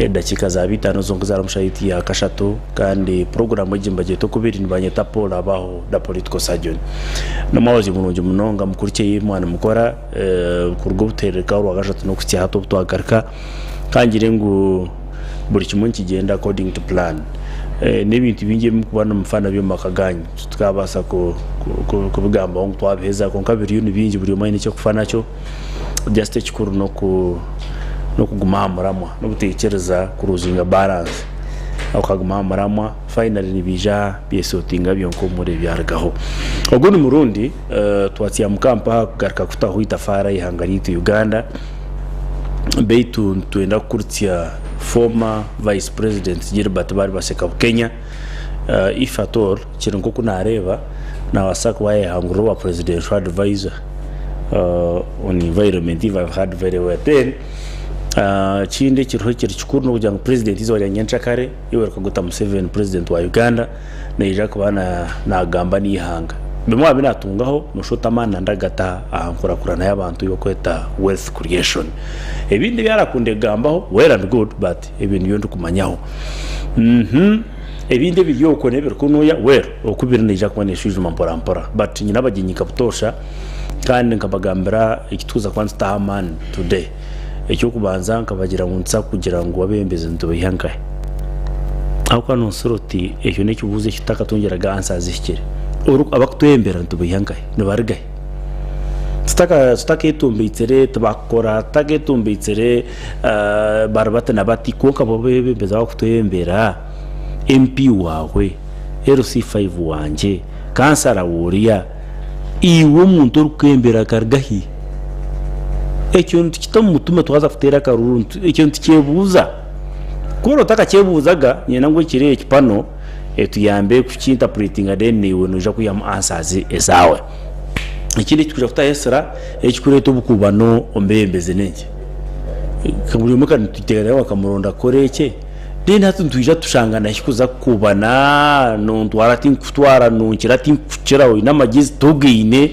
dakika za 5 zongo za mushayiti ya kashatu kandi program y'igimba gito kubiri nibanyeta Paul Abaho da political surgeon namawazi munonje munonga mukurikiye y'Imana mukora kurwo butereka uru agashatu no kucya hato butwagarika kangire ngo buri kimwe kigenda according to plan n'ibintu bingiye mukubana mufana byo makaganye tukabasa ko kubigamba ngo twabiheza ko kabiri yuni bingi buri umwe n'icyo kufana cyo just ekikuru no kuguma muramwa no gutekereza kuruzinga balance akaguma muramwa finally nibija byesotinga byonko muri byaragaho ubwo ni murundi twatsiya mukampa kugarika kutahuita fara yihangarite Uganda beitu tuenda kurtia former vice president Gilbert bari baseka Kenya ifator kirinko kunareba na wasaka waye hanguro wa presidential advisor on environment I've had very well then chinde kiroho kirikuru no kujya president izo yanyancha kare iwereka guta Museveni president wa Uganda na ija kubana na gamba ni ihanga bimwe binatungaho mushotamana ndagata ahankora kurana y'abantu yo kweta wealth creation ebindi byarakunde gambaho well and good but ebindi yondo kumanyaho ebindi byo ko nebero kunoya well okubiri nija kubana ishuje mampora but nyina baginyika butosha kandi nkabagambira ikituza kwanza tahaman today ecyo kubanza nkabagira munsa kugira ngo abembeze ndobihangaye aho kano soroti ecyo necyo buze kitakatongeraga ansazi kire abakutembera ndobihangaye nibargaye staka etumbitsere tabakora tagetumbitsere barbata nabati konka bobembeza bakutembera MP wawe RC5 wanje kansara wuriya iwo muntu rukembera kargahi ekyo kitamutuma twaza kutera karuntu ekyo ntikibuza kuro takakibuzaga nyina ngo kire ekipano etuyambe kukinterpreting adene iwe noja kuyam answers esawe ikindi kikuja kutayesera ekikureta Obukubagano Omubebembezi nenge kaburi muka ntutegera wakamuronda koreke deni hatu ntuje tushangana kikuza kubana no ntwara tinkutwara no kirati kukirawo inamagizi tugine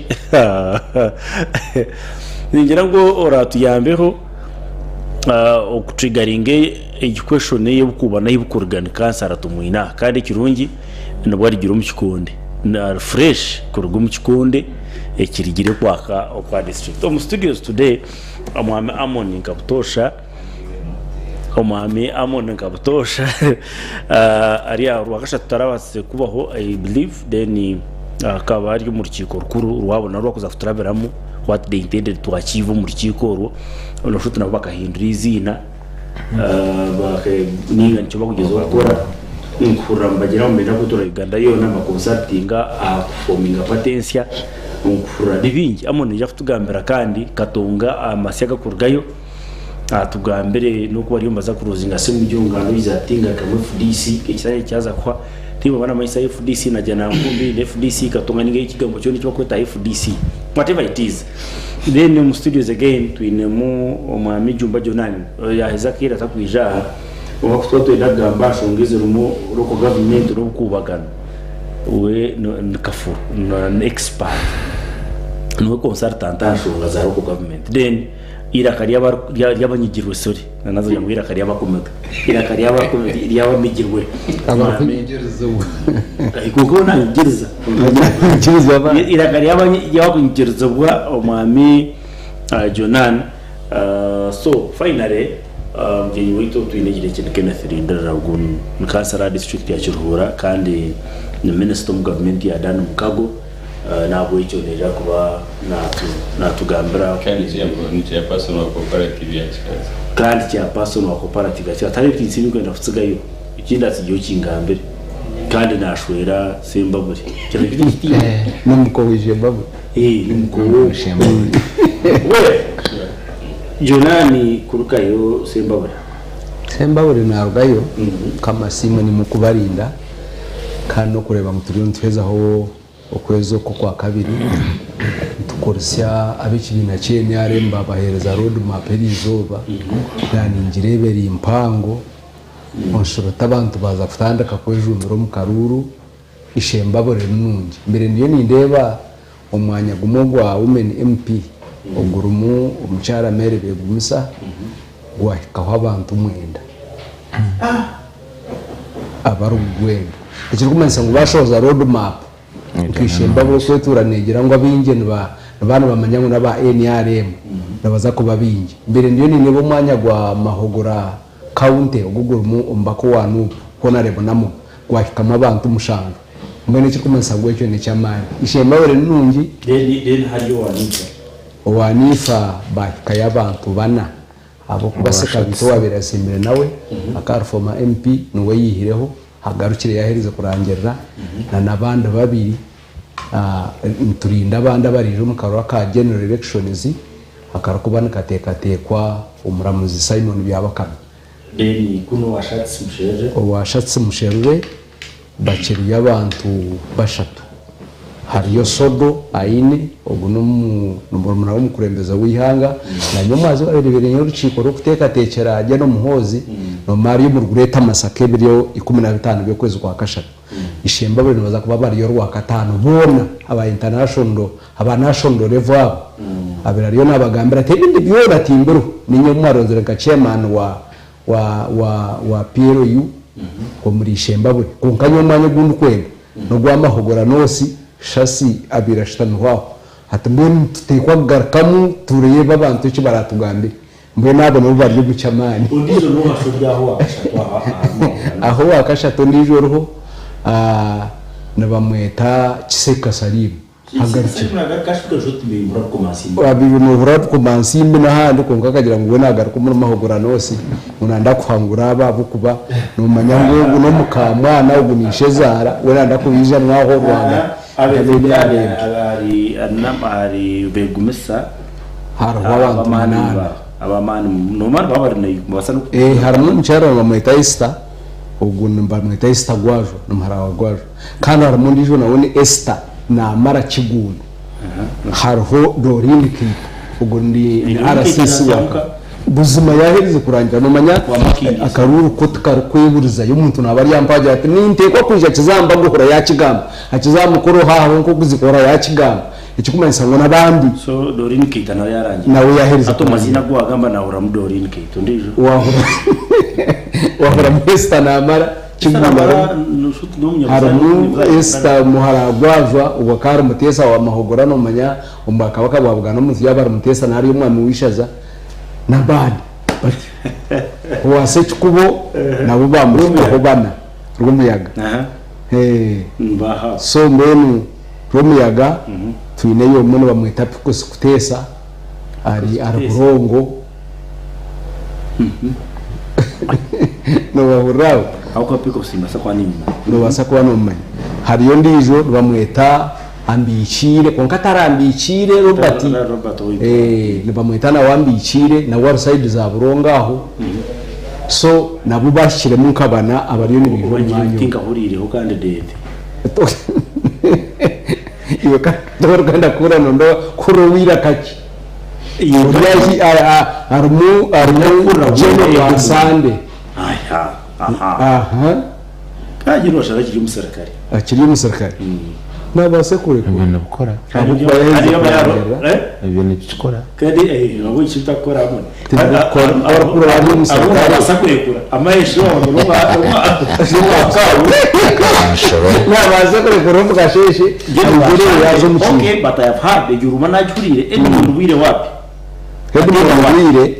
ningira ngo oratuyambeho okutriggeringe equation y'Obukubagano y'Obukubagano kansara tumuina kandi kirungi nabwari giro mukikonde na fresh kurugo mukikonde ekirigire kwaka okwa district mu studios today amwame Amon nkabutosha ariya rwakasha tutarabase kubaho I believe then akabari mu rukiko rukuru rwabona rwakuza kuturaberamo what they intended to achieve mu rukiko ro no shuti nabo bakahindura izina ninga nicyo bakugezaho gukora inkura mbagira mu mena gutora Uganda yo na consultinga forming potential inkura divingi Amon ya kutugambira kandi katonga amasyaga kurgayo atugambere nuko bari yumbaza kuruzinga se mu byungano bizatinga kamwe FDC ekisanye cyaza kwa tibo bana mayisa FDC na jana ngumbi FDC katonga ninge ikigambo cyo nicyo kweta FDC whatever it is then mu studios again twinemu omwami Jumba Jonani yaheza kira takwija wakutwa idagamba shongeze rumo roko government Obukubagano we nkafu no expert no consultant ashonga za roko government then ira kariya yabanyigirwe sori nazo yamwira kariya bakomeka ira kariya bakomeka yabamigirwe abanyigirizo kuko na ngiriza ira kariya yabanyigirizo bwa omwami Jonan so finally ngiye wito twinegire cyane Kenneth Rindara gun Kansara district ya Kiruhura kandi ni minister of government ya Dan Mukago nabo icyo neja kuba natugambira kandi ya personal cooperative ya Kikazi kandi ya personal cooperative ya atari kinsibi kwenda kutsigayo ikindi asigiye kingambire kandi nashwera Sembaburi cyane kiti n'umukoweje babu n'umukoweje we Jonani kurukayo Sembaburi narugayo kama simu ni mukubarinda kandi no kureba muturiyo ntwezaho okwezo ko kwa kabiri tukorsya abikibina cyene aremba bahereza road map erizoba yani ngirebera impango onshorota abantu baza kutandaka kwejunduro mu karuru ishembabore nungi mbere niyo nindeba omwanya gumogwa women MP ogurumu omuchara mere begumisa gwa kaho abantu mwenda abarugwendo ikiri kumanisa ngo bashoza road map ukishemba bose turanegera ngo abinge n'abantu bamanya ngo naba NRM nabaza ko babinge mbere ndiyo ni nebo mwanya gwa mahogora county ugugura umbako wanu kona rebo namo gwahikama abantu mushanga mbene ikiri kumanisa ngo icyo ne cyamani ishemba bere nungi then hariyo wanifa bahika y'abantu bana abo kubaseka bito wabirasimbire nawe akarfoma MP nuwe yihireho hagarukire yahereza kurangirira na nabandi babiri turinda abandi barije mu karwa ka general elections akarakubana katekatekwa umuramuzi Simon byabakana kuno washatse musherure bakiri y'abantu bashatu hariyo sodo aine ubwo n'umurumuna w'umukurembeza w'ihanga na nyomazi barebereye y'urukiko rwo kutekatekera ajya no muhozi no Mario mu rugureta masake biriyo 15 byo kwezi kwa kashatu ishemba bari baza kuba bari yo rwa katano bona aba international aba national level abirariyo nabagambira tebindi byora timbero ninyo mwarozera ka chairman wa PRU ko muri ishemba bwe kunkanyo manye gundu kwenda no gwamahogora nosi shasi abirashtanwa hatambone tutekwa garkamu tureba abantu cyo baratugambira mbe nabo no bari gucamani undizo no hashobyaho akashatwa aho akashato ndijoro nabamweta Kiseka Salim abibu no buratu kumansimbi nahandi konka kagira ngo nagaruka mu mahogora nose unanda kwangura ababukuba no manyango no mukamwana ugumishe zara uranda kubija mwaho Rwanda ari begumesa abantu abamani normal babari basanu harimo mchara bamwita Esther ubwo bamwita Esther gwajo n'umharawa gwajo kandi harimo ndijo nabone Esther na mara kigundo harho Dorine ki ubwo ndi RCC wa buzima yaherize kurangira no manya akaruru ko tukarkwiburiza yo muntu nabari yampaje ati nintekwa kwija kizamba guhora yakigamba akizamukoro haho nko kuzikora yakigamba ikikumanyisa ngo nabandi so Dorine Keita nawe yarangiye nawe yaheriza ato mazina gwagamba na hora mu Dorine Keita ndijo wahora Esther na mara kigumara haramu Esther muhara gwava ubakara mutesa wa mahogora no manya umbaka bakababwa no muzi yabara mutesa nari umwami wishaza nabandi wase kubo nabo bamuho bana rumuyaga mbaha so mbenu rumuyaga tuineyo muno bamwita pikusi kutesa ari arurongo no bahuraho auko piko simasa kwa nini no basakwa no manya hariyo ndijo bamwita ambikire konka tarambikire Robert ni bamwitana wambikire na website za burongaho so nabo bashire mu kabana abariyo ni biho nyanyo tinga hurire ho kandi dete iyo ka dorganda kura ndo kurowira kaki iyo yaji armu jeno wa sande aha ajiro shara kiri musarikari akiri musarikari nabase kure ibintu bukora ibintu bikora kandi nabo ikitakora mo arakura ari musarikari asakurekura amahesho no nabaze kure kure mugasheshe agire yazo mu okay but I have heard the juruma najurire muntu wire wapi kandi wire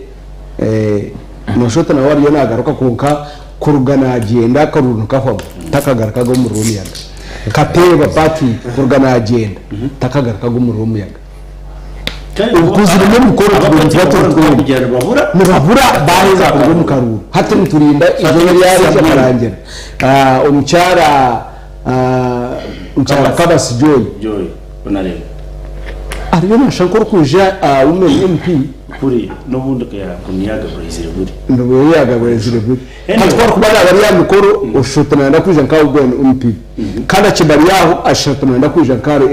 noshota na wari yo nagaruka kunka kurugana agenda karunuka ho takagaruka go mu rumiyaga kateba pati kurugana agenda takagaruka go mu rumiyaga ukuzirimo mukoro kugenda bahura mubabura baheza kurwo mu karuru hati muturinda izo yari cyarangira umucyara kabasi joy unareba ariyo nashakora kuja women MP kuri n'ubundi kaya kunyaga Brazil buri no yaga Brazil buri atwara kubana bari ya mikoro ushotana nda kuja nkaho gwen MP kandi akibari yaho ashotana nda kuja nkaro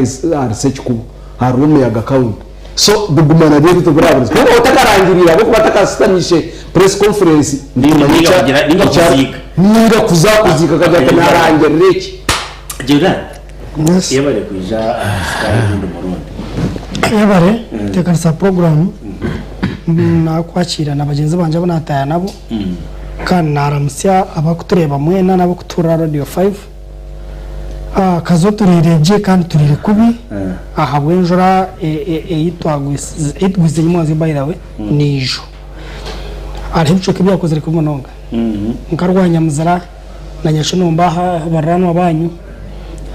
RC kubo harume yaga account so bugumana rero tuburaburiza kuko utakarangirira bwo batakasitamishe press conference ninga kuzika kajya kanarangirira iki jira yabare kuja sky ndo murundi yabare tekanisa program na kwakira na bagenzi banje banataya nabo kandi naramutse abakutureba mwena n'abakutura radio 5 kazo turireje kandi turire kubi aha bwenjora itwize nyamazi by the way nijo aribyo kibyakoze ku munonga nkarwanya muzara na nyashonomba barano abanyu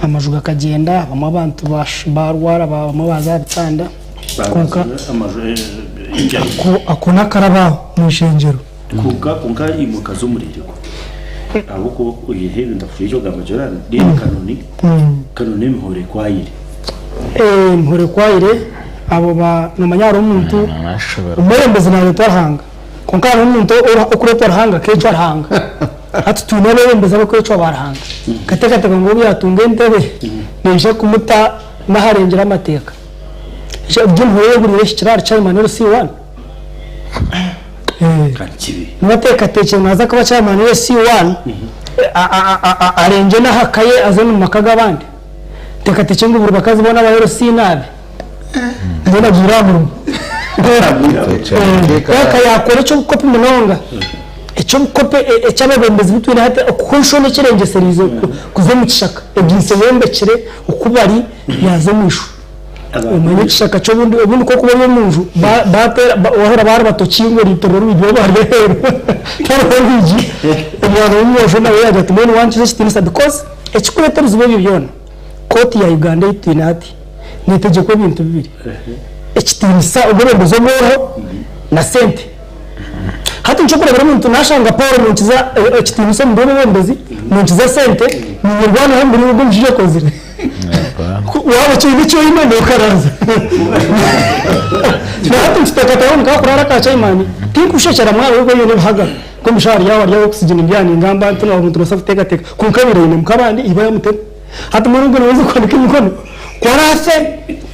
amajuga kagenda bamwe abantu barwara bamwe bazabitanda konka akona karaba mu shengero kunka imuka zo muririko abuko uyihebe ndafurijo gamajorana de kanoni mihore kwayire mihore kwayire abo ba nomanyaro umuntu umurembezi na rutarahanga konka umuntu ukuretarahanga kejo arahanga ati tunone mbeza bako cyo barahanga katekateka ngo byatunge ntebe nisha kumuta naharengera amateka je mhoye buri kiraro cya Manero C1 kankibi n'amateka teke mwaza kuba cya Manero C1 arenje nahakaye azana makaga abandi tekateke ngo buri bakazibona Manero C nabe ndona giramu yakora cyo kopi munonga icyo kope cy'ababembezi bitwira hate kushone kirengeserizo kuze mu kishaka ebyise yembekere ukubari yaze mwishu umenye kishaka cyo ubundi ko kuba munju wahora bari batokingo ritorero ibyo barye kandi biji abantu b'umwojo nawe yaje tumene wanchize sitinisa because ekikureta ruzibe byona koti ya Uganda itwina hati netegeko bintu bibiri ekitinisa ubwembezo mwoho na sente hati nchokora bari muntu nashanga Paul munchiza ekitinisa mbone bembezi munchiza sente mu Rwanda ho muri ubwo mjije kozire waba cyo cyo imana ukaraza hati mfitaka ngo kurara ka chaimani tikushekera mwawe ubwo yone haga ko mishari yawe ari oxygen byani ngamba ntino abantu basafiteka teka kunkabira ine mukabandi iba yamute hati muri ubwo nazo kwandika imikono kwarase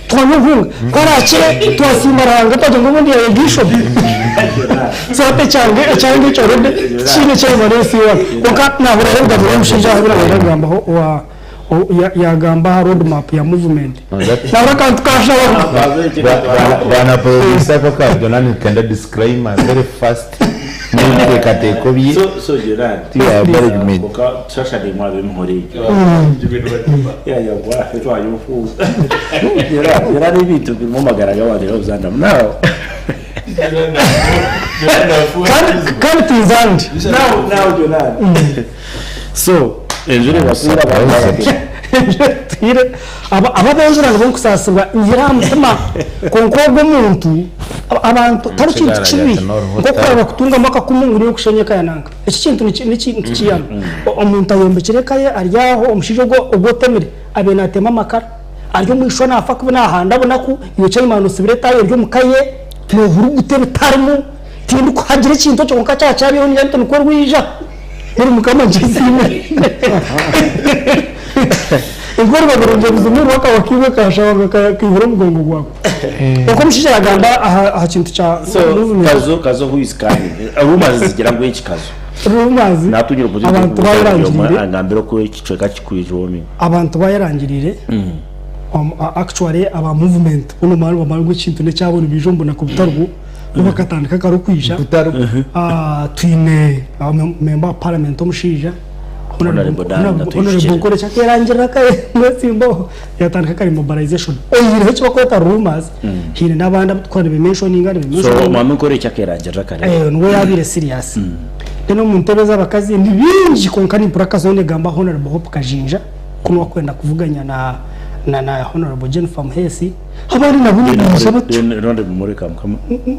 twamuvunga kwaracire twasimaranga paje ngo ndi ya bishop sote change chorode chine cyo Manero C1 koka na burahenda bwo mushinja habura baragamba ho wa yagamba roadmap ya movement nabaka tukasha bana producer ko kabyo nani kanda disclaimer very fast ni kateko bi so Gerard ya management koka shasha de mwa bemhore ya gwa fetwa yufu Gerard ibintu birimo magaraga wande rozanda now kandi tizandi now Gerard so enjure basura tire ababenjura ngo kusasirwa ngira mutima konkobwo muntu abantu tari kintu kibi ngoko bakutunga maka kumunguri kushenyeka yananga iki kintu ni kintu kiyana umuntu ayembekere kaye aryaho umushijo go temere abenatema makara aryo mwisho nafa kubona handa bona ku yicaye imana usubire tayo ryo mukaye tuhuru gutebe tarimo tindu kuhagira ikintu cyo konka cyabiho ni yantu ko rwija muri mukama njisime ingoro bagurunje bizumuru wakawakiwe kashawaga kihoro mugongo gwako uko mshije yagamba aha kintu cha kazo huiskani arumazi zigira ngo iki kazo rumazi natunyira kugira abantu bayarangirire angambira ko ikicweka kikwijome abantu bayarangirire actually aba movement uno mari bamarwo kintu ne cyabona bijombo na kubutarwo bakatandika karo kwisha twine member parliament omushija honorable kore cyakerangira kaye ngatsimbo yatandika kari mobilization oyire cyo bakota rumors hine nabandi twari be mentioning ari so mama kore cyakerangira kare nwe yabire serious deno muntebe z'abakazi ni bingi konkani puraka zone gamba honorable hope kajinja kuno kwenda kuvuganya na honorable Jennifer Mhesi abari nabuni n'abato ronde muri kama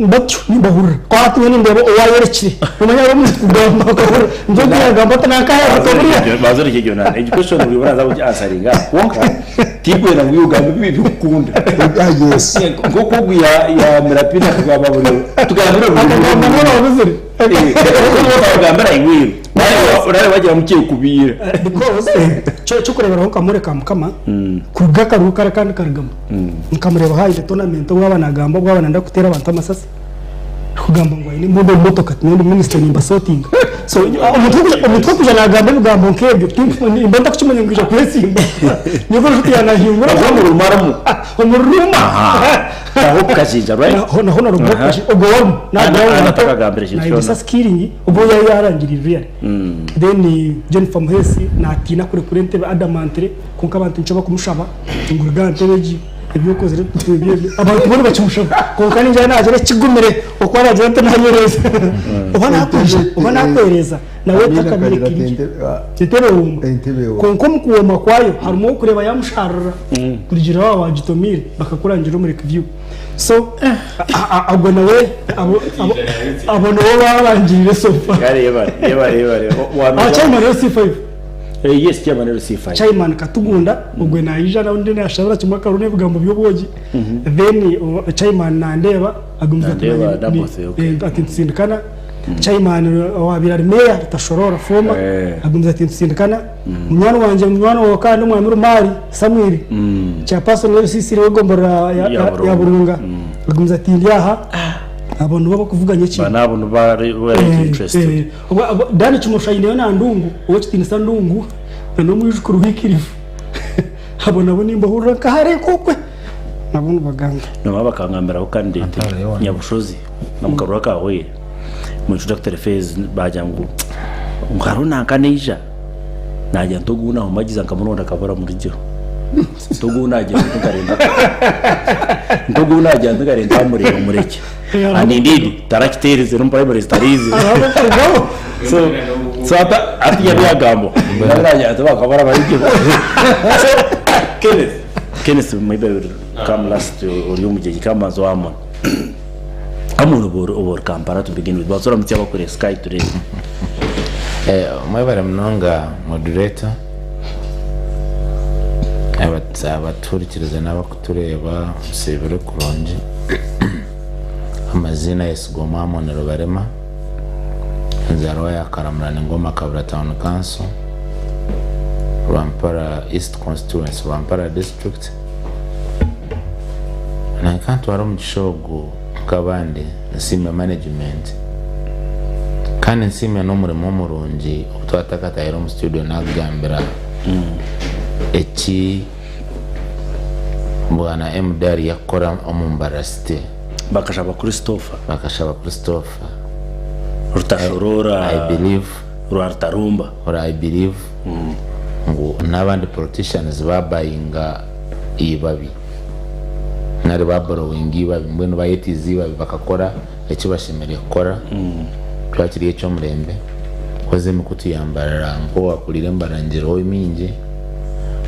batyo nibahura kwatu nyine ndebo owayerekire umanya mu kugamba ko ndogira gamba tanakaya bakaburiya bazore cyo na education uri baraza buti asaringa wonka tibwe na uyugamba bibi ukunda yes ngoko ya merapina kugaba buri tugambira akagamba n'abazuri tugambira ingwiro nawe wagira mukiye kubira rwose cyo kurebera ho kamure kamukama kugaka rukara kandi karagamba nkamureba hayi tournament bw'abana gamba bw'abana ndakutera abantu amasasi kugamba ngo ni mbondo motoka n'undi minister nimba sorting so umutwe kujana agamba bugambo nkebyo imbonda kuchimenya ngija kwesimba niko nshuti yanahingura umuruma aho kajija right hona rubokashi ogowam nataka gambere na isa skilling ubo yarangirira then John from Hesi na tina kure ntebe adamantre konka abantu ncoba kumushaba ngurugante beji ibyokoze tubye abantu bone bacimushaba konka ninja naje kigumire uko abaje ntanyereza ubona kwereza nawe takabirikirije kitero konko mukuoma kwayo harimo kureba yamusharara kugira wa gitomire bakakurangira muri view so abo nawe abo no barangirire sofa yeba wa chama rero C5 yes chama rero C5 Chaiman katugunda ubwo nayija na undi nashabura kimwe karune bugambo byobogi then Chaiman nandeba agumza ati tsindikana Chaiman wabira meya tashorora foma agumza ati tsindikana mwana wanje mwana wakandi umwami mari Samuel cha paso no sisi regombora ya burunga agumza ati ndiaha abantu baba kuvuganye ki bana abantu bari interested dani cyumushayine na ndungu uwo kitinisa ndungu no muje kuruhikirifu abona bo nimba hurura kahare kokwe nabone baganga no bakangambira ko kandi nyabushozi namukarura kawe mu Dr. Fez bajyangu ngaruna kaneja najya ntoguna ho magiza nkamuronda kabura muri ryo ntoguna ajya ntukarenda mureke and indeed tarakiteri zero primary starizi so ati yabigambo ngaranya bakabara bari ryo so Kenneth maybe come last uri umugezi kamazo wamon amuru over kampara to begin with basora mutya bakore sky today mwebare mnonga moderator abaturikiriza n'abakutureba sebere kuronje amazina yesugoma amonero barema nzaro ya karamrana ngoma kabra town council Rwampara East Constituency Rwampara District na kantu wari mugishogo kabande nsime management kandi nsime no murimo murungi utwatakatayero mu studio nagambira eki bwana MDR yakora omumbarasite bakashaba Christopher Rutarora I believe Ruartarumba or I believe ngo n'abandi politicians babayinga ibabi nari baborowingi ibabi mbeno bayetizi ibabi bakakora eki bashemereye gukora twakiriye cyo murembe koze mukutu yambarara ngo wakurire mbarangiro iminje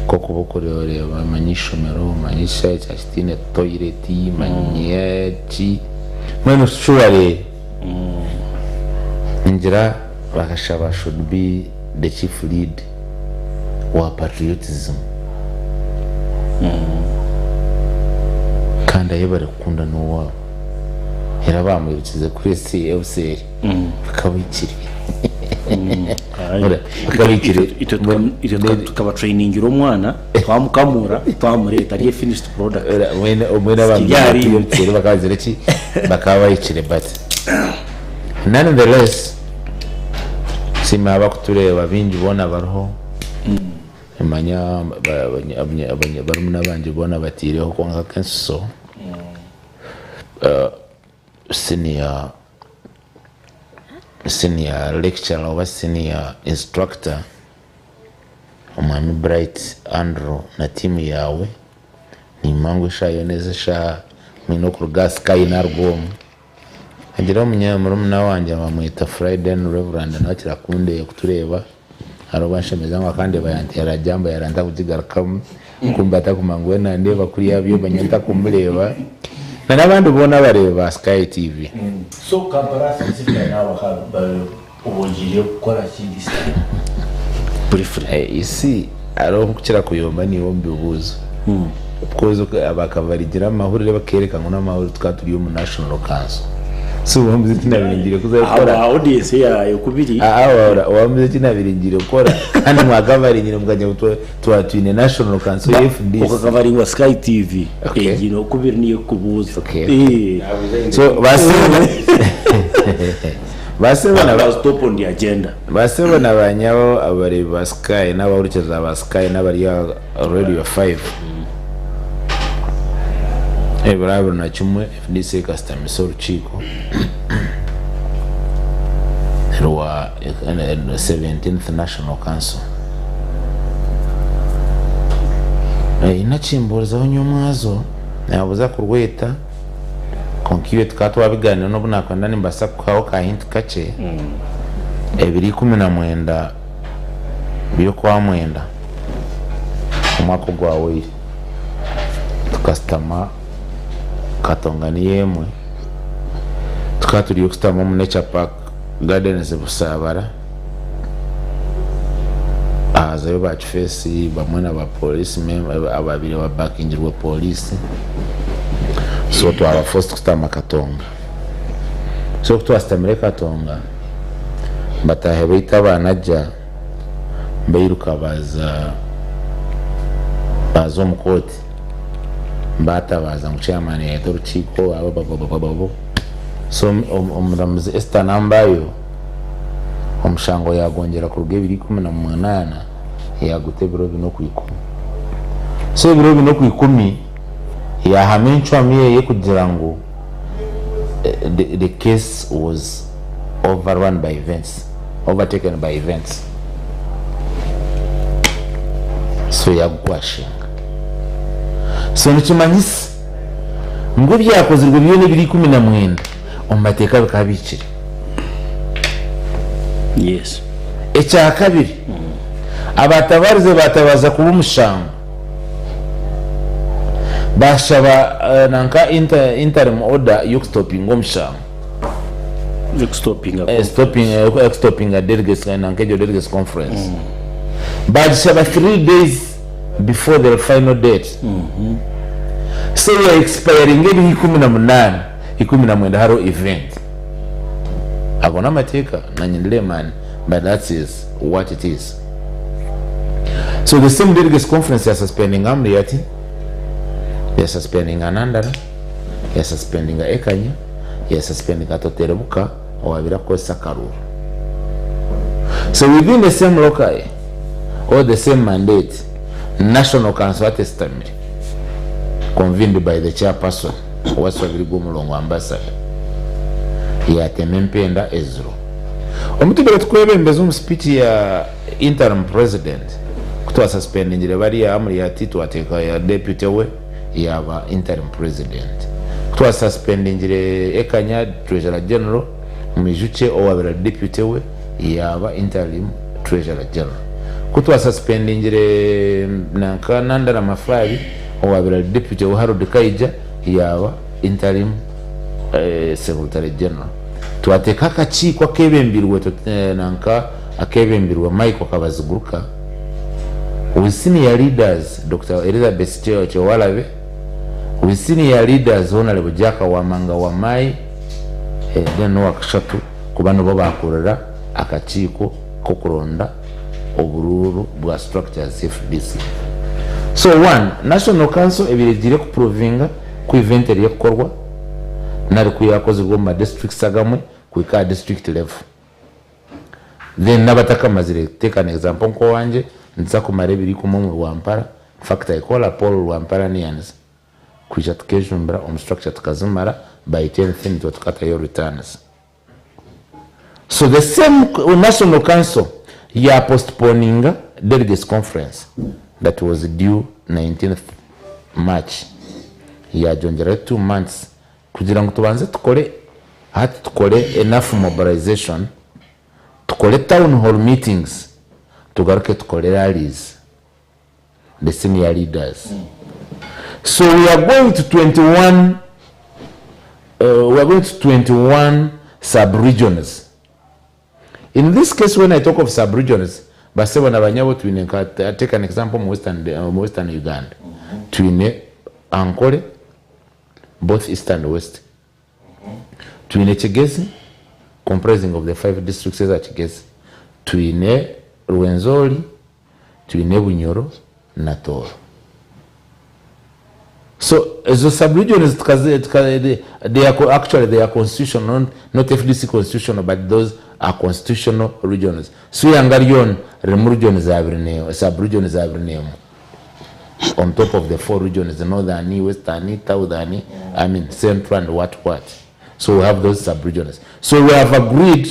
ko kubokorere bamanyishomero manyisha cyastine toilet manyechi mweno shuare ngira bakashaba should be the chief lead wa patriotism kandi ayebare kunda no era bamwirukize kuri CFC bakabikiri tukaba training umwana twamukamura twamureta ari finished product umwene abamwirukize bakazira ki bakabayikire but nonetheless sima abakutureba bingi bona bariho imanya barumuna banje bona batireho konka kenso senior lecturer or senior instructor umwami Bright Andrew na timu yawe ni mangu shayo neza sha mino ku gas kai narwo agira umunyamurumuna wanje bamwita Friday and Reverend nakira kunde kutureba arobashemeza ngo kandi bayanti yarajamba yaranda kuzigaruka kumbata kumangwe na ndeba kuri yabyo banyanta kumureba n'abandi ubona bareba Sky TV so kampara sifika nawe ubongiriye gukora kindi style briefly isi aro kukira kuyomba ni wombi ubuzo kozo abakavarigira amahurire bakereka ngo n'amahurire twaturiye mu national council so wamze kinabiringire kuzakora audience ya Okubiri wamze kinabiringire gukora kandi mwagavaringire muganya twatwine national council FDC ukakavaringwa Sky TV Okubiri niyo kubuza so basebona na stop on the agenda basebona banyawo abari ba Sky n'abawurikeza ba Sky n'abari Radio 5 bravo na chumwe FDC customer sorchiko rwa 17th National Council inachimborizaho nyumwazo nabuza kurweta konkiwe tukatwa biganiro no bunakwanda nimbasa kwaho ka hint kace 2019 byo kwa mwenda umwako gwawe customer katongani yemwe tukaturiye kustama mu nature park gardens busabara azayo bacu face bamwe na ba police ababiri wa bakingirwa police so twaba first kustama katonga so twastamire katonga batahe bita banaja mbiruka bazo mukoti batabaza mu chairman ya Torchiko abo so umuramuzi Esther nambayo omushango yagongera ku ruge 2018 yagutebiro bino kwikumi so biro bino kwikumi ya hamenchwa miye kugira ngo the case was overtaken by events so yagwashinga so nikimanyisa ngo byakozirwe byo 2019 omateka bikabikira yes echa kabiri abatabarize batabaza kuba umushango bashaba nanka interim order yokstoping omushango stopping a delegates nanka delegates conference bashaba 3 days before the final date so we are expiring 2018 haro event abona mateka na nyindele man but that is what it is. So the same delegates conference is suspending Amriati, they are suspending Anandara, they are suspending Ekanya, they are suspending Atoterebuka or Avirako Sakaru. So within the same local or the same mandate, National Council Testimony convened by the chairperson was Gumulongo ambassador. Yatemempenda Ezro. Omutubere tukwebembeza mu speech ya interim president kutwa suspending ile bari ya amri ya titu ateka ya deputy we yaba interim president kutwa suspending ile Ekanya treasurer general mijuche owabera deputy we yaba interim treasurer general kutwa suspending ile nankananda na mafari owabera deputy we Harold Kaija yaba interim secretary general tuateka kachi kwa kebembirwe nanka akebembirwe Michael Kabaziguruka we senior leaders Dr. Elizabeth Chewalabe we senior leaders Honorable Jaka Wamanga Wamai then wakashatu kubano baba akorera akachiko kokuronda obururu bwa structures FDC. So one National Council ebirejire ku provinga ku event eri yakorwa nari kuyakoze goma district sagamwe kuika district level. Then nabataka mazire take an example ko wanje nza kumare biri kumu Rwampara factor ikola Paul Rwampara nians kuja tukejumbra structure tukazumara by 10th to tukata your returns. So the same National Council ya postponing delegates conference that was due 19th March ya jonjera 2 months kugira ngo tubanze tukore enough mobilization tukore town hall meetings tugaruke tukore rallies the senior leaders. So we are going to 21 sub-regions. In this case, when I talk of sub-regions, basewa na banyawo twine take an example western Uganda twine Ankole both east and west twine Kigezi comprising of the 5 districts za Kigezi, twine Rwenzori, twine Bunyoro na Toro. So the sub-regions they are actually they are constitutional, not FDC constitutional, but those are constitutional regions. So Yangarion regions are sub-regions are on top of the 4 regions, the northern, western, southern, central and what. So we have those sub-regions. So we have agreed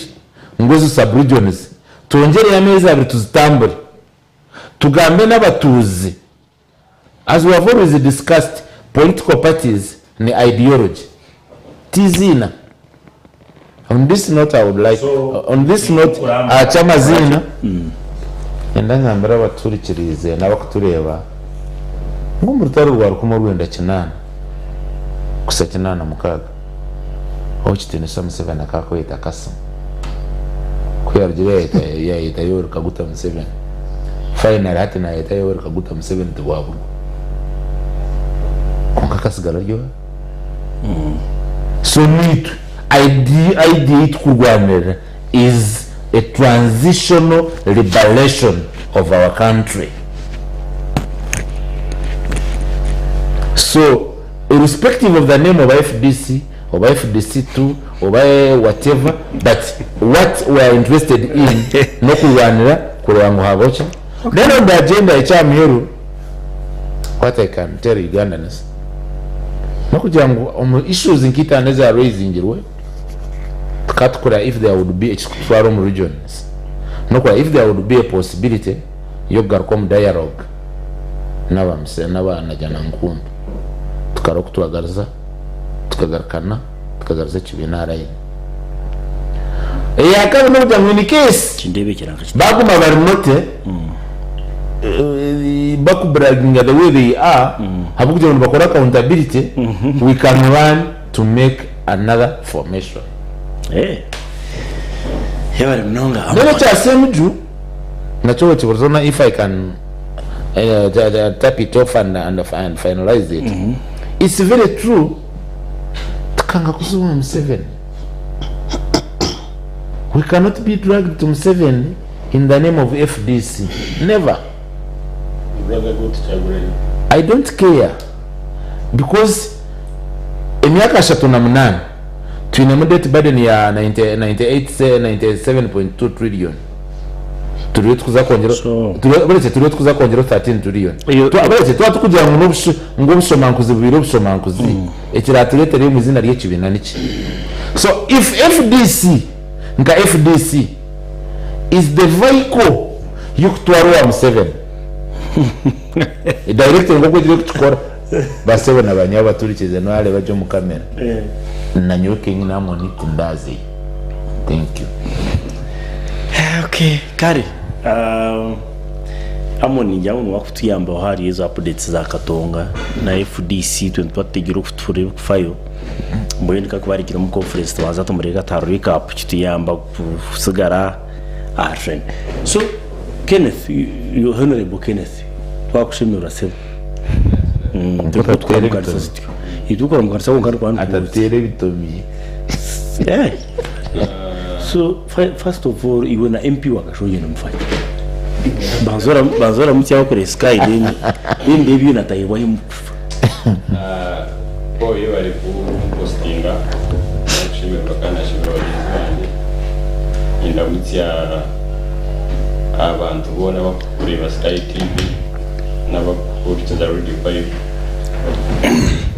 ngozi sub-regions tuongere yameza bituzitambure tugambe n'abatuzi. As we have always discussed, political parties ni ideology tizina. On this note I would like chama zina endanga mbere abaturikirize n'abakutureba ngo mu rutaro rwa rukumo rwenda kinana kusa kinana mukaga aho kitene sa Museveni akakwita kasa kuyarjire ya yoro kaguta Museveni final hati na ya yoro kaguta Museveni twabu konkasigara ryo so need idea kurwanira is a transitional liberation of our country. So irrespective of the name of FDC or FDC2 or whatever, but what we are interested in no kurwanira kurwango hagocha. Then on the agenda ichamhiru what I can tell Ugandans no kujangu issues nkita anaweza raising irwe katukura if there would be from regions no kwa if there would be a possibility yo garkom dialogue n'abana jana nkumbi tukagarza tukagarkana tukagarza kibinara ye yakaba no kujangu ni case kindebe kiranga baguma bari note baku bragging the way they are habukuja ngo bakora accountability we can run to make another formation yabari mnonga none cha semju nacho chibozona if I can tap it off and finalize it. It's very true tukanga kusuma Museveni, we cannot be dragged to Museveni in the name of FDC, never. I don't care because emyaka 38 twine debt burden ya 97.2 trillion turiyo tukuza kongera turiyo tukuza kongera 13 trillion tukugira ngo bushomankuzi bubiro bushomankuzi ekiraturete ryo muzina rye kibina niki. So if FDC is the vehicle yokutwara wa Museveni director ngo kugira kuchikora basebona abanyaba turikize no ale baje mu kamera na nyoking na moniti ndazi. Thank you. Okay kare amoni njyawo wakutuyamba hari izo updates za Katonga na FDC 2024 kutfure kufayo mboyeni kakubarigira mu conference twaza tumurega taru recap kituyamba kusigara friend. So Kenneth, you honorable Kenneth, twakushimira se idukora mukarisa ngana kwa atatere bitomi. So first of all you na MP wakashoye no mfanya banzora mutya wakore sky then ndebyo natayibwa himukufa boyo bari ku postinga kushimira kana shimira wazanye indamutya abantu bona bakureba Sky TV n'abakurikira Radio 5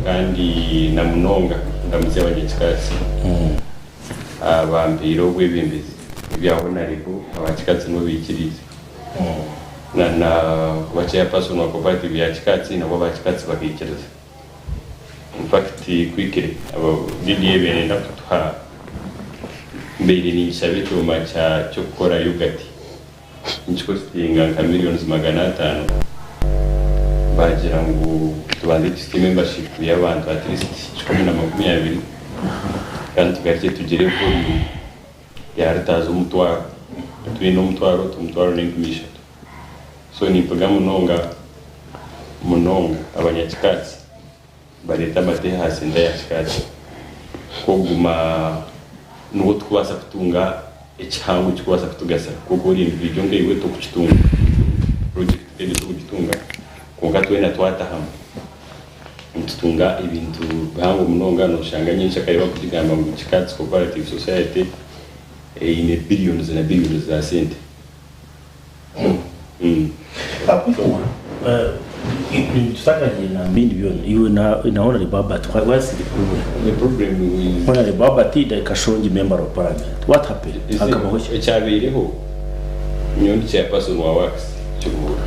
kandi na munonga ndamutse abanyekikasi abambiro bw'ebembezi byabona ariko abakikatsi no bikirize na wacha person wa cooperative ya kikatsi nabo bakikatsi bakikiriza. In fact quickly abo DDA benda kutwa mbere ni shabe cyuma cyo gukora yogurt inchikostinga nka millions 500 bagira ngo tubanze system membership y'abantu at least 10 kandi tugace tugere ko yarataza umutwaro twino umutwaro n'ingumisha. So ni programu munonga abanyakikatsi bareta mate hasi ndaya kikatsi koguma nuwo twabasa kutunga ekihango kikwasa kutugasa kuko uri ibyo ngewe to kukitunga project eri to kukitunga konka twena twatahamu tutunga ibintu bihango munonga no shanga nyinshi akariba kugigamba mu Chikatsi Cooperative Society in billions and billions za sente. Tutakaje na mbindi byona iwe naona ni baba what's the problem? The problem is when the baba tida kashonji member of parliament. What happened? Akabaho echabireho nyondi chairperson wa works cyubura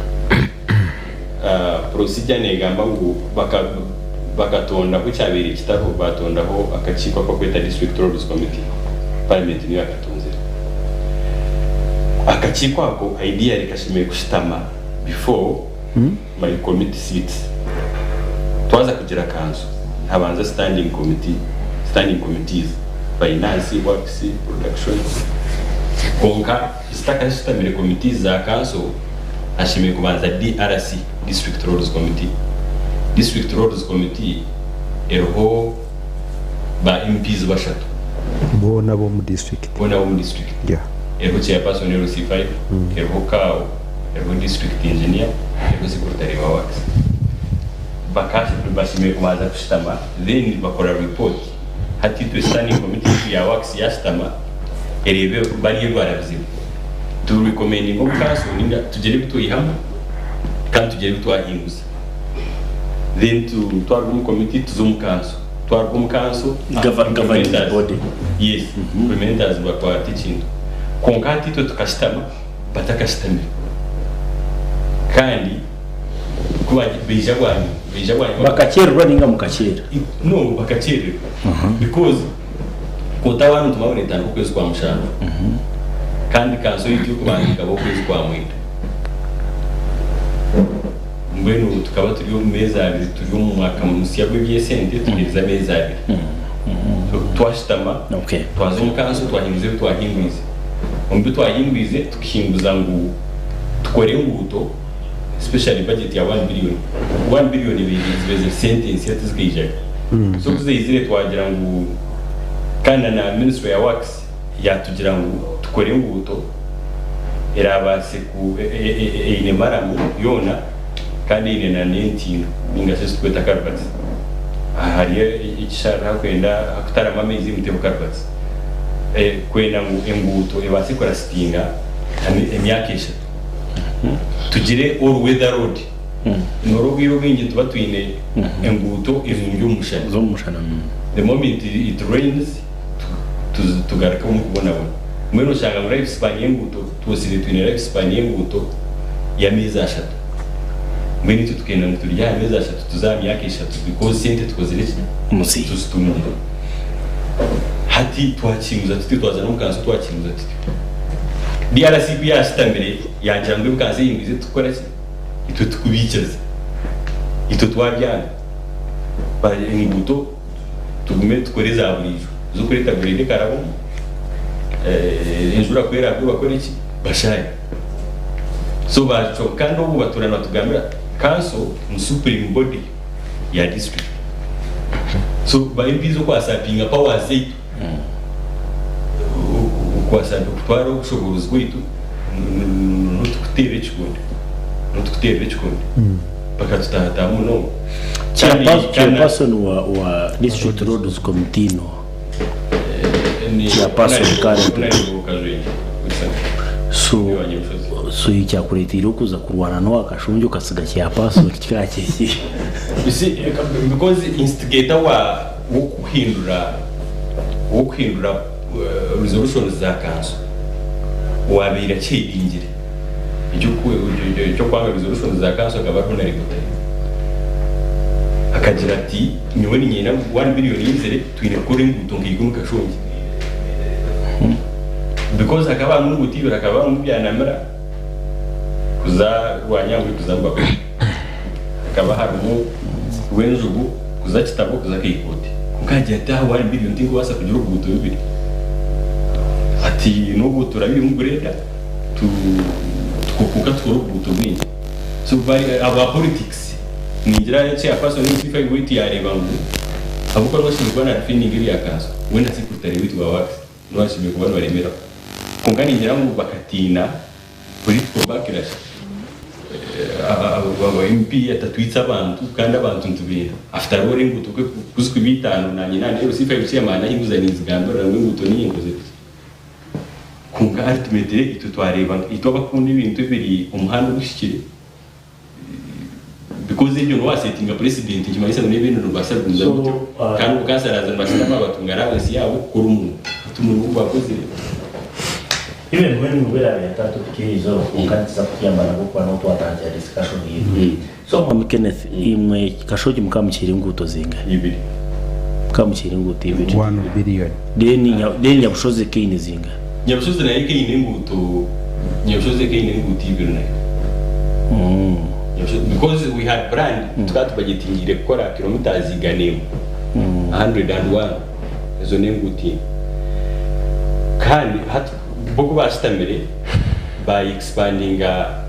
procedure negamba ngo bakatonda ku cyabiri kitaro batondaho akakikwa ko kweta district roads committee parliament niyo akatonze akakikwa ko idea rikashimiye kushitama before my committee seats twaza kugira kanzo habanza standing committees finance works production konka istaka shitamire committees za kanzo ashimiye kubanza DRC district roads committee erho ba MPs bashatu bona bo mu district yeah erho chairperson erho C5 erho kao erho district engineer erho secretary wa works bakashi bashimiye kubanza kushitama then bakora report hati to standing committee ya works yashitama erebe bari barabizimu to recommending of council ninga tugere bituyihamwe kandi tugere bitwahinguza then to twargum committee tuzum council governing body yes implementers bakwa teaching konkati to tukashitama batakashitama kandi kuba bijagwani bakacherwa ninga mukachera no bakachera because kotawantu tumabone tangu kwezi kwa mushana kandi kanso y'icyo kubandika bo kwezi kwa mwenda mbeno tukaba turi mu meza abiri turi mu mwaka munsi ya byesente tugeza meza abiri twashitama twazo mu kanso twahingwize umbi twahingwize tukihinguza ngo tukore nguto especially budget ya 1 billion ibizeze sentence yatizgije so kuzeyizire twagira ngo kana na ministry ya works yatugira ngo tukore nguto erabase ku ine maramu yona kandi ine na 19 ningasese tweta karbatsi hariye ikishara kwenda akutara amezi mutebo karbatsi kwenda nguto ebase kora stinga emyaka eshatu tugire all weather road norogiro bingi tuba twine enguto izungu umushana the moment it rains tugaraka mu kubona mweno shanga muri Espagne nguto twosire twine Espagne nguto ya meza ashatu mwene tukenda ngo turya meza ashatu tuzamyaka eshatu because sente tkozire musi tustumye hati twakinguza tuti twazana mukanso twakinguza tuti DRC yashitambere yanjangwe bukaze yingize tukora iki ito tukubikiriza ito twabyana ba nguto tugume tukoreza aburijo zo kuri tabiride karabo injura kwera bwo bakora iki bashaye so bacho kandi ubu baturana tugambira council mu supreme body ya district so ba imbizo kwa sapinga powers zetu kwa sababu kutwara ubushobozi bwitu nutukutera ekikundi paka tutahatamu no chairperson wa district roads committee no chairperson currently so icyakuretira ukuza kurwana no akashunjo kasiga chairperson kikakiki because instigator wa kuhindura resolutions za kanso wabira cyidingire icyo kwa resolutions za kanso akabaho na report akagira ati niwe ni nyina 1 billion yinzere twine kuri ngutunga igunu kashonje because akaba n'ubutibira akaba n'ubyanamira kuza rwanyangwe kuzamba akaba harimo wenjugu kuza kitabo kuza kayikote ukagira ati 1 billion tingo basa kugira ubuto bibiri ati n'ubu turabiri mu greda tukuka twurubuto bwinyi so bari aba politics ningira yace afaso ni sifa ngwiti yareba ngo abuko rwashingwa na finning iri akaso wenda sikutari witu wa works n'abashimye kuba baremera kungana ngira ngo bakatina political backlash aba MP atatwitsa abantu kandi abantu ntubira after all inguto kuzwi bitano na nyina rero sifa y'iciyamana hinguzanye izigambara n'inguto n'inguze kunga ultimately ito twareba ito bakunda ibintu biri umuhanda ushikire because ibyo no wasetinga president kimayisa n'ibintu rubasabunza gutyo kandi ukasaraza basaba batungara basi yabo kuri umuntu bakoze Even when we were at that case, we can't support na kwa no twatangira discussion hivi. So mama Kenneth imwe kashoji mukamuchiri nguto zinga. ibiri Mukamuchiri nguto ibiri. 1 billion Deni yabushoze kine zinga. nyabushoze nayo kine nguto ibiri nayo. Because we had brand tukatubagetingire gukora kilometers igane 101 izo nenguti. Kandi boko bastamire by expanding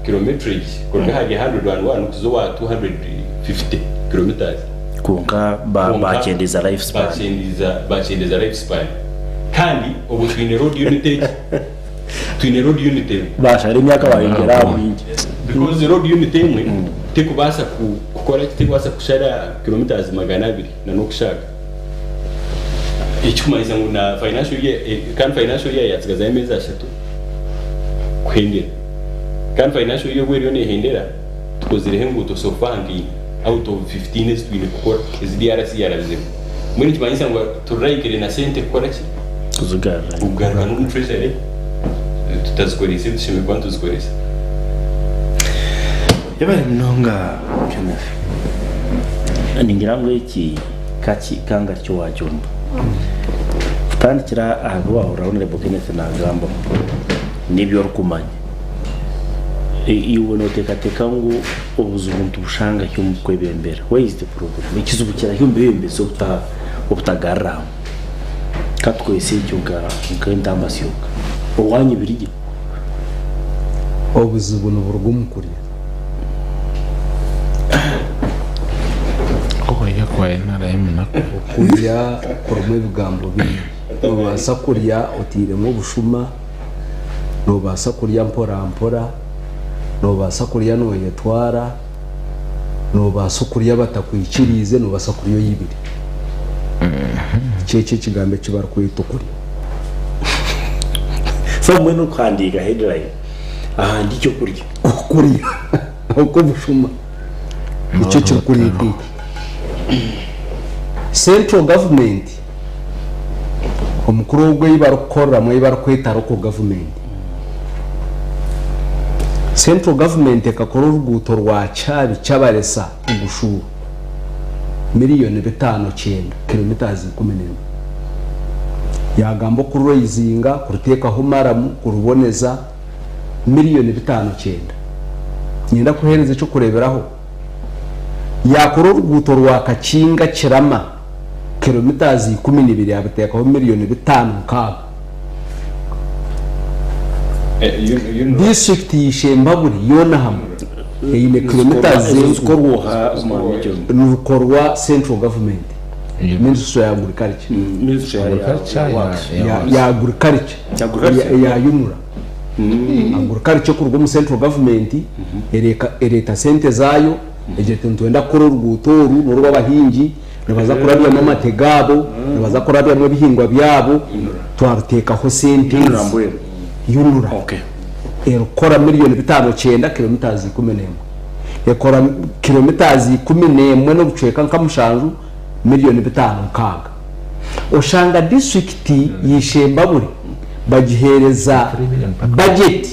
kilometrage kuruga haje 101 kuzowa 250 kilometers Kunga bachendeza lifespan. Bachendeza lifespan kandi ubu twine road unit Basha ari myaka bayongera mwingi. because road unit imwe tekubasa gukora tekubasa kushara kilometers 200 na no kushaka icyuma ngo na financial year kan financial year yatsigaza imeza 3 kwendera kan financial year weri yone hendera tukozirehe nguto sofangi out of 15 is twine gukora is DRC yarabize muri kimanyisa ngo turayikire na sente gukora ki ugarura no treasury tutazikoresha dushime kwantu zikoresha Yabari mnonga Kenneth. Ningira ngo iki kanga cyo wajumba. Tandikira abo urabona Kenneth nagamba nibyo rukumanya. Iwe no teka ngo ubuzungu bushanga cyo mukwebembera. Where is the problem? Ikizubukira cyo mbembezo ubutagarra. Katwese cyo ngenda amasyoka. Owanyi birije. obuzibu n'uburugumukuriye yakwaye narayimena kurya kurumwe ibigambo bimwe nobasa kurya utiremo ubushuma nobasa kurya mpora nobasa kurya noyetwara nobasa kurya batakwikirize nobasa kurya yibiri cece kigambe kibar kwitukuri so mwe no kwandiga headline ahandi cyo kurya uko bushuma icyo cyo kurya central government umukuru w'ubwo yibarukora mu yibarukwita ko government central government ekakora uruguto rwa cyabi cyabaresa ugushuru miliyoni 5.9 kilometers 10 yagambo kuruyizinga kurutekaho maramu kuruboneza miliyoni 5.9 nyenda kuhereza cyo kureberaho yakora uruguto rwa kakinga kirama kilometers 12 yabitekaho miliyoni 5.6 district yishembaburi yona hamwe ine kilometers n'ukorwa central government ministry ya agriculture ya agriculture ya yumura agriculture kurwo mu central government ereta sente zayo ejete ntwenda koro rugutoru n'uruba bahingi nabaza kurabya mu mategabo nabaza kurabya mu bihingwa byabo twaruteka ho sente yumura erukora miliyoni 5.9 kilometers 10 yakora kilometers 10 no bucweka nkamushanju miliyoni 5.6 oshanga district yishembaburi bagihereza budget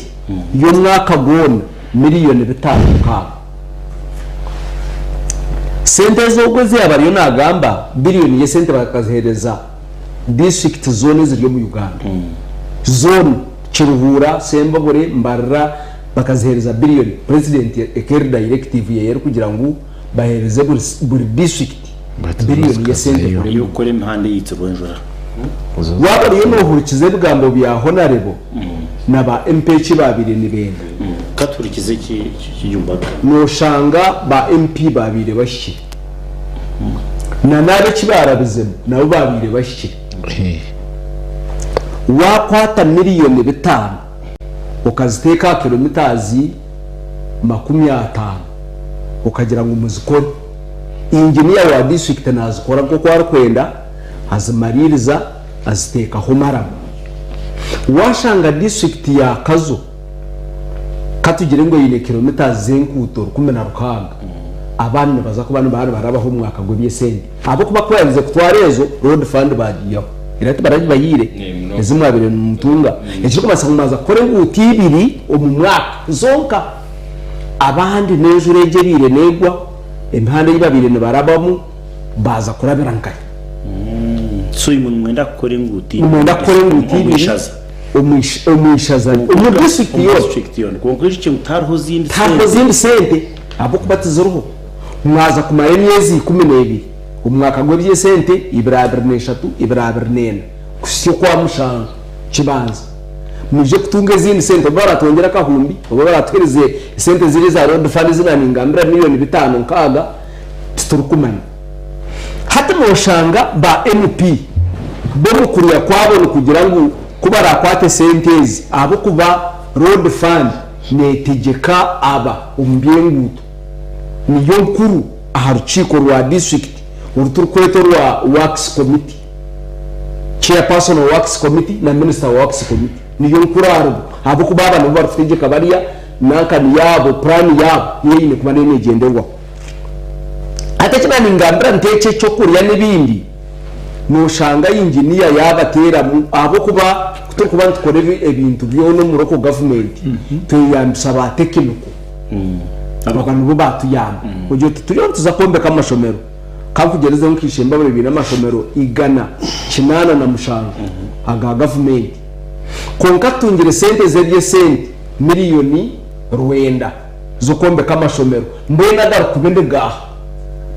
yo mwaka gona miliyoni 5.6 sente zogwe ziyabariyo nagamba billion ye sente bakazihereza district zone ziri mu Uganda zone Kiruhura Sembabure Mbarra bakazihereza billion president ekeri directive yero kugira ngo bahereze buri district billion ye sente yo kore impande yitsobonjora wabariyo no hurikize bwambo bya honorable naba MP babiri nibende katurikize kiyumbaga no shanga ba MP babiri bashye na nabe kibarabizemo nabo babiri bashye wakwata miliyoni 5 ukaziteka kilometers 50 ukagira ngo umuzikore engineer wa district nazikora kuko kwenda azimaririza aziteka ho marama washanga district ya Kazo katugire ngo yine kilometers zenkuto 10 abana baza ko bana barabaho umwaka ngo byesende abo kuba kwarize kutwarezo road fund bagiyeho irati baraji bayire ezimwabire mutunga ekiko basakumaza kore nguti 2 mu mwaka zonka abandi nejo regerire negwa impande y'ibabire barabamu baza kurabirankanye so uyu muntu mwenda kore nguti umwishaza district yon conclusion cyo tarho zindi sente abo kubatiza ruho mwaza kumara emyezi 12 umwaka gwe bye sente ibrabir neshatu ibrabir nene kusyo kwa mushanga kibanza muje kutunga zindi sente baratongera kahumbi baratwirize sente ziri za road fund zinaningambira miliyoni 5 nkaga turukumana hata mushanga ba MP bo mukuriya kwabo kugira ngo kubara kwate sentezi abo kuba road fund netegeka aba umbyenguto niyo nkuru aharuciko rwa district uruturukweto rwa works committee chairperson of works committee na minister of works committee niyo nkuru abo kuba abantu barutegeka bariya nakani yabo plan yabo yine kuba nene genderwa ate kibani ngambira nteke cyo kuriya nibindi noshanga engineer yabatera abo kuba kuba ntukorera ebintu byo no muroko government tuyambisaba technical abantu bo batuyamba ujye tuyo tuzakombeka amashomero kakugereza nkishemba bari n'amashomero igana kinana na mushanga aga government konka tungire sente zerye sente miliyoni 9 zo kombeka amashomero mbona dar kubende gaha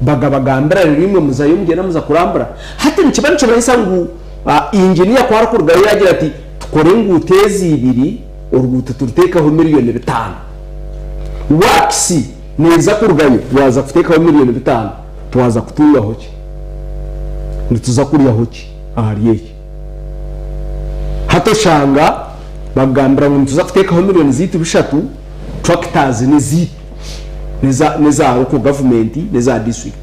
bagabagambira rimwe muzayumge namuza kurambura hati nikibani cyo bayisangu engineer kwa rakurga yagira ati tukore ngutezi 2 urgutu turutekaho miliyoni 5 waksi neza kurgayo waza kutekaho miliyoni 5 twaza kutuya hoki nituza kuriya hoki ahariye hato shanga bagambira ngo nituza kutekaho miliyoni 3 tractors neza uko government neza district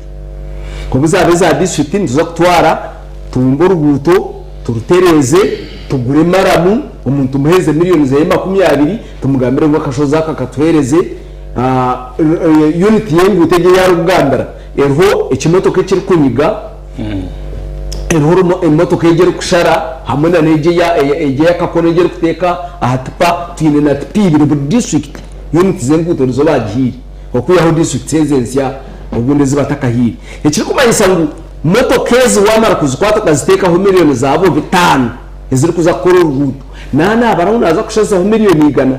ko bizabeza district nituza kutwara tumbora ubuto turutereze tugure maramu umuntu muheze miliyoni 20 tumugambire ngo akashoza kakatwereze unit yengu tege yarugandara erho ikimotoka kiri kunyiga erho imotoka yegere kushara hamwe na neje ya kakone yegere kuteka ahatupa tine na tipibire bu district unit zengu tozo bagihiri okuyaho district senzensya ubundi zibataka hiri ekiri kumayisa ngo motokezi wamara kuzikwata kaziteka ho miliyoni zabo 5 eziri kuza koro rugutu nana abaranga naza kushaza ho miliyoni 100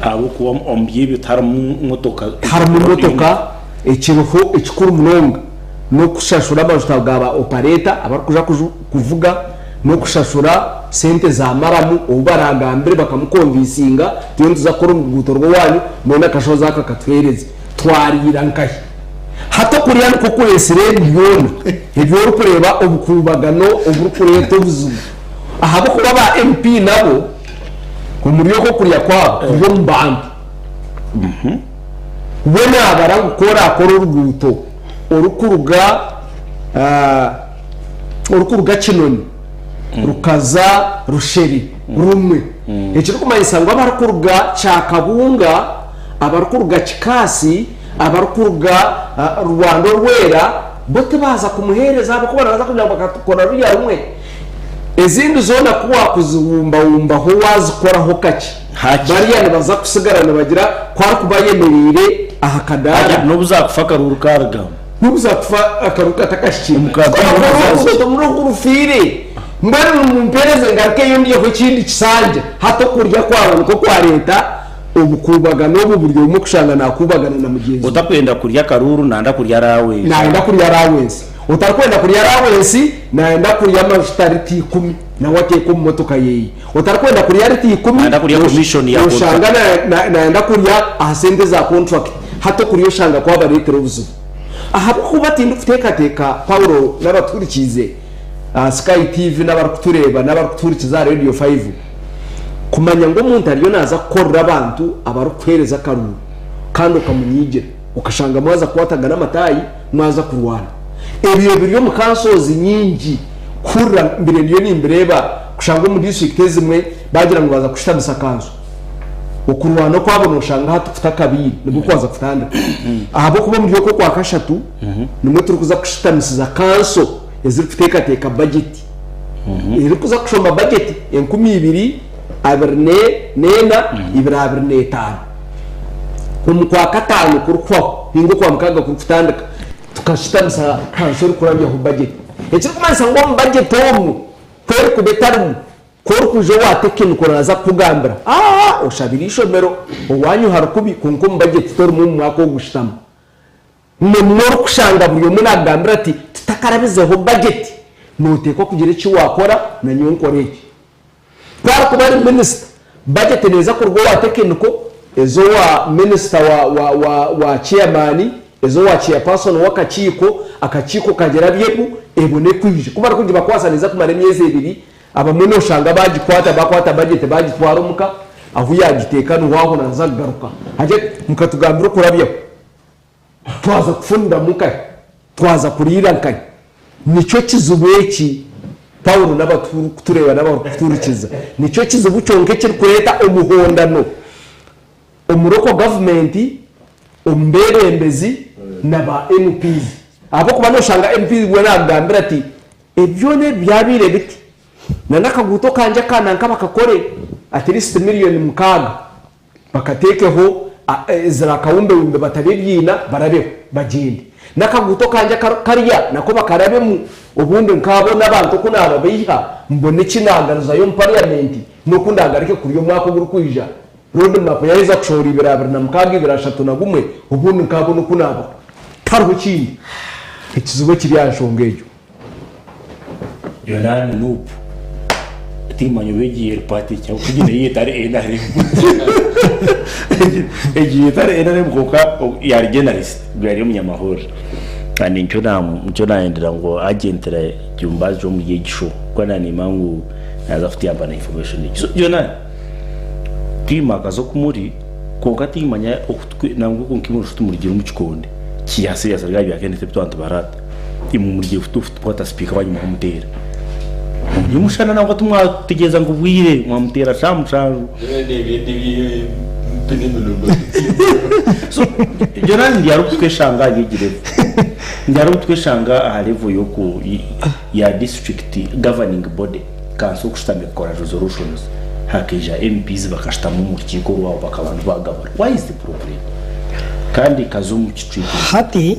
abo kuba ombyibi taramu motoka ekiruho ekikuru munonga no kushashura abajutagaba operator abakuja kuvuga no kushashura sente za maramu ubaragambire bakamukonvisinga tiyo tuza koro rugutu rwo wanyu mwenda kashoza akakatwereze twarira nkahi hato kuriya kuko yesire byona ibyo kureba obukubagano oburukureto buzumu ahabo kuba ba MP nabo kumuriyo ko kuriya kwabo kubo mbambi wena abara gukora uruguto urukuruga kinoni rukaza rusheri rumwe ekiri kumayisanga abarukuruga cyakabunga abarukuruga kikasi abarukuruga Rwanda rwera bote baza kumuhereza abo kubana baza kugira bakakora ruya rumwe ezindi zona kuwa kuzibumba ho wazikoraho kaki bariya baza kusigarana bagira kwara kubayemerire ahakadara no buzakufaka rurukarga nubuzakufa akaruka takashiki mukaza muri urufire mbere mumpereze ngarke yondiye ko kindi kisanje hato kurya kwabo ko kwa leta Obukubagano buryo mu kushanga nakubagana na mugenzi utakwenda kurya karuru nanda kurya rawe naenda kurya rawensi utakwenda kurya rawensi naenda kurya mastariti 10 na wate ko motoka yeyi utakwenda kurya riti 10 naenda kurya commission ya ushanga naenda kurya ahasende za contract hato kuryo shanga kwa baretero buzu aha kuba tindu kuteka Paulo n'abaturikize Sky TV n'abarukutureba n'abarukuturikiza Radio 5 kumanya ngo umuntu ariyo naza korra abantu abarukwereza karuru kandi ukamunyigera ukashanga mwaza kuwataga n'amatayi mwaza kurwana ebyo biriyo mu kansozi nyingi kurra mbere niyo nimbireba kushanga mu district zimwe bagira ngo baza kushitamisa kanso ukurwana kwabona ushanga hatufuta kabiri nibwo kwaza kutanda ahabo kuba muri yoko kwa kashatu nimwe turi kuza kushitamisiza kanso eziri kutekateka budget iri kuza kushoma budget 12 abirne nena ibirabirne tano kumukwa katanu kurukwaho hingo kwa mkaga kutandika tukashitamisa kanso uri kurabya ku budget ekiri kumanisa ngo mu budget omu kweri kubetarumu kuri kuje watekeni koraza kugambira ushabirisho mero owanyu harukubi kunko mu budget tori mu mwako gushitama nemoro kushanga buri umwe nagambira ati tutakarabizeho budget nutekwa kugira iki wakora na nyonkoreke kwa kubari minister budget neza kurwo watekeni ko ezo wa minister wa chairman ezo wa chairperson akachiko kagera byebu ebone kwije kubara kugira bakwasaniza kumara emyezi 2 abamwe ushanga bakwata budget bagitwara umuka aho yagiteka n'uwaho naza garuka haje mukatugambira kurabya twaza kufunda muka twaza kurira nkanye nico kizubeki Paulo n'abatureba n'abaturikiza nico kizubu cyonke kiri kureta umuhondano umuroko government Omubebembezi n'aba MPs abo kuba noshanga MPs bwe nagambira ati ebyo ne byabire biti nanakaguto kanje kana nkabakakore at least million mukaga bakatekeho zira kawumbe wumbe batabibyina barabeho bagende nakaguto kanje kariya nako bakarabe mu ubundi nkabo n'abantu kunaba biha mbone kinangariza yo parliament no kundagarike kuri yo mwako guru kwija road map yaiza kushora ibirabira na mukaga ibirashatu na gumwe ubundi nkabo no kunaba tarho kindi ikizuba kiri yashongejo yonani nupu timanyo begiye party cyo kugine yitare enare yitare enare mukoka ya journalist bwari umunyamahoro kandi ncyo naendera ngo agentra cyumbazo mu gigisho kwana ni mangu nazafuti yamba information so yonani timakazo kumuri koka timanya nangu kunkimuru tumurigira mu kikonde kiyase yasaga byakene tepto barata imumurigiye futu kwata speaker banyu mumutera Yumushana na watu mwategeza ngo bwire mwamutera shamusharu so jorani ndiaro kweshanga yigire ndiaro kweshanga ahalevo yoko ya district governing body kanso kushtame kora resolutions hakija MPs bakashtamu mu kiko rwabo bakabantu bagabara why is the problem kandi kazumu kitwiki hati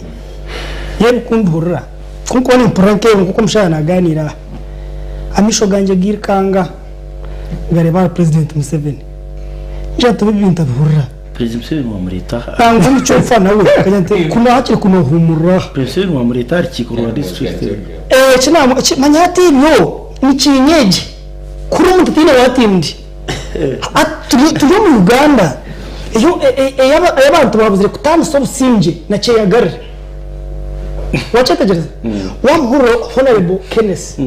yeri kundurra kunko ni pranke nguko mshana ganira amisho ganje girkanga gareba president Museveni jato bibinta bihurra president Museveni wa murita tangu micho fana we kanyante kuna hakiri kuna humurra president wa murita arikiko wa district china manyati yo nichinyeje kuri umuntu tine watindi turi mu Uganda iyo abantu babuzire kutana so businje na cheyagari wachetegereza wamhuro honorable Kenneth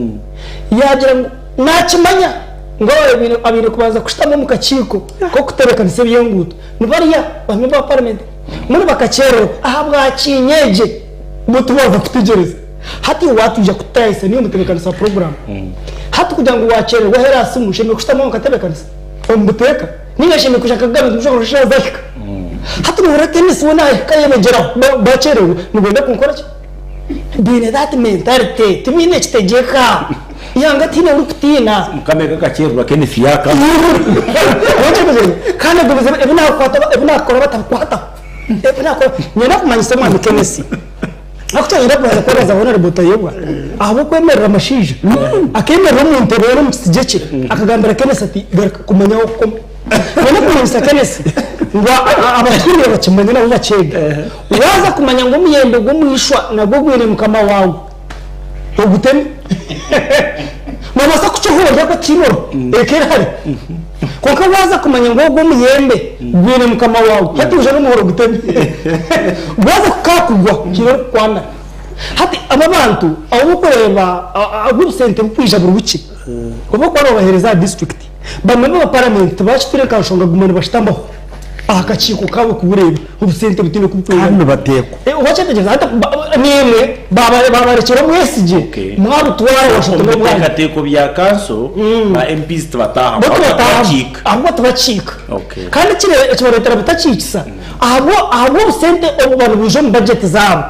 yagira nakimanya ngo ibintu abire kubaza kushitamo mu kaciko ko kuterekana se byonguto nibariya bamwe ba parliament muri bakacero ahabwa kinyeje mutubaza kutegereza hati watuje kutayise niyo muterekana sa program hati kugira ngo wacere wahera si musheme kushitamo mu katerekana ombuteka ningasheme kushaka gabe mushaka kushaka zashika hati mureke nisibona kayemegera bacerewe nibonda kunkora ki bine that mentality tumine kitegeka yanga tina urukutina mukameka kacerwa kene fiyaka kandi dubize ebina kora batakwata ebina kora nyina kumanyisa mwa Kenneth akuto yira kwa za honorable Tayobwa abo kwemerera amashije akemera umuntu rero mu kijeke akagambira Kenneth ati kumanya uko bone kumanyisa Kenneth ngo abatwire bakimanya nabo bacega waza kumanya ngo muyembe go mwishwa nabwo gwene mukama wawe oguteme mama sakucho hoya ko kinoro ekera hari kuko waza kumanya ngo go muyembe gwene mukama wawe hatuje no muhoro guteme waza kukakugwa kinoro kwana hati aba bantu abo kureba agubsente kwija buruki kuba kwa bahereza district bamwe ba parliament bashitire kanshonga gumene bashitambaho akachiko kabo kubureba ubusente butine kubutwe hano bateko wachategeza hata nimwe baba rekera mwesije mwabutwara washitamwe bwa kateko bya kanso ba MPs tubataha ahubwo tubacika kandi kire cyo bitacikisa ahubwo ubusente abantu buje mu budget zabo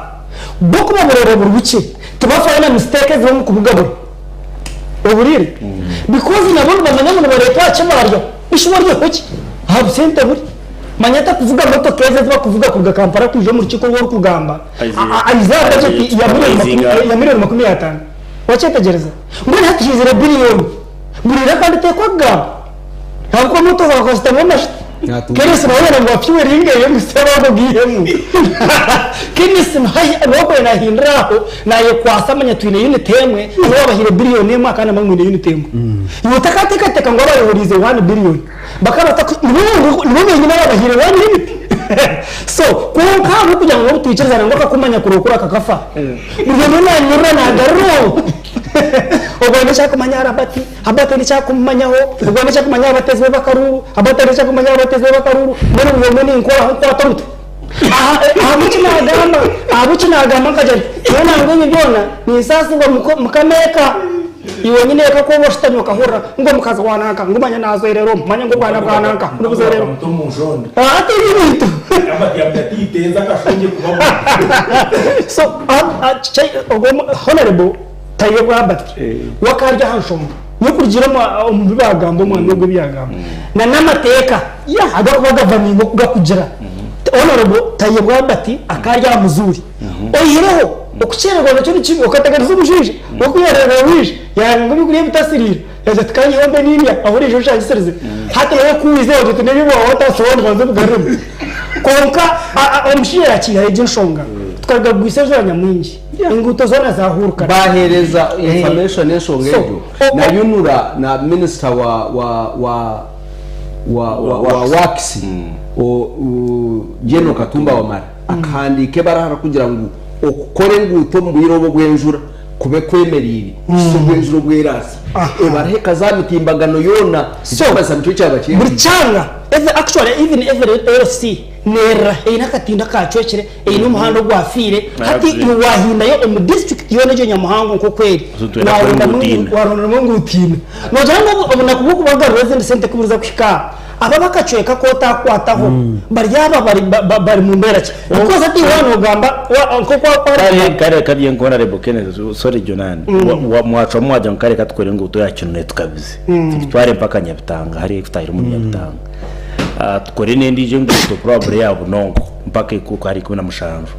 boko baborera buruki tubafana na mistakes zo kubugabura oburire because nabo bamanya ngo bareta cyamaryo bishobora kuki abusente buri manyata kuvuga moto keze zba kuvuga ku Kampala kuje mu rukiko rwo kugamba aiza budget ya miliyoni 50 wachetegereza ngo hatizira billion burira kandi tekwaga ntabwo moto za customer mash kenisi nawe ngo afyiwe ringe yo musaba ngo gihemu kenisi nawe na hindraho naye kwasamanya twine unit emwe ngo bahire billion emwe akana mangwine unit emwe yutakatekateka ngo abayihurize 1 billion bakaba nibo nyine bahire 1 unit so kuko kugira ngo tuyicerezana ngo akakumanya kurokura kakafa ngo nanyura nagaro ubwo nshaka kumanya abati nshaka kumanyaho ubwo nshaka kumanya abatezwe bakaruru abati nshaka kumanya abatezwe bakaruru muri uwo nkora aho kwatorute abukinagamba kajya none ngo byona ni sasi ngo mukameka iwe nyine ko boshitanye ukahura ngo mukaza wanaka ngo manya nazo rero manya ngo bwana bwanaka nubuze rero ati ibintu yatiteza kashonje kuba so honorable tayo bwabati wakarya hanshomba no kurigiramo umubibagambo umwana ngo byagambo na namateka ya agakubaga vamingo kugakugira honorable tayo bwabati akarya muzuri oyireho okucererwa nacyo nikibi ukatagariza umujije okuyarera wije yango bikuriye bitasirira yaje tukanye wambe ninya ahurije ushagisereze hata yewe kuwize ojo tunebibo watasobona banze bugarimo konka omushira kihaye jinshonga tukaga gwiseje nyamwingi inguto zona zahuruka bahereza information eshongejo na yunura na minister wa wax Jeno Katumba wa mara akandike barahara kugira ngo okukore nguto mu birobo gwenjura kube kwemerire gwenjura gwerasi baraheka za mitimbagano yona cyabasa micyo cyabakire buri cyanga even LC nera inakatinda kacwekere no muhando gwafire hati wahinda yo mu district yone je nyamuhango nko kweri waronda mu ngutina no jango ubona kubukubagano resident center kuburiza kwika aba bakacweka ko takwataho baryaba bari mu mbera cye because ati wano gamba kare kadiye ngona rebokene sorry Jonani wa mwacho mwaje nkare katwere ngo uto yakintu tukabize tware mpaka nyabitanga hari ifitahira mu nyabitanga tukore nendi je ngo to problem yabo nongo mpaka ikuko hari kubona mushanjo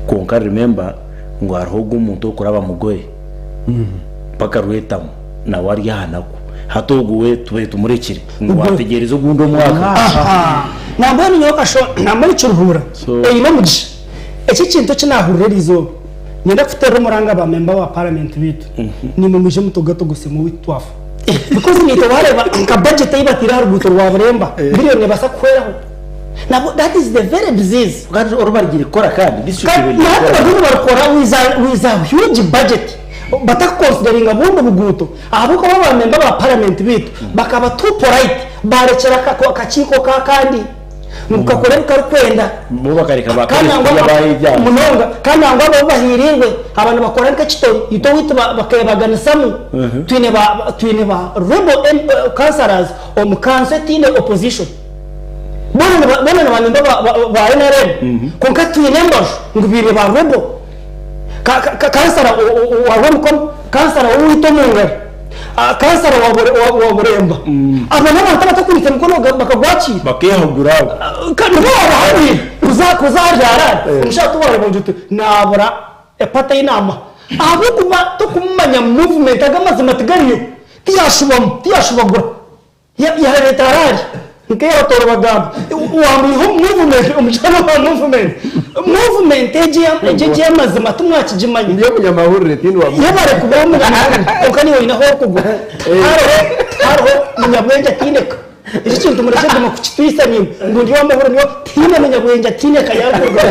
konka remember ngo arhoga umuntu okuraba mugoye mpaka ruetamo na wari hanako hatoguwe tube tumurekire wategereza ugundo mwaka nambani nyoka sho nambani churuhura ino mugisha iki kintu kinahuririzo nyenda kufite rumuranga ba member wa parliament bitu ni mumije mutogato gusema witwafu because ni to bareba ka budget ibatira harubuto rwa buremba miliyoni basa kweraho nabo that is the very disease kandi orubarigire kora kandi district bakora with a huge budget batakonsideringa bumbu buguto abuko babamemba ba parliament bitu bakaba too polite barekera akakiko ka kandi mukakorera karukwenda bo bakareka bakaya munonga kandi ngo abo bahirirwe abantu bakorera kacito ito witu bakayabagana samu twine ba rebel councillors o council opposition bona n'abamemba ba NRM konka twine mbasho ngubire ba rebel kansara wawemkom kansara uwitomunga kansara wa buremba abana batakurikira mukono bakagwachi bakehagura kandi barahabi kuzajara ushaka tubara bonjutu nabura epata inama abo kuba to kumanya movement agamazima tigariyo tiyashubagura ya retarari nkeyo toro bagamba wa movement umujana wa movement eje amazima tumwakijimanye ndiyo munyamahurire tindi wa yabare kubamu ukani wina ho kugwa haro munyabwenge tindeka icyo kintu mureke ndimo kukitwisa nyine ngo ndi w'amahoro niyo tine menyabwenge atine kayagurwa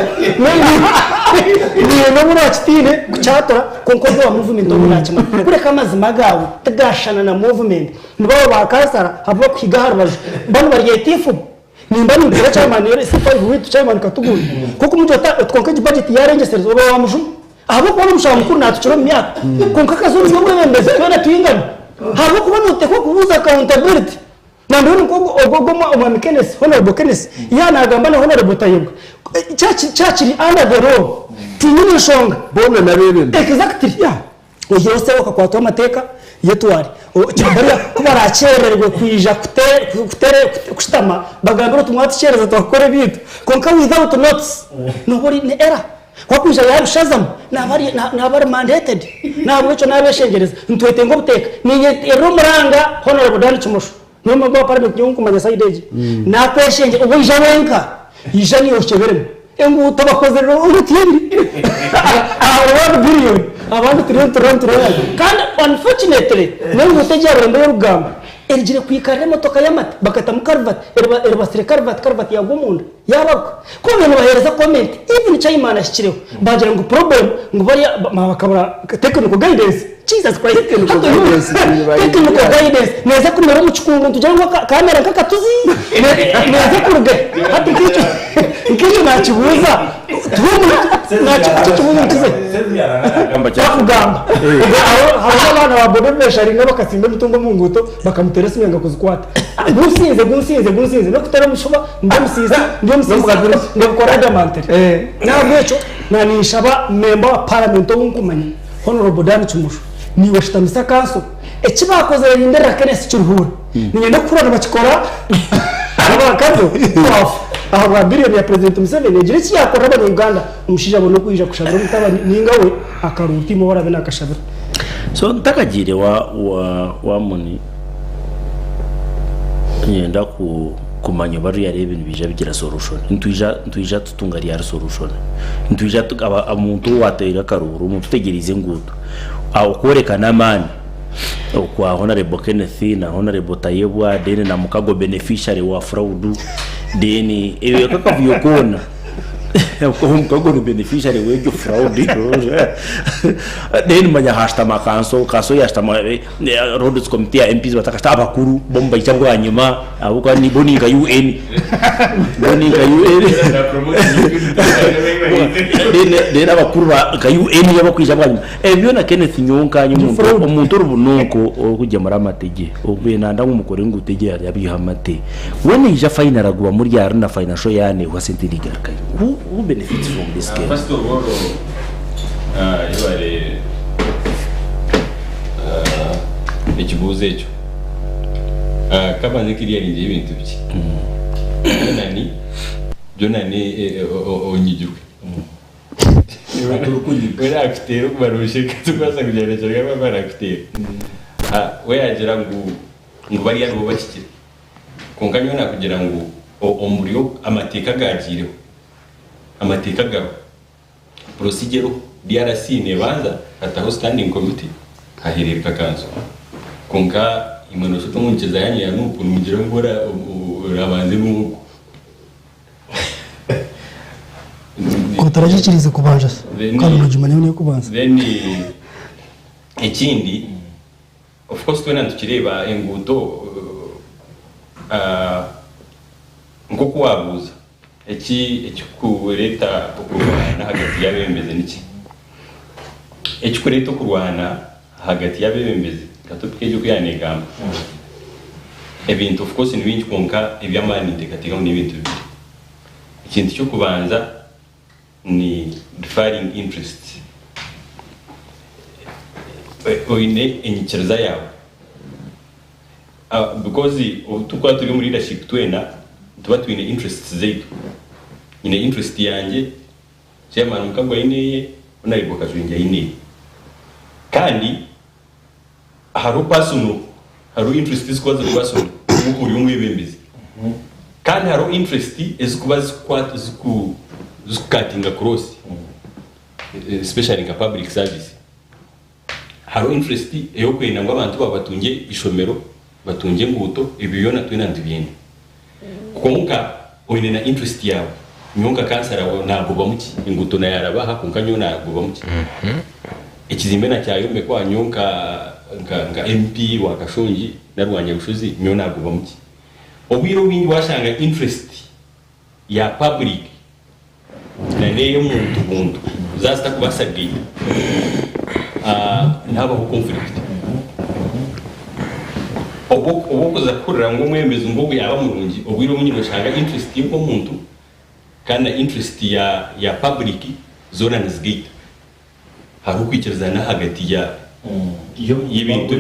ni muri akitine kucyatora konkoze wa movement obunakima kureka amazima gawe tugashana na movement nibo bakasara hava kwiga harbaje bano bariye tifu nimba ni mbere cyane rero C5 witu cyane katuguri kuko umujota twonkeje budget yarengesereza oba wa mujum abo kubona umushaka mukuru natuciro myaka konka kazuru ngo wembeze twena tuyingana habo kubona uteko kubuza accountability nandone ko ogogo Kenneth honorable Kenneth yana agamba na honorable Tayibwa cyakiri under the law tinyine shonga bone na bene exactly ya oyo se wakakwata amateka yetwari cyambara kuba racererwe kwija kushitama bagambira tumwati cereza twakore bitu konka without notes nobody ni era kwakuja yarushazam nabari mandated nabwo cyo nabeshengereza ntwete ngo buteka ninye erumuranga honorable Dan Chumusho noma gwa parame kunyungu kumanya saideje nakweshenge ubuje wenka yijani yocheberemo engu utabakozera urutindi aho billion abantu trillion kandi unfortunately nengu utajya rembe y'urugamba erigire kwikarira motoka y'amata bakata mu Carvat erbasire Carvat yagumunda yabako ko bintu bahereza comment even Chaimana ashikireho bagira ngo problem ngo bari bakabura technical guidance Jesus Christ technical guidance neza kumera mu cyukungu tujya ngo kamera kakatuzi neza kuruge hati kicho nakibuza nakibuza kize gamba aho abana babodesha ringa bakasimba mutungo mu nguto bakamuteresa imyanga kuzikwata gunsinze no kutara mushuba ndamusiza ndokora diamanteri nabwecho nanishaba member wa parliament w'unkumanya honorable Dan Chumusho ni washitamisa kanso ekibakoze yindera Kenneth Kiruhura ninyenda kurana bakikora abakazo aho ba billion ya president Museveni gira iki yakora aba Uganda umushija bono kwija kushabira mutaba ningawe akarutimo warabe nakashabira so ntakagire wa muni nyenda kumanya bari yare ibintu bije bigira solution ntwija tutunga ya solution ntwija umuntu watera karuru umutegerize nguto aho kwerekana mani kwa honorable Kenneth na honorable Tayebwa deni na mukago beneficiary wa fraud deni ewe kakavuyo kona ko mukago beneficiary wejo fraud deni manya hashta makanso kaso yashta roads committee MPs batakashta abakuru bomba icyangwa nyuma abuka ni boninga UN deni abakuru ba UN yabakwija banyuma ebyo na Kenneth Nyonka umuntu rubunuko okujya amatege obena nk'umukore ngutege yabihamate wone ija final agwa muri yari na financial yane wa sentiriga kai who benefits from this game first of all yare ikibuze cyo kabanye kiriya ni ibintu biki Jonani onyijwe wera akitero kubarushe katubasa kugerageza baba akitero we yagira ngo bari yabo bakikira konkanyo na kugira ngo omuriyo amateka gagireho amateka gabo procedure DRC nebanza ataho standing committee haherereka kanzo konka imano soto muncheza yanye ya nupu mugire ngora rabanze nuko kotarajikirize kubanja kandi mujumanya niyo kubanza then ikindi of course twena tukireba enguto ngoko wabuza ekikureta kurwana hagati y'abembeze niki ekikureta kurwana hagati y'abembeze katopike cyo kyanegamba ebintu of course nibingi konka ebyamani ndekatega n'ibintu bibiri ikintu cyo kubanza ni differing interest oine enyikiriza yawe because tukwa turi muri leadership twena tuba twine interests zetu ine interest yanjye chairman mukagwa ineye unaribo kajwinja ineye kandi haru personal haru interest zikwaza personal uri umwebembezi kandi haru interest ezikuba cutting across especially in public service haru interest eyo kwena ngo abantu babatunge ishomero batunge nguto ibiyona twina ndibindi konka oine na interest yawe nyonka kansara wa ntabwo bamuki inguto na yarabaha konka nyo ntabwo bamuki ikizimbe na cyayome kwa nyonka nga MP wa Kashonji narwanya bushuzi nyo ntabwo bamuki obwiro wingi washanga interest ya public na neyo muntu zasta kubasagiye ntabaho conflict obukoza kurira ngo mwemeze ngo yaba murungi obwiro wingi washanga interest y'uko muntu kana interest ya public zona nizgate hari ukwikirizana hagati ya y'ibintu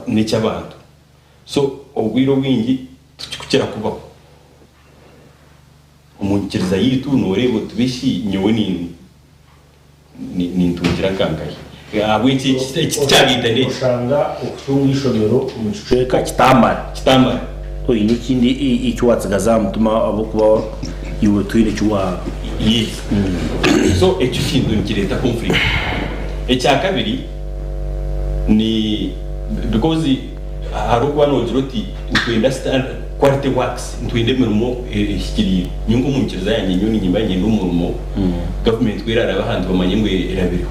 n'icy'abantu so obwiro wingi tukukira kubaho umunkiriza yitu norebo tubishi nyewe ni ntungira kangaye abwe iki cyagita ne ushanga okutunga ishomero umuceka kitambara ko inikindi icyo watsaga mutuma abo kuba yiwe twine cywa yes so icyo kintu nikireta conflict icya kabiri ni because haruko no jiroti to understand quality works ntwinde mirimo ikiri nyungu munkiriza yanjye nyoni nyimba ngendo umurimo government kwirara abahanzi bamanye ngo irabiriho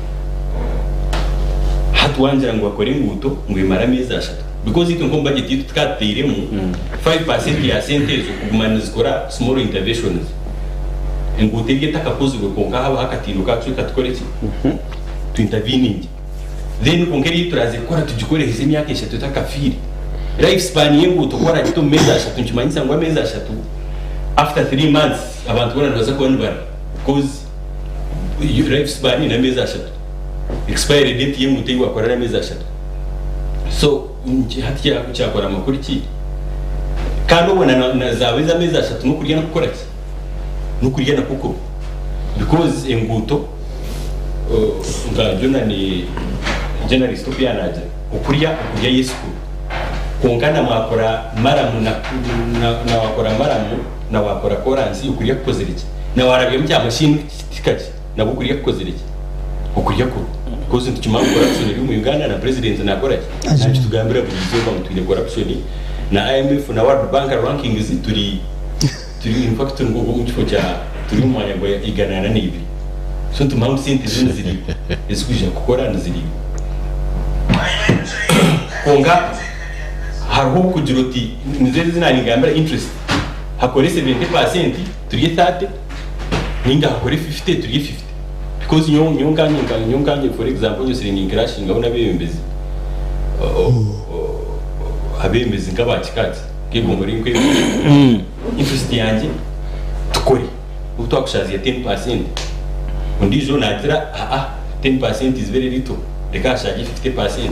hatuwangira ngo bakore nguto ngo imara meza ashatu because ito ngomba budget yitu tkatiremo 5% ya sentence kugumana zikora small interventions engute bye takakozwe ko ngaho hakatindo kacu katkoreki to intervening then kongeri turaze gukora tugikoreheze imyaka 3 takafiri life span yengu tukora gito meza ashatu nkimanyisa ngo meza ashatu after 3 months abantu bona baza kubona bara because life span ina meza ashatu expiry date yengu teyi wakora na meza ashatu so hati ya kucyakora amakuru ki kandi ubona na zawe za meza ashatu no kurya no gukora ki no kurya na kuko because enguto nga jona ni journalist upianaje ukurya Yesu kongana mwakora maramu na wakora maramu na wakora koranzi ukuriya kukozeriki na warabye mu cyamashini tikaje na ukuriya kukozeriki ukuriya ko koze ntukima corruption iri mu Uganda na president na koraki nacyo tugambira bugize ba mutwire corruption na IMF na World Bank rankings turi in fact ngo mu cyo cya turi mu mwanya ngo iganana n'ibi so tumam sente ziri eskuja gukora n'iziri konga hariho kugira uti nizere zinaningambira interest hakore 70% turiye 30 ninga hakore 50 turiye 50 because nyonganye for example you saying crashing abona bembezi abembezi ngabakikati kego muri nkwe interest yanjye tukore utwakushaziye 10% undi jo natira 10% is very little rekashaje 50%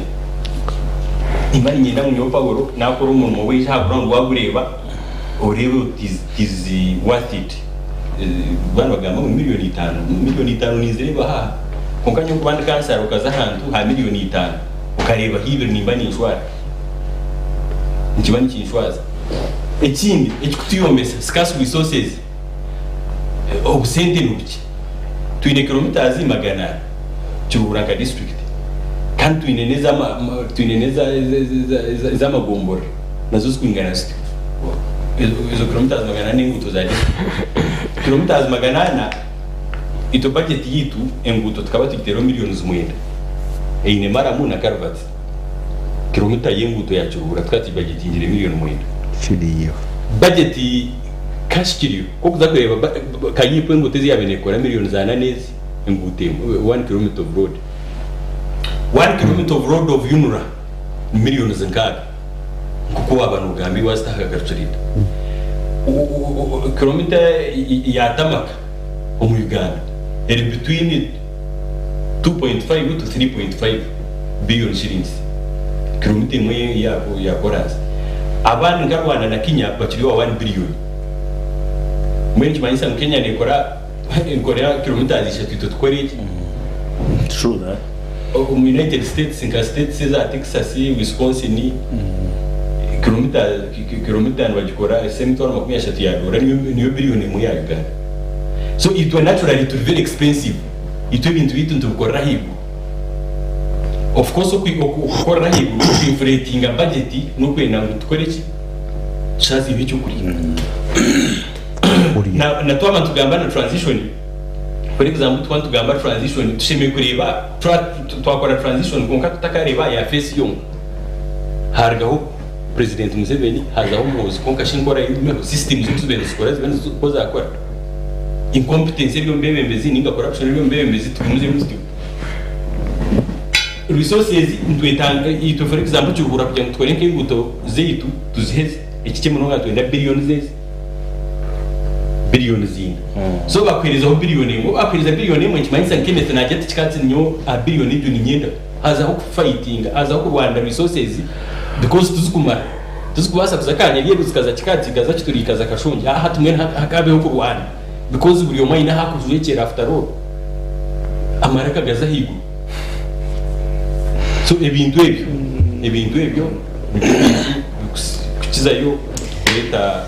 imari nyenda mu nyopagoro nakora umuntu we cyagura wagureba urebe is worth it bana bagamba miliyoni 5 nizireba ha konkanya kubanda kansara ukaza hantu ha miliyoni 5 ukareba hibe nimba ni inshwara nkibani kinshwaza ekindi ekutiyomesa scarce resources obusente nubiki twine kilometers magana cyuranga district kandi twineneza z'amagombora nazo zikwingana ziti izo kilometers magana n'inguto za kilometers magana ito budget yitu enguto tukaba tukitero miliyoni z'umwenda eine maramu na karvati kilometer yenguto yacurura twati budget ingire miliyoni mwenda kiriyo budget cash kiriyo ko kuza kureba kayipo enguto ziyabenekora miliyoni za nanezi engute 1 km of road 1 km of road of Unura millions zinkaga kuko abantu gambi wasitaka gaturita kilometer ya tamaka mu Uganda eri between 2.5 to 3.5 billion shillings kilometer imwe ya koransi abantu ngarwana na Kenya bakiriwa 1 billion mwenye kimanyisa mu Kenya nekora kilometers zishatu tukore true that United States in states za Texas, Wisconsin kilometer bagikora semitora 30 ya dola niyo billion mu ya Uganda so it was naturally to very expensive it will into it to gukora higo of course ukora nahi inflating budget no kwenda ngo tukore iki chazi ibyo kuri na twaba tugamba na transition for example twaba tugamba transition tusheme kureba twakora transition konka tutakareba ya face yong hargaho president Museveni hazaho umuyobozi konka shingora y'imero system z'ubuzima zikora zibanje ko zakora incompetence y'Omubebembezi ninga corruption y'Omubebembezi tukumuze mu resources ntwetanga ito for example cyugura kugira ngo twere nk'imbuto zeitu tuziheze iki cyo munonga twenda billion zindi so bakwirizaho billion ngo akwiriza billion mu kimanyisa Kenneth na jet kikatsi nyo a billion ibyo ninyenda azaho fighting azaho kurwanda resources because tuzikubasa kuzakanya igiye gusikaza kikatsi gaza kiturikaza kashonje aha tumwe hakabeho kurwanda because buri yoma ina hakuzwekera after all amaraka gaza higo so ebintu ebyo kukizayo leta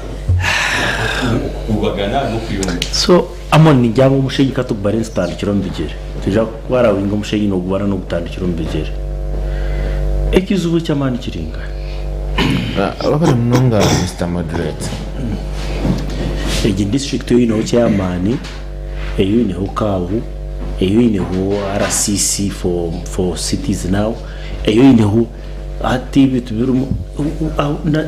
kubagana no kuyumva so amoni njyabo umushenyi katubare standikiro mbigere tuja warawinga umushenyi no gubara no gutandikiro mbigere ekizubu cyamani kiringa ababara mnonga Mr. Moderator egi district yo chairman eyo ne hokawu eyo ne ho RCC for cities now eyo ne ho activity birumo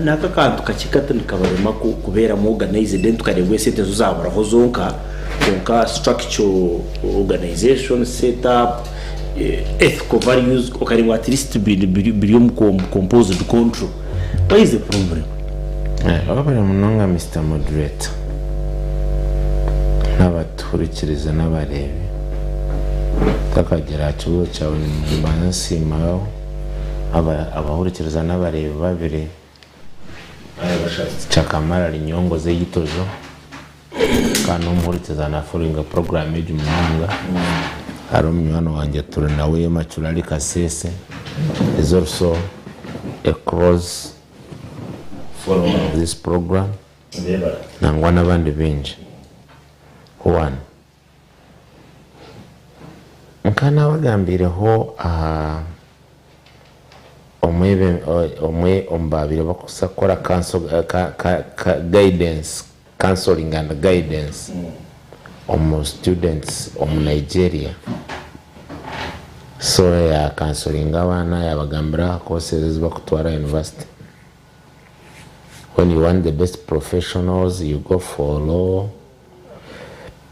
nakakantu kachikata nikabarema kubera mu organized tukarebwe sete zuzabara ho zonka structure organization setup ethical values okarimwa at least bilium composed control. What is the problem? ababara mnonga Mr. Moderator n'abaturikiriza n'abarebe takagera cyo cyawe banasimaho abahurikiriza n'abarebe babiri chakamara linyongo ze yitozo kana umurikiza na following program y'umunanga hari umwana wanjye turi nawe macurali kasese is also a cross follow this program nangwa n'abandi benshi one nkana bagambireho omwe ombabire bakusakora council guidance counseling and guidance students Nigeria so ya counseling abana yabagambira courses bakutwara university. When you want the best professionals you go for law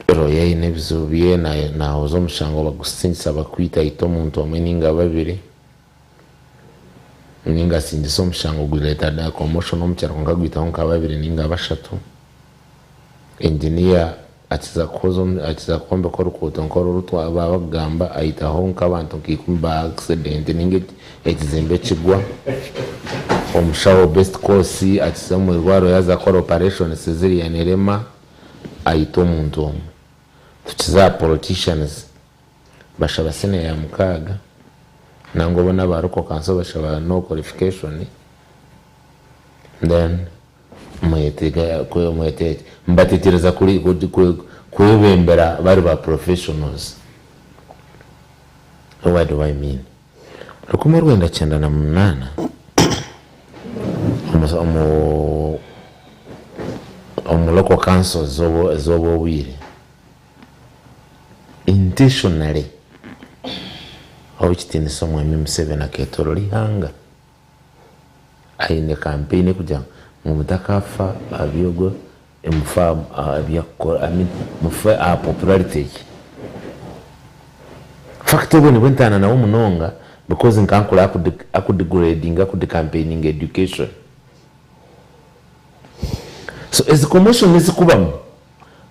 roye nebizubiye na hozo mushango bagusinza bakwita ito muntu omeninga babiri ninga sindiso mushango guleta da commotion omucyaro ngagwita onka babiri ninga bashatu engineer atiza kombe ko rukuto nkoro rutwa abagamba ayita honka abantu kikumba accident ninge ekizembe kigwa omushawo best course atiza mu rwaro yaza ko operation cesarean erema ayito omuntu tukiza politicians bashaba sene ya mukaga nango bona baruko kanso bashaba no qualification then mwetega ko mwete mbatetereza kuri kwebembera bari ba professionals. What do I mean? Rukumo rwenda 98 local council zobo wiri intentionally awitini somwe Museveni aketoro lihanga aine campaign kuja mu mutakafa abyogo emfa abyakora mufa popularity fact when wentana na umunonga because nkankula akudegrading campaigning education. So as the commotion is kubamu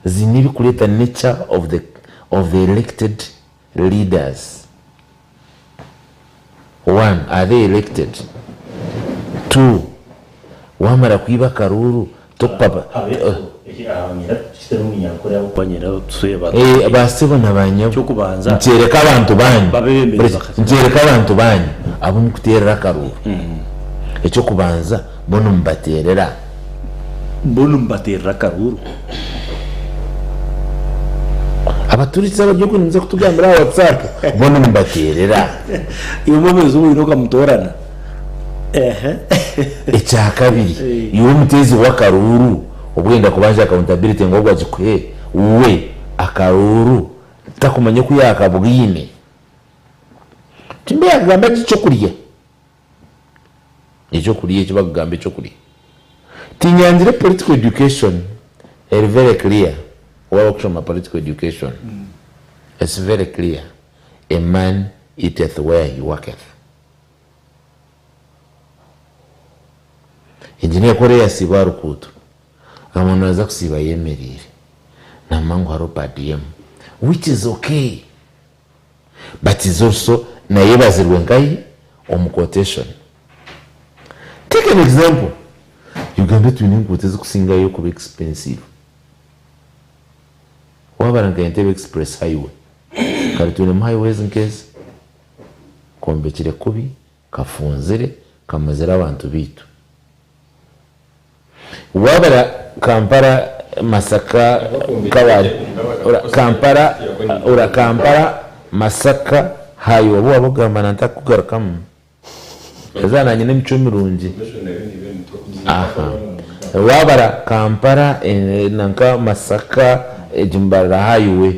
zinibi kuleta nature of the elected leaders. One, are they elected? Two, wamara kuiba karuru tokpapa basibo nabanya cyokubanza ntereka abantu banyu abo mukuterera karuru ecyo kubanza bono mbaterera karuru abaturikiza baryo kunze kutugambira WhatsApp bono mbaterera iyo mumeze ubiro kamutorana icya kabiri iyo mutezi w'akaruru ubwenda kubanje accountability ngo gwagikwe we akaruru takumanye kuyakabwine timbe yagamba cyo kurya icyo kuriye cyo bagamba cyo kuriye tinyanzire political education is very clear wa political education it's very clear a man eateth where he worketh. Engineer Korea siba rukuto amuntu aza kusiba yemerire na mangu haro padiem which is okay but is also na yebazirwe ngai quotation. Take an example. Uganda tuine kuteze kusinga yo kuba expensive wabaranga Entebbe Express highway kari tuine highways nkezi kombekire kubi kafunzire kamazira abantu bitu wabara Kampala Masaka kabari Kampala Masaka hayo bo abogamba ntakugarukamu ezana nyine mico mirungi aha wabara Kampala nanka Masaka ejimbara highway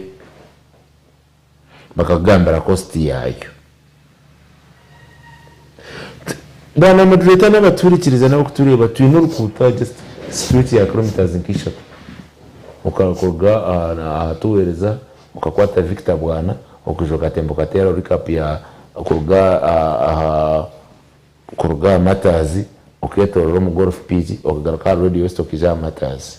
bakagambira cost yayo bana moderator n'abaturikiriza nabo kutureba tuyino rukuta just street ya kilometers nkisha ukakoga atuwereza ukakwata Victor bwana ukujoka tembo katera recap ya kuruga matazi uketorero mu golf pitch ukagaruka radio stock ja matazi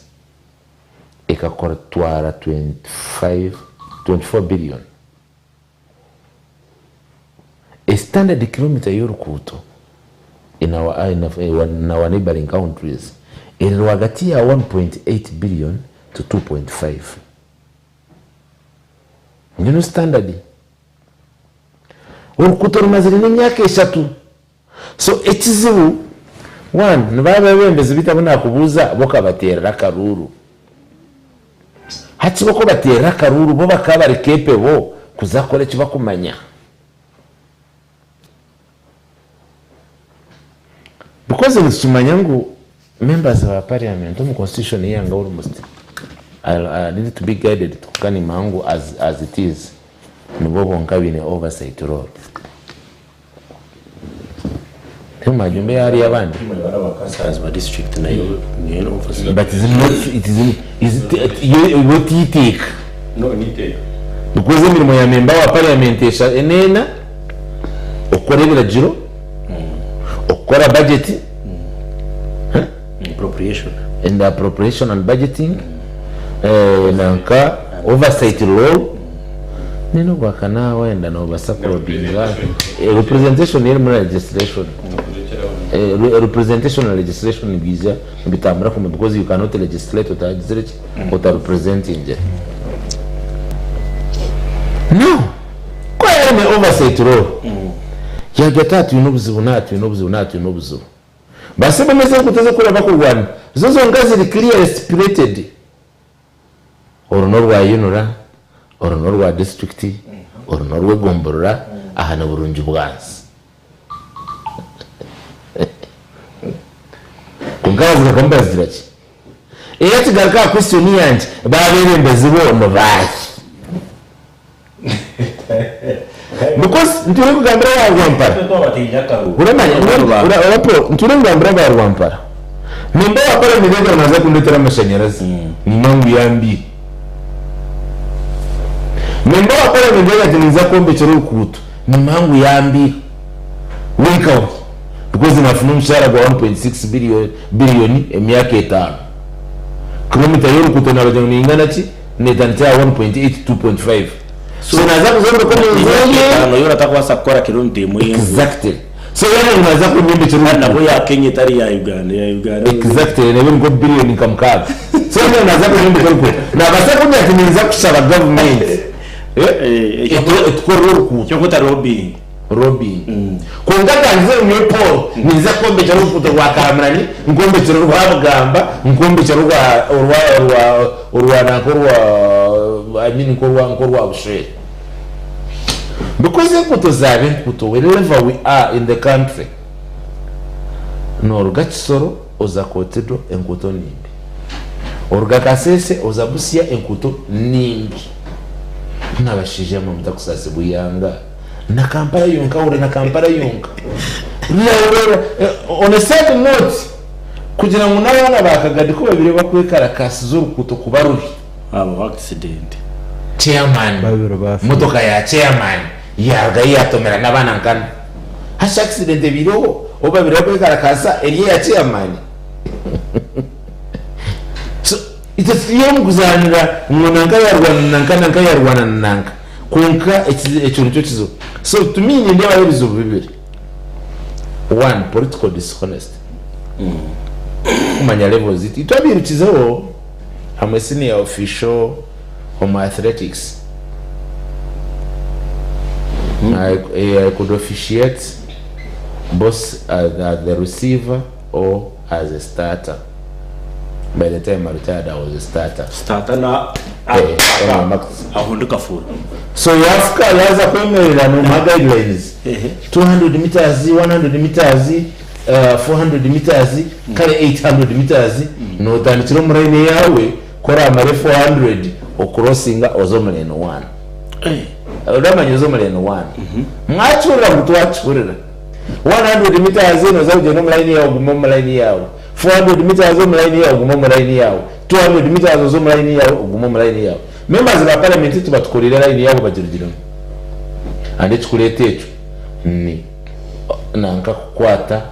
ikakora twara 24 billion a standard kilometer y'urukuto in our neighboring countries iri hagati ya 1.8 billion to 2.5 ngino standard urukuto rumazire n'imyaka 3 so ekizibu one nababembezi bitabona kubuza boka batera karuru hati boko batera karuru bo bakabari kepe bo kuzakora kiba kumanya because in Sumanyangu members of our parliament the constitution here and almost I need to be guided to kani mangu as it is nibobo nkabine oversight role tema jumbe ari abandi as my district na you know but is it what you take no ni take because imirimo ya member wa parliament enena okorebera jiro okora budget appropriation and budgeting nanka oversight role nino bakana wenda no basaprodinga representation in legislation representation and legislation biza bitambara kuma because you cannot legislate what representing no kwa ene oversight role ya gatatu inobuzibu base bameze kuteze kuraba kurwana zozo ngazi clear spirited orunor wa yunura orunor wa district orunor we gomborora ahana burungi bwansi kungazi kambazira ki eyati garka question yanje babembezi bo no bayi because nturi kugambira wa Rwampara uramanya nturi kugambira wa Rwampara nimba wakora nigega naza kundetera amashanyarazi ni mangu yambi nimba wakora nigega tiniza kombekera ukuto ni mangu yambi wikaho because nafuna mshahara gwa 1.6 billion emyaka 5 kilomita y'urukuto nabajya ingana ki netanita 1.8 2.5 so naza kuzomba ko nzonge yora takwasa gukora kirundi mu exactly so yana naza ko nyimbe kirundi nabo ya Kenya tari ya Uganda exactly nebe ngo billion kamkaga so yana naza ko nyimbe ko na basa ko nyatimiza kusaba government cyo kuta Robi kungaka nze mwepo niza kombekera urukuto rwa Karamani ngombekera rwa Bugamba ngombekera rwa nakorwa I mean nkorwa bushire because enkuto zabe enkuto wherever we are in the country noruga Kisoro oza Kotedo enkuto nimbi oruga Kasese oza Busia enkuto nimbi nabashije mu mutakusase buyanga na Kampala yonka uri na Kampala yonka on a side note kugira ngo n'abana bakagadi ko babiri bakwekara kasi z'urukuto kubaruri abo accident chairman motoka ya chairman yaga yatomera n'abana nkana hasha accident biro obabiri bakwekara kasa eriye ya chairman so itasiyo mukuzanira umunanga yarwana nanka kunka ekintu kizo so to me ndi abayobizo bibiri one political dishonest kumanya levels itwabirukizeho I'm a senior official on athletics. I could officiate both as the receiver or as a starter. By the time I retired, I was a starter. Starter na ahunduka full. So you have to kwemerera no guidelines. 200 meters, 100 meters, 400 meters, kale 800 meters. No tandikiro muraine yawe kora amare 400 ocrossinga ozomene no 1. Udamanya ozomene no 1. Mwachura mutwachurira. 100 meters no zauje no muraine yawe gumo muraine yawe. 400 meters zo muraine yawe gumo muraine yawe. 200 meters zo muraine yawe gumo muraine yawe. Members of parliament tubatukorera line yawe bagirugiramo. Ande tukurete echo ni nanka kukwata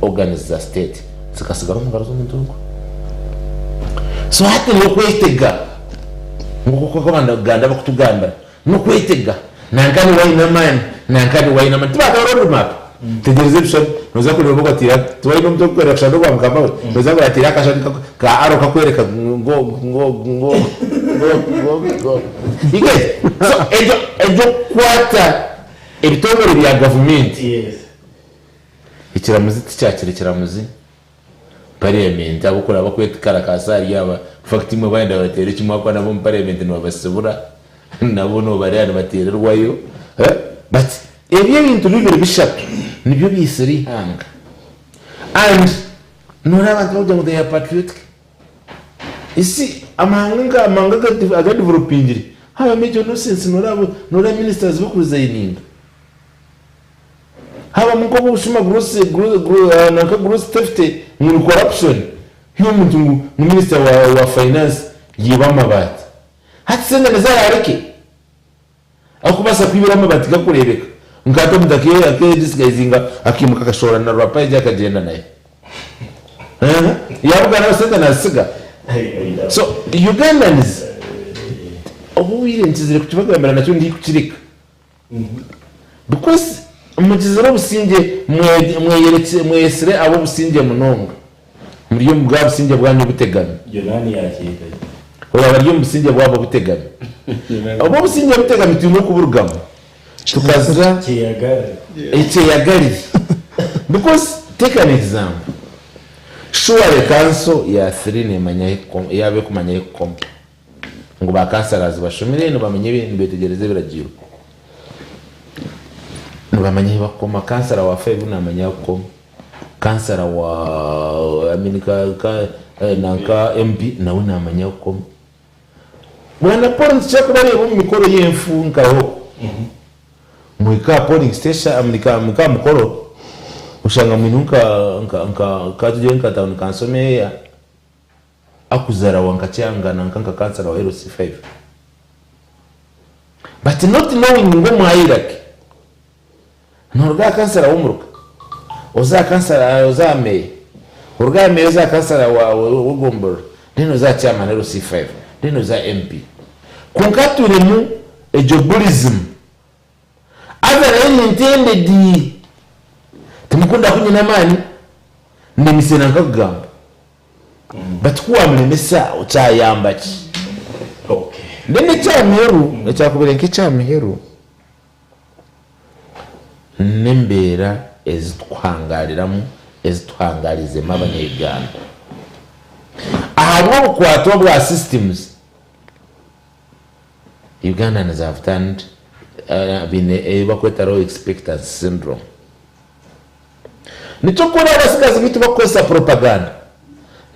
organize state zikasigara mu garuzo muntuko. So hati no kwetega nguko ko Ganda bakutugamba no kwetega nankani wayina man nankani wayina man tubaka road map tegereze bisho noza kuroboka tira twayino mutoko kwera kashado kwa mkamawe noza kwa tira kashado ka aro kakwereka ngo ige so ejo kwata ebitongore bya government Yes. ikiramuzi cyakiramuzi parliament abukora bakwetara kasari yaba fact imwe bayenda batere kimwe kwa nabo mu parliament no basubura nabo no bari batererwayo but ebyo bintu bibiri bishaka nibyo bisiri hanga and nora abantu bajya ya patriotic isi amanga aga developing haba major no sense nora ministers bakuzayininga haba mukobo ushima gross theft mu corruption hiyo muntu minister wa finance yiba mabati hatsenga nazarareke akubasa kwibira mabati gakurebeka ngato mudake disguisinga akimuka kashora na rapa ijya kagenda naye yabuga na senta nasiga so Ugandans obuyire ntizire kutubagambira nacyo ndi kukirika because umugizero businge mweyesere abo businge munonga muri yo mbwa businge bwanyu butegana Yonani yakira. oba bari yo businge bwabo butegana abo businge butegana timo kuburugamo tukazira cheyagari because take an example surely council ya 3 ne manya yabe kumanya kom ngo bakansarazi bashomire no bamenye ibintu betegereze biragiye nubamanye bakoma kansara wa 5 namanya ko kansara wa Amerika nanka MP nawe namanya ko bwana point check bari mu mikoro y'emfu nkaho muika polling station Amerika muka mukoro ushanga minunka katuje nkatauni kansome akuzara wankacyanga nanka kansara wa LC5 but not knowing ngo mwayirake nurga kansara umuruka oza kansara ozame urgame oza kansara wa ugombor dino za chairman LC5 dino za MP kunkature mu ejobulism other than intended tumukunda kunyina mani nemisena nkagamba but kuwa mlemesa uchayamba ki Okay. ndene cyamiheru ecyakubere cyamiheru nembera ezitwangaliramu ezitwangalizemu abanyayuganda ahabwo bukwatwa bwa systems Ugandans have turned bakweta low expectancy syndrome. Nichokura abasigazi bitu bakozesa propaganda.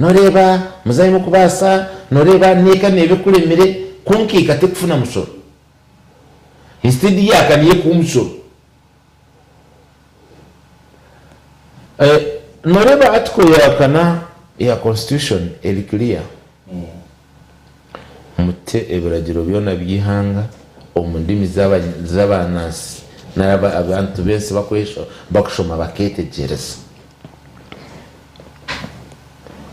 Noreba muzayi mukubasa, noreba neka nebe kulemere kunkika tekufuna musoro. Instead yakaniye kumusoro. Noreba article yakana ya constitution eri clear. Mute ebiragiro byona byihanga omundimi z'abanasi n'aba abantu benshi bakushoma baketegereza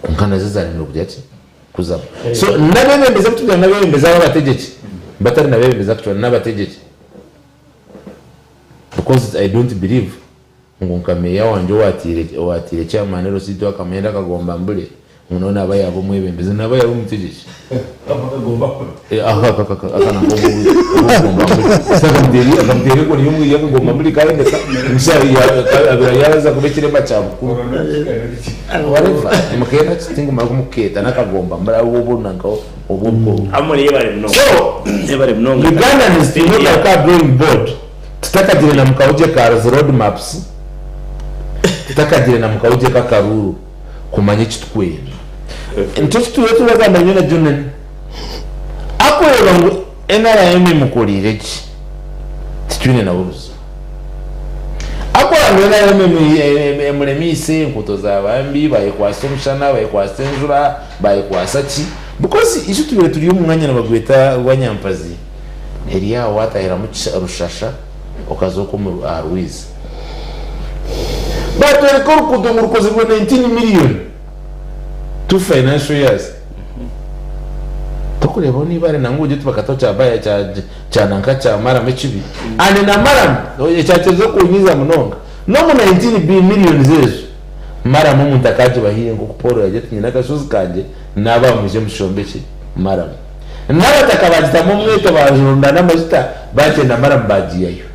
kunkana zizanira kubyaki kuzaba so nabebembeza kutubya nabebembeza abategeki batari nabebembeza kutubya n'abategeki because I don't believe ngo nkameya wanje watire chairman Rosito akamenda kagomba mbule unaona abayabo mwebembeza n'abayabo mutegeki akana ngomba saka mdiri ko niyo mwiye ngomba mbuli kaende mshari yaza kubekire bachabu whatever mukenda tinga makumuketa nakagomba mbara ubona ngo ubwo amuri yebare mnongo so yebare mnongo Uganda is the not a drawing board tutakagire na mkauje ka road maps tutakagire na mkauje ka karuru kumanye kitukwe nicyo tuyetu bazamenya na Junen akorera ngo NRM mukorire ki titwine na uruza akorera ngo NRM muremise nkuto zabambi baye kwa Somshana baye kwa Senjura baye kwa Sachi because icyo tubire turi umwanya nabagweta wanyampazi Elia watahira mu rushasha okazoko mu Arwiz batore ko rukudo mu rukoze rwa 19 million 2 financial years tokureba niba ari nanguje tubakatocha baya cha nanka cha mara mechibi ane na mara cyatezo kunyiza munonga no mu 19 million zezo mara mu mutakaje bahiye ngo kuporo yaje tinyina kashuzi kanje naba muje mushombeke mara n'abatakabazita mu mwete bajunda n'amazita bagenda mara mbagiyeyo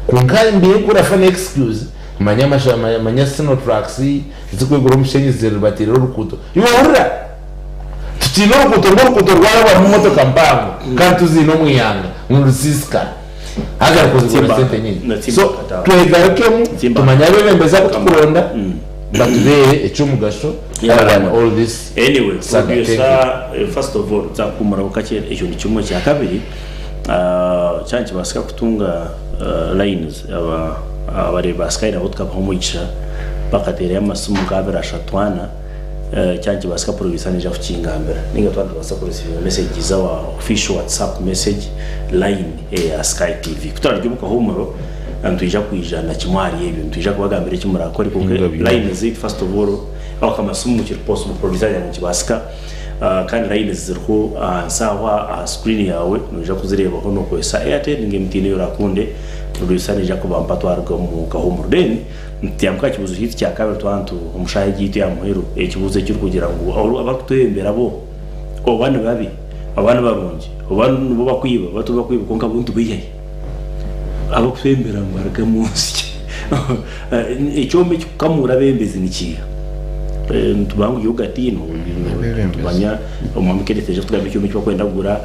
kungambi kura fana excuse manya sino tracks zikwegura umushenyi zero batiro rukuto yurura tutino rukuto rwara mu motoka mpango kandi uzino mwiyanga mu rusiska haga kozibona sente nyinshi so twegaruke tumanya bebembeza kutukuronda batubere ecumugasho and all this anyway producer first of all zakumara ukakye ejo ni kimwe cya kabiri cyanki basika kutunga lines abareba skyra botka bamuyica bakatere amasumu kabera ashatwana cyanki basika producer nija kukingambera ninga twandi basa receive message zawa official WhatsApp message line ya Sky TV kutarajyuka homoro antwija kwijana kimwari yebyo ntwija kubagambira kimurakora kuko line zit first of all akamasumu kiri post mu producer yanyu kibasika kandi line zirho sawa screen yawe nuje kuzireba hono kwesa Airtel ngemtine yorakunde producer nija kubamba twarga mu kahomoro den mtiyamka kibuzo hiti cya kabiri twantu umushaye gito ya muhero ekibuzo kiri kugira ngo abakutembera bo obana babi abana barungi obana bo bakwiba batuba kwiba konka buntu biye abakutembera mbarga munsi icyombe kikamura bembezi nikiya ntubangu yogatino tumanya umwamikereteje tugambe icyombe cyo gura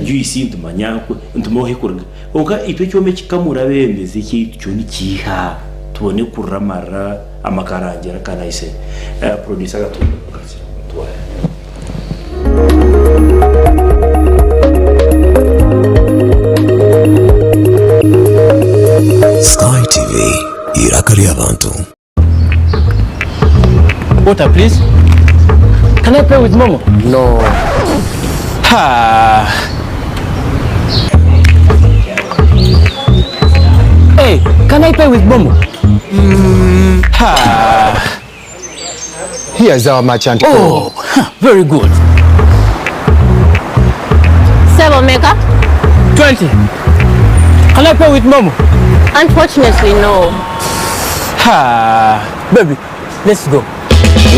juice ntumanya ntumohe kurga oka icyo cyombe kikamura bembezi cyo nikiha tubone kuramara amakarangera kanayise producer gatumba bakazira tuwaye Sky TV irakari abantu. Water, please. Can I play with Momo? No. Ha. Hey, can I play with Momo? Ha. Here's our merchant. Oh, very good. 7 mega? 20. Can I play with Momo? Unfortunately, no. Ha. Baby, let's go.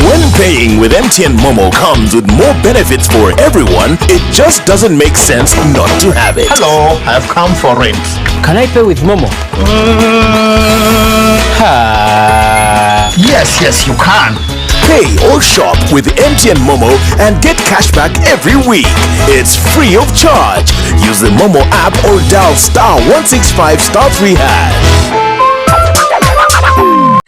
When paying with MTN Momo comes with more benefits for everyone, it just doesn't make sense not to have it. Hello, I've come for rent. Can I pay with Momo? Yes, you can. Pay or shop with MTN Momo and get cashback every week. It's free of charge. Use the Momo app or dial *165*3#.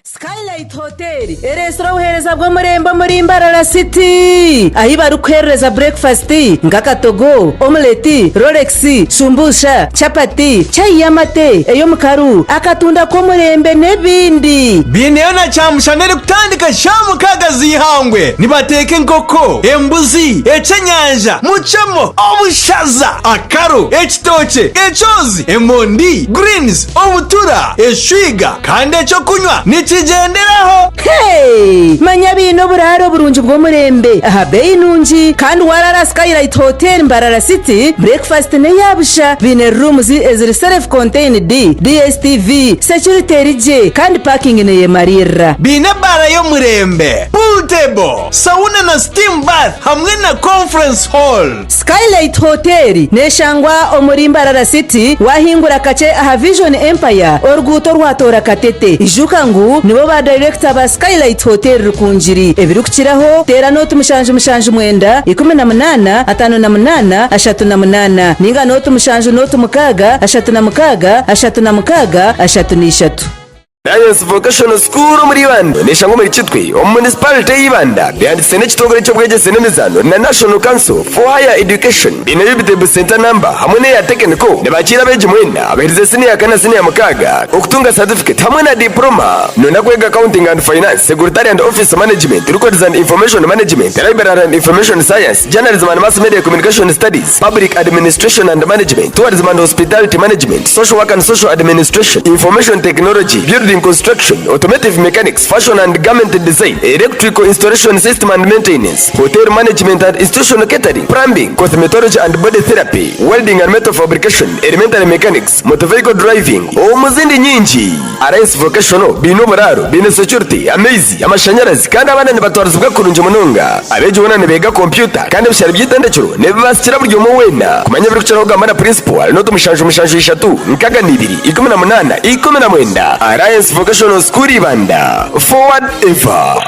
Skylight Hotel erestora uhereza bwo murembo muri Mbarara City aho bari kwereza breakfast ngakatogo omelette rolex shumbusha chapati chai yamate eyo mukaru akatunda ko murembe nebindi bineyo na cyamushanere kutandika shamu kagazi ihangwe nibateke nkoko embuzi ecenyanja mucemo obushaza akaro ekitoke echozi emondi greens obutura eshwiga kandi echo kunywa nikigenderaho. Hey manya bino buraro burunji bwo murembe aha beyi nunji kandi warara Skylight Hotel Mbarara City breakfast ne yabusha bine rooms eziri self contained DSTV security rije kandi parking ne yemarira bine bara yo murembe pool table sauna na steam bath hamwe na conference hall. Skylight Hotel neshangwa omuri Mbarara City wahingura kace aha Vision Empire oruguto rwatora katete ijuka ngu nibo ba director ba Skylight Hotel rukunjiri ebirukiraho tera note mushanje mwenda 18 58 38 ninga note mushanje note mukaga 36 36 Science Vocational School muri Banda neshango muri Kitwe municipality y'Ibanda byanditse n'ikitongore cyo bwegese n'imizano na National Council for Higher Education binabibite center number hamwe na technical nabakira beje mwenda abahirize senior kana senior mukaga okutunga certificate hamwe na diploma nona kwega accounting and finance secretary and office management records and information management library and information science journalism and mass media communication studies public administration and management tourism and hospitality management social work and social administration information technology building construction, automotive mechanics, fashion and garment design, electrical installation system and maintenance, hotel management and institutional catering, plumbing, cosmetology and body therapy, welding and metal fabrication, elementary mechanics, motor vehicle driving, omuzindi nyingi. Arise vocational, bino buraro, bino security, amezi, amashanyarazi, kandi abana nibatwarizwa kurunje munonga. Abeje ubona nibega computer, kandi bishara byitandekero, nebashyira buryo mu wenda. Kumanya biri kucaraho gamba principal, no tumushanju 3 nkaga 2 18 19. Arise Vocational School Ibanda. Forward ever.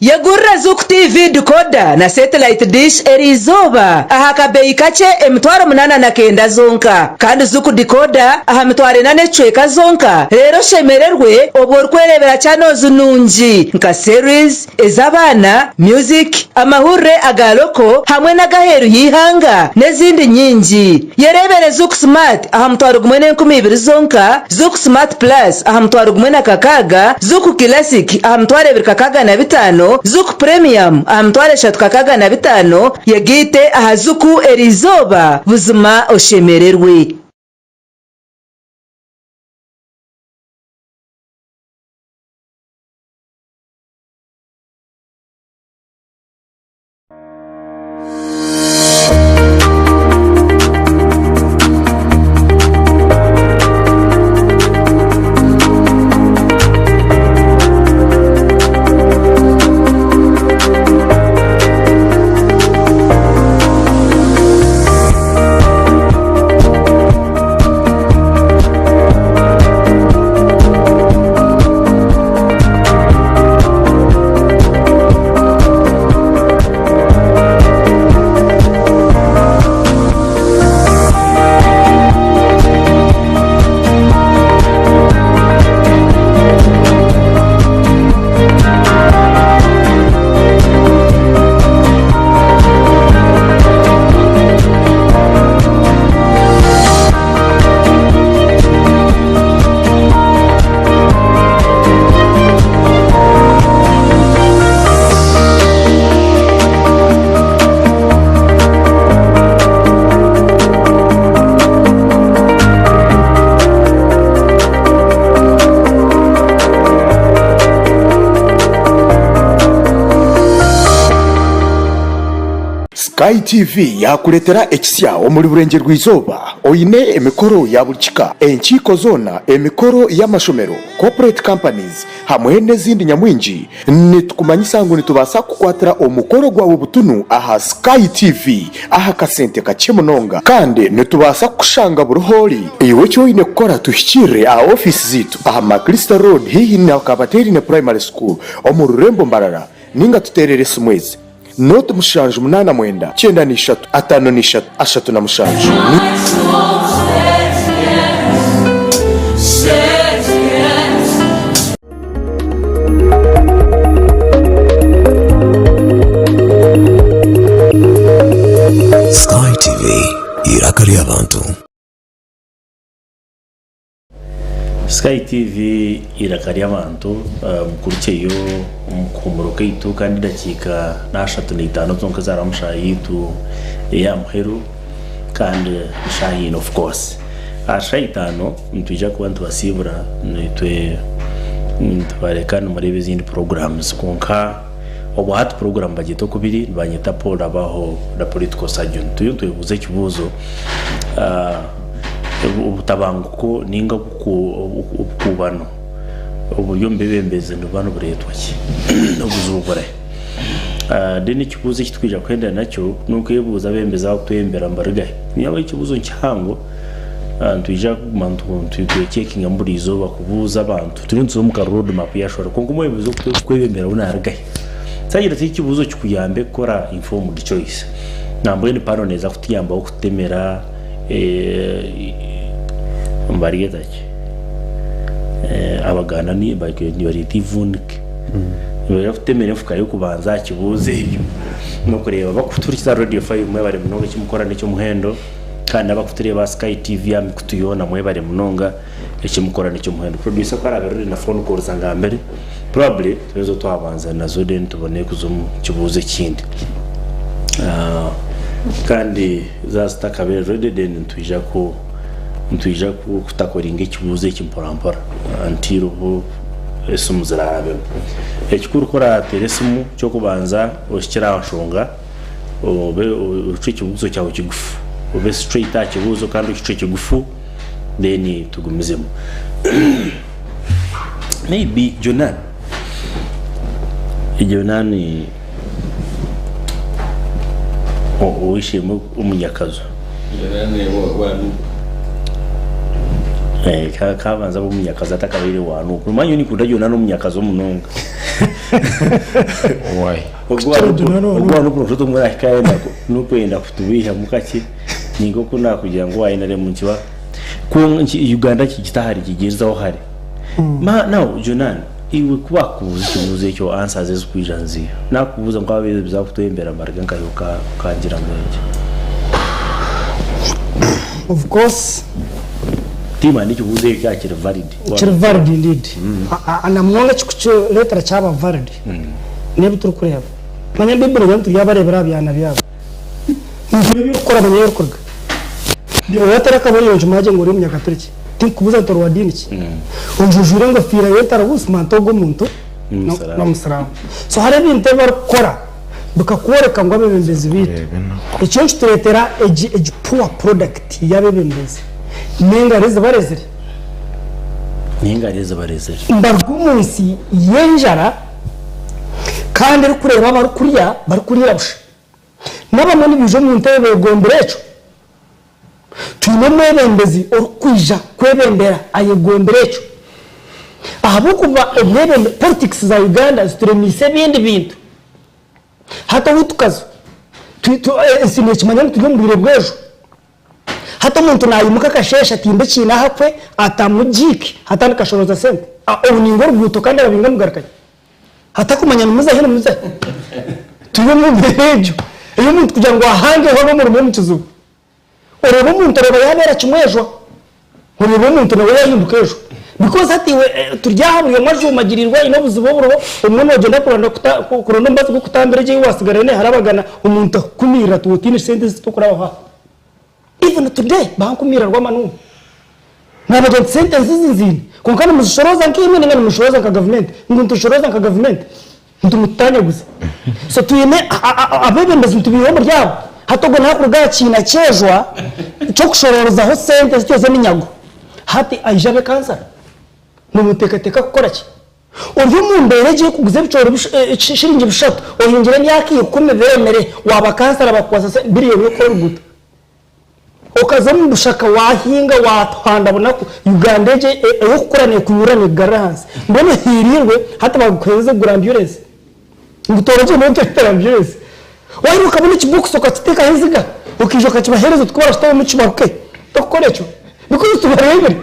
Yagurra Zuku TV decoder na satellite dish erizoba aha kabeyi kace emitwaro 89 zonka kandi Zuku decoder aha mitwaro 4 zonka rero shemererwe oborkwerebera channels nunji nka series ezabana music amahure agaloko hamwe na gaheru yihanga nezindi nyingi yerebere Zuku Smart aha mitwaro 12 zonka Zuku Smart Plus aha mitwaro 16 Zuku Classic aha mitwaro 25 Zuku Premium amtware 35 yagite aha Zuku erizoba buzima oshemererwe. Sky TV yakuletera ekisya omuli burenge rw'izoba oyine emikoro ya burikika enkiko zona emikoro y'amashomero corporate companies hamwe n'ezindi nyamwingi nitukumanyisa ngo nitubasa kukwatira omukoro gwawe butunu aha Sky TV aha kasente kake munonga kandi nitubasa kushanga buruhori iwe cyoyine kukora tuhikire aha office zitu aha Makrista Road hihi na Kabateri na Primary School omururembo mbarara ninga tuterere simwezi Note mushanje 89 93 53 ashatu na mushanje Sky TV irakari abantu. Sky TV irakari abantu mukurikiyeyo umukumuro kaitu kandi dakika nashatu n'itano zonka zaramushayitu ya muheru kandi shayin of course ashayitano ntujja kuba ntubasibura nitwe tubarekana muri bizindi programs konka obuhati program bagito kubiri banyita Paul Abaho da political surgeon tuyobuze kibuzo ubutabanguko ninga kubano uburyo mbebembeze ndubano buretwaki ubuzubure deni kibuze kitwija kwenda nacyo nuko yebuza bembeza kutembera mbarigaye niyo ikibuzo cyango ntujja kumantu checking mburizo bakubuza abantu turinzo mu road map yashora kongo mwebuzo kwebembera unarigaye sagira tikibuzo kikuyambe kora informed choice nambo ni pano neza kutiyamba okutemera mbariyetaki abagana ni baritivunik bari kutemera fuka yo kubanza kibuze ibyo no kureba bakuturikiza radio 5 mwe bari munonga kimukorane cyo muhendo kandi abakutureba Sky TV amikutuyona mwe bari munonga ekimukorane cyo muhendo producer ko araberure na phone call zanga mbere probably tuzo twabanza nazo den tubone kuzumu kibuze kindi kandi za stakabere ready den ntujja kutakoringa ikibuze kimporampora until ubu esumuzarabe ekikuru kora teresimu cyo kubanza oshikira abashonga obe uce kibuzo cyawe kigufu obe straight a kibuzo kandi uce kigufu then tugumizemo maybe Jonan uishimo umunyakazo kabanza umunyakazi atakabiri wanu kumanyo ni kudajona n'umunyakazi omunonga why ogwanu kuroto mwara kaenda nukwenda kutubiha mukaki ningo kuna kugira ngo wayinare mu kiba ku Uganda kigitahari kigezaho hari ma now Jonan iwe kubakuza kibuze cyo answers ezikwijanzi nakubuza ngo abeze bizakutembera marga nkayoka kangira ngenge of course tima ni kibuze cyakira valid indeed ana mwanga chikucho letra chaba valid nebi turi kureba manya bibiro yantu yabarebera byana byabo ngiye bikora abanyeyo kurga ndio yataraka bari yo jumaje ngori mu nyakaturiki tinkubuza torwa diniki unjujure ngo fira yetara busmanto go muntu no musaramu so hari ibintu bakora bakakoreka ngo abebembezi bitu icyo turetera eji poor product yabebembezi ninga reze barezere mbargumunsi yenjara kandi ari kureba bari kurira busha nabamwe nibijo mu ntebe begomberecho tuyine bembezi orukwija kwebembera ayegomberecho ahabo kuba ebebe politics za Uganda zituremise bindi bintu hata utukazo sine kimanyana tujye mu biro bwejo hata umuntu nayimuka kashesha timbe kina hakwe atamujiki hata nikashoroza sente ubuningo rwuto kandi abinga mugarakanye hata kumanya muza hene muza tuyo mu bejo iyo muntu kugira ngo ahange ho mu mu kizuba ureba umuntu reba yanera kimwejo ureba umuntu nawe yahindukejo because hati turyahamwe majumagirirwa inobuziboburo umuntu agenda kuranda mbazi ko kutambere je wasigarane harabagana umuntu kumira tuwutine sente zitukuraho even today bankumira rwamanu nabaga sente nzinzini konkana mushoroza nk'imwe ngana mushoroza ka government nguntu shoroza ka government ntumutanya gusa so tuyene abebembezi ntubiyemo ryabo hatogo nta kuruga kina cyejwa cyo kushororozaho sente cyose n'inyago hati ajabe kansara numutekateka gukora ki uryo mumbere giye kuguze bicoro shiringi bishatu ohingire nyakiye kume bemere waba kansara bakwaza billion yo koruguta okaza mu bushaka wahinga watwanda bonako Uganda je yo kukorane kunyurane garance mbone hirirwe hata bagukweze gurambulance ngutoroje mu ambulance wairuka muri kibuku sokateka heziga ukijoka kibaherezo twara stawo mu kibaruke tokorecho because tubarebe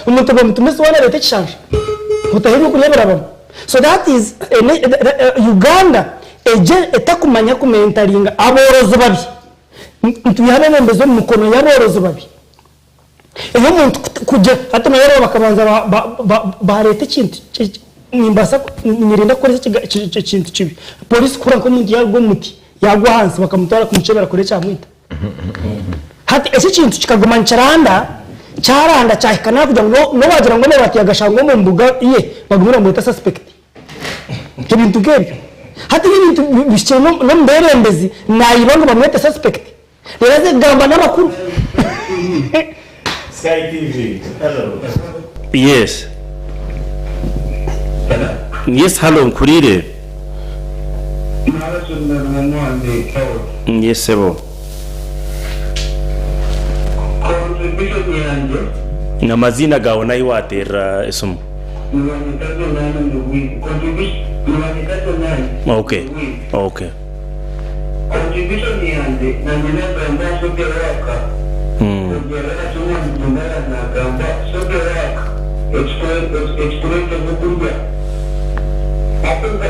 umuntu bamutumese wana leta chanje utahiri kurebera bamwe so that is Uganda eje etakumanya kumentaringa aborozo babi ntuyane nembezo mu mukono y'aborozo babi eho muntu kuje hata mayero bakabanza ba leta kintu nimbasa nirinda kora iki kintu kibi polisi kura ko mugiye rwo muti yagwa hansi bakamutwara kumucebera kure cyamwita hati ese kintu kikaguma cyaranda cyahikana kugira ngo no bagira ngo bati yagashango mu mbuga iye bagumira mu suspect ibintu gebyo hati ibintu bishye no mberembezi nayibanga bamwete suspect reraze gamba n'amakuru Sky TV hello yes yes hello kurire yes sebo namazina gawo nayo watera esomo okay okay contribution yande na nina gamba soke waka kujera chuma ndumara na gamba soke waka exploit bukuja hapo kwa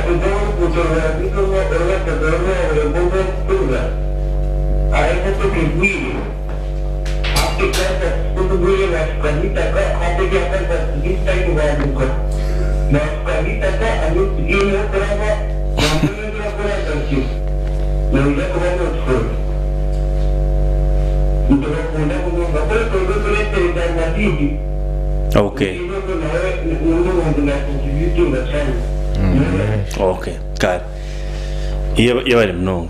kutoa vitu wa kadhaa wa bongo kuja aipo tukibiri because the way of Kanita had to get this type of article. Now, Kanita, I need to give you a brother, I'm going to apologize to you. Now, you have to go to school. Okay. Okay, got it. You are no.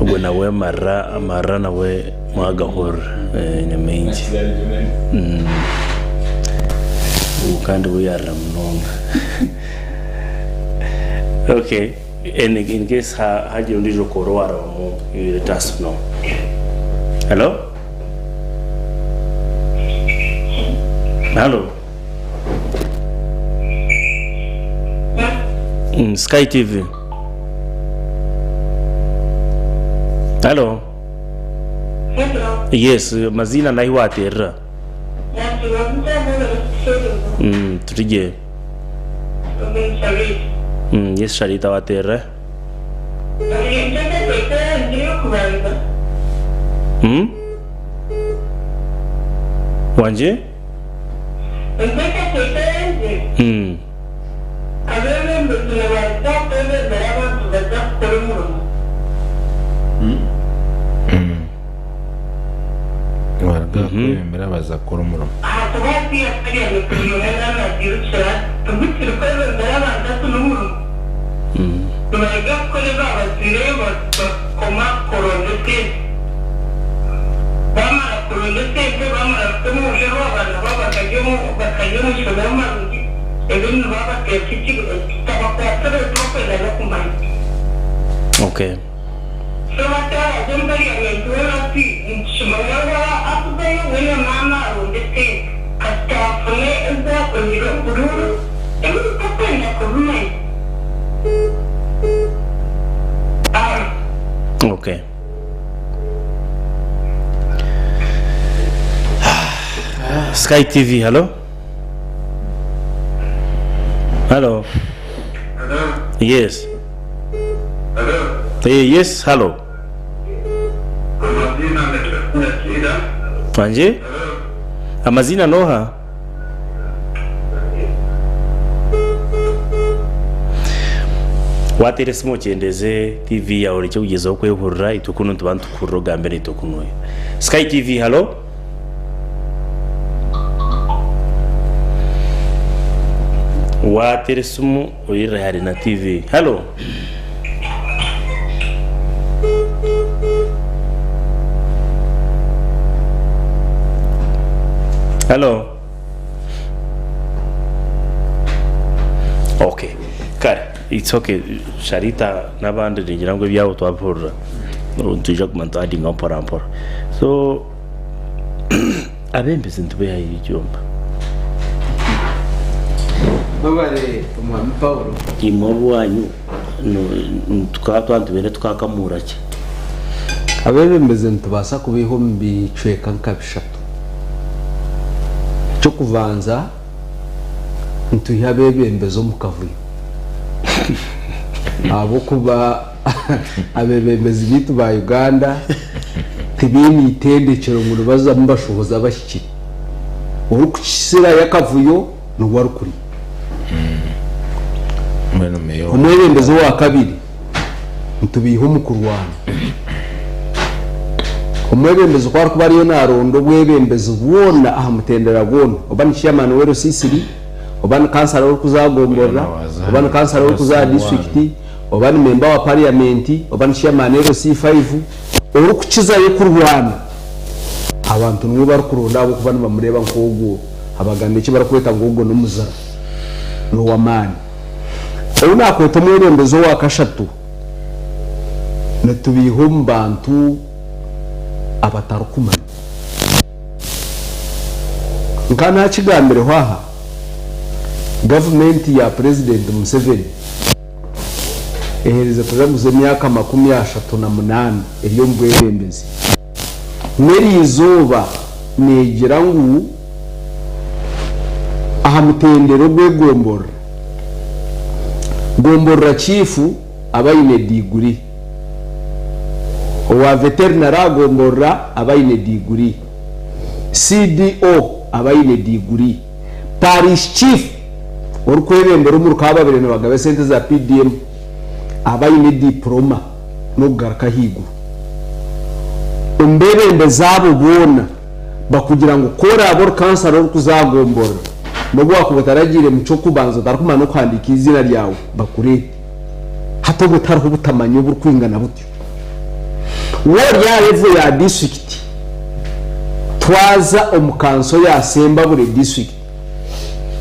Ubwo nawe mara nawe mwagahora nyamenje kandi buyara mnonga okay in case haje ndijo korora mu let us know hello Sky TV hello yes mazina nayo watera turije yes Sharita watera wanje Mira baza koromoro okay okay Sky TV hello yes yes hello Wanje amazina noha wateresimo cyendeze TV ya uri cyo kugezaho kwehurira itukuno tubantu kuroga mbere itukuno Sky TV hello wateresimo uri hari na TV hello Hello. Okay. Kare, it's okay. Sharita n'abandi ngira ngo byabo twapfura. Tujya kumanta adi ngapora mpora. So abembeze ntube ya icyomba. babare umwami Paulo Imobu wanyu twatwandubere twakamura cye. abebembeze ntubasa kubihumbi cweka nkabishatu cyo kuvanza ntuya abebembezo mu kavuyo abo kuba abebembezi bitu ba Uganda tibini itendekero mu rubaza mbashoboza bashyikira uri kukisira yakavuyo no warukuri umwebembezo wa kabiri ntubiho mu kurwana umwebembezo kwa kuba ariyo narondo bwebembezo bwona ahamutendera bwona obani chairman wero sisiri obani kansala wo kuzagombora obani kansala wo kuza district obani member wa parliament obani chairman wero C5 uri kukiza yo kurwana abantu nibo barukuronda abo kubana bamureba nk'ubwo abagande ki barakweta ngubwo no muzara no wamani ubu nakweta umwebembezo wa kashatu natubiho mbantu abatarukumana nkana kigambire hwaha government ya president Museveni ehereze kuzamuze myaka 38 eriyo mbwebembezi neri izuba negira ngu ahamutendero gwegombora gombora chifu abayine diguri wa veterinary agombora abayine diguri CDO abayine diguri parish chief orukwebembera umurukaba babiri n'abagabe sente za PDM abayine diploma no garaka higo umbebembe zabo bona bakugira ngo kora abo cancer ro kuzagombora no bwakubataragire muco kubanza darukuma no kwandika izina ryawe bakure hato butariho butamanye burkwingana butyo wari yarevu ya district twaza omukanso ya Semba buri district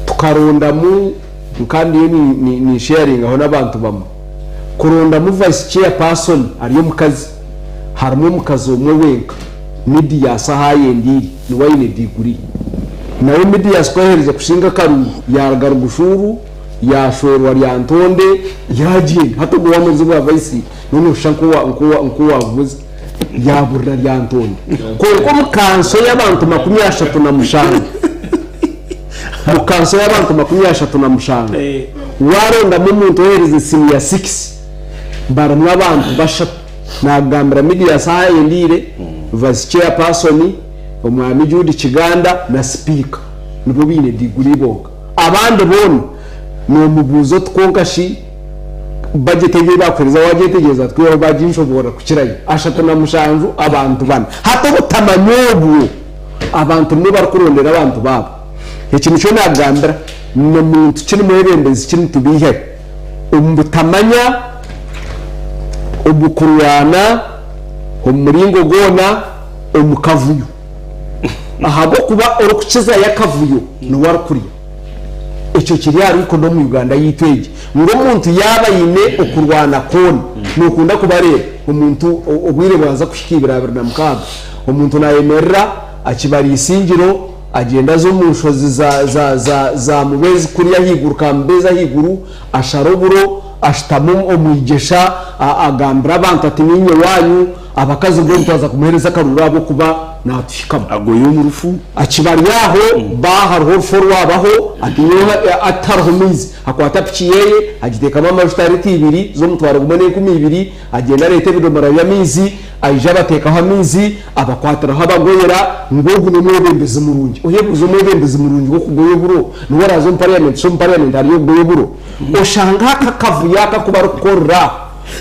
tukaronda mu kandi ni sharing aho nabantu bamwe kuronda mu vice chairperson ariyo mukazi harimo mukazi umwe wenka media sahaye ndiri ni wayine diguri nawe media skohereza kushinga karu ya garugushuru ya shorwa ya ntonde yagiye hato gwa muzi bwa vice none ushanko wa vuze ya burra ya ntonde ko mukanso y'abantu 35 mukanso y'abantu 35 waronda mu muntu ohereza simu ya 6 baramwe abantu bashatu nagambira media sahaye ndire vice chairperson umwami Judy Kiganda na speaker nibo bine diguri bonga abandi bona no mubuzo tkonkashi budget bakwiriza wagetegeza twiyo bajinshobora kukirayo ashatu na mushanju abantu bana hato butamanyobu abantu nibo bakurondera abantu babo ikintu cyo nagambira no muntu kiri mwebembezi kiri tubihe umbutamanya obukurwana umuringo gona omukavuyo ahabo kuba orukukiza yakavuyo no warukuriye icyo kiri ariko no mu Uganda yitweje ngo umuntu yaba yine okurwana kone nukunda kubareba umuntu obwire bwanza kushikibira na mukaga umuntu nayemerera akibari isingiro agenda zo mu nshozi za mubezi kuri yahiguruka mbeza higuru asharoburo ashitamu omwigesha agambira abantu ati ninye wanyu abakazi ngo mutaza kumuhereza karura abo kuba natushikama agoye mu rufu akibari yaho bahariho forwa abaho atariho mizi akwata pikiyeye agitekamo amavuta ari 2 zo mutwara gumane 12 agenda leta bidomara ya mizi ayija batekaho mizi abakwatiraho abagoyera ngogu no mwebembezi murungi oyebuzo mwebembezi murungi go kugoye buro no warazo mu parliament ariyo goye buro oshanga kakavu yaka kuba rukorra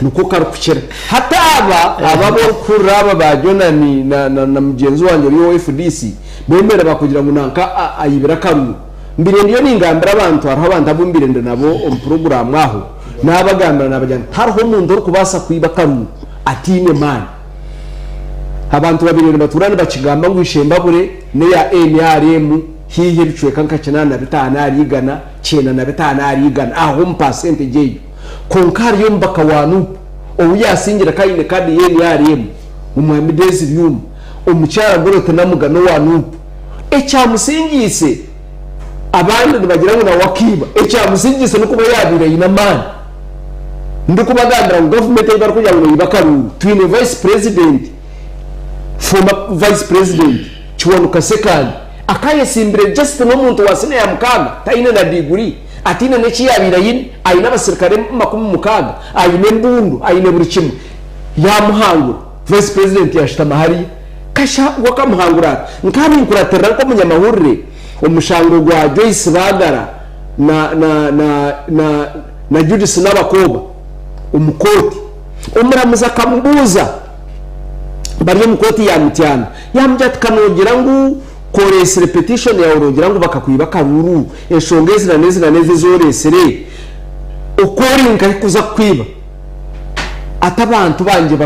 nuko karukukira hataba ababo kuraba bajonani na mugenzi wanjye yo FDC bemera bakugira ngo nanka ayibira karu mbire ndiyo ningambira abantu hariho abantu abumbirende nabo on program aho nabagambira nabajyana hariho umuntu uri kubasa kwiba karu atine man abantu babiri baturana bakigamba ngo ishembabure ne ya NRM hiye bicweka nkakina na bitana arigana cyena na bitana arigana aho percentage yeyo konkari yo mbaka wanu obu yasingira kayine kadi NRM umwamidezi byuma umucyara gorote namugano wanu ecyamusingise abandi bagira ngo na wakiba ecyamusingise no kuba yabira inamani ndukubagandira ngo government y'Ibarko yawe ibakaru twine vice president former vice president chiwanuka second akayesimbire just no muntu wasine ya mukaga taine na degree atina neki yabira yin ayina abasirikare makumu mukaga ayine mbundu ayine buri kimwe ya muhango vice president yashita mahari kasha wakamuhangura nkani nkuraterera ko munyamahurire umushango gwa Joyce Bagara na Judice n'abakoba umukoti umuramuza kamubuza bari mukoti ya mutiana yamjat kanogera ngo korese repetition ya urogera ngo bakakwiba karuru eshongezi na neze zoresere ukori nkayikuza kwiba atabantu banje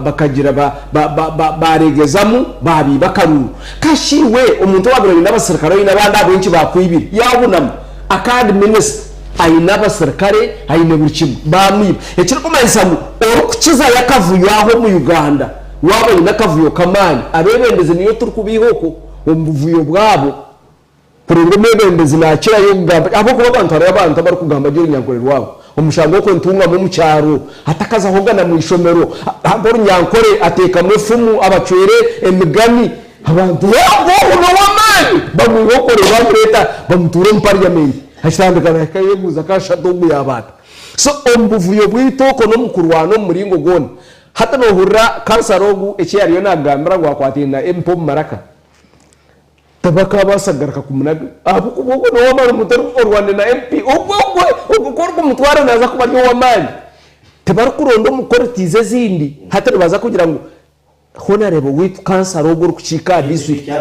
bakagira baregezamu babi bakaruru kashiwe umuntu wabiranye n'abasirikare n'abandi abenshi bakwibira yabunama akadi minister ayina abasirikare ayine buri kimwe bamwiba ekiro komansamu okukiza yakavuyo aho mu Uganda waba inakavuyo kamani abebendeze niyo turi kubihoko umuvuyo bwabo probleme bendeze nakira yo ngamba abo kuba abantu ari abantu bari kugamba byo nyankore wabo umushango wo ntunga mu cyaro atakaza hogana mu ishomero aboro nyankore ateka mu fumu abacwere emigani abantu yabo no wamani bamwokore bamureta bamuture mu parliament hashitandukana kayeguza kashadomu yabata so ombuvuyo bwitoko no mukurwano muringo gona hata no hurra kansarogu ecyari yo nagambira gwa kwatinda empo maraka tabaka basagaraka kumunaga abo kuboko no wamara mutari orwane na MP ubwo korko mutwara naza kuba no wamani tebar kurondo mukortize zindi hata baza kugira ngo honorable with kansarogu kuchika diswi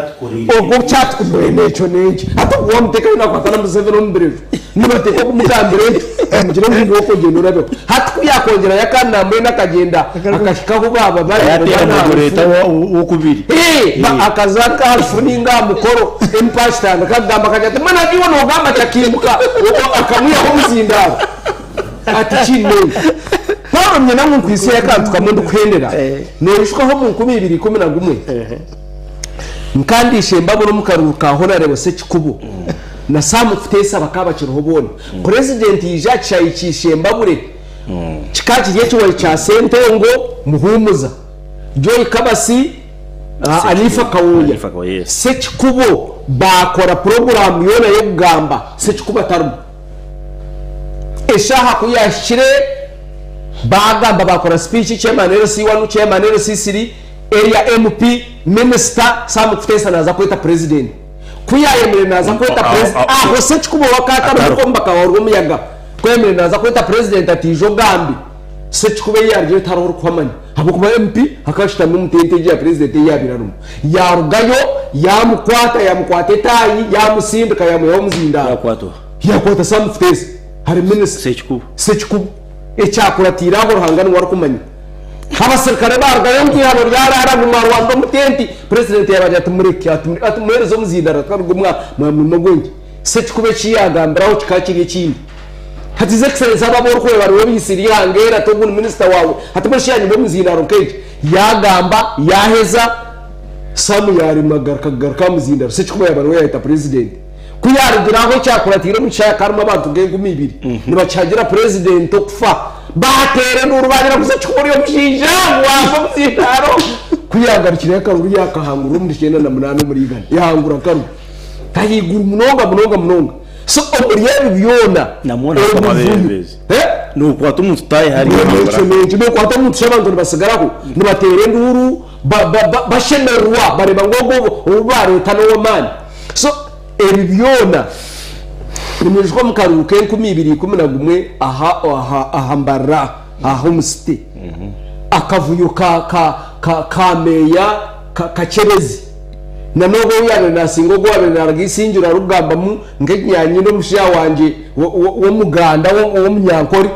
ubwo chat kubenecho necho hata wamteka ina kwatana musevero mbere nibateka kumugambire ngiro ngoko genura be hata kuyakongera yakana mwena kagenda akashikaho baba bari leta Okubiri akazaka funinga mukoro empashitanga kagamba kajate mana kiwo no gamba chakimuka akamuya ho muzindaro ati chine Paro mnyana mungu isi ya kantu kamundu kuhendera Nerishwa ho mungu 2011 Nkandi shembabu no mukaruka honorable Sekikubo na samu kutesa bakaba kirohobona president yijacha ikishembabure kikaji yecho cha sentengo muhumuza Joy Kabasi Alifa Kawuya Sekikubo bakora program yona yo kugamba Sekikubo tarumu eshaha kuyashire bagamba bakora speech chairman RC1 chairman RC3 area MP minister samu kutesa naza kweta president kuyayemere naza kweta president aho Sekikubo wakata mukomba kawarwo muyaga kwemere naza kweta president atijo gambi Sekikubo yaryo taroro kwamanya abo kuba MP akashita mu mutente ya president yabirarumu yarugayo yamukwate tayi yamusindika yamuyo muzinda yakwata samu kutesa hari minister Sekikubo ecyakuratira aho ruhangana warakumanya abasirikare bargaye ngihano ryarara mu marwando mutenti president yabaje atumureke atumuherezo muzindara twarugumwa mu mugongi Sekikubo cyiyagambiraho kikakiriye kindi hatize excellence ababoro ko bari bisiri hangera to gun minister wawe atumushiyanye mu muzindaro keje yagamba yaheza samu yari magarka muzindaro Sekikubo yabari yahita president kuyarugiraho cyakuratira mu cyakaruma abantu gengu mibiri nibacagira president okufa batere n'urubanira kusekikuri yo mujinja wava muzindaro kuyagarukira karuru yakahangura mu 98 muri igana yahangura karu kayigura munonga so omuriye byona namona kwa mabembezi no kwata umutaye hari no kwata umutshabantu basigaraho nibatere nduru bashemerwa bareba ngogo ubare tano mani so ebibyona nimujwa mukaruke 2011 ahambara aho musite akavuyo kameya kacherezi na nogo yana nasingo gwa naragisinjura rugamba mu ngenyanye no mushiya wanje wo muganda wo munyankori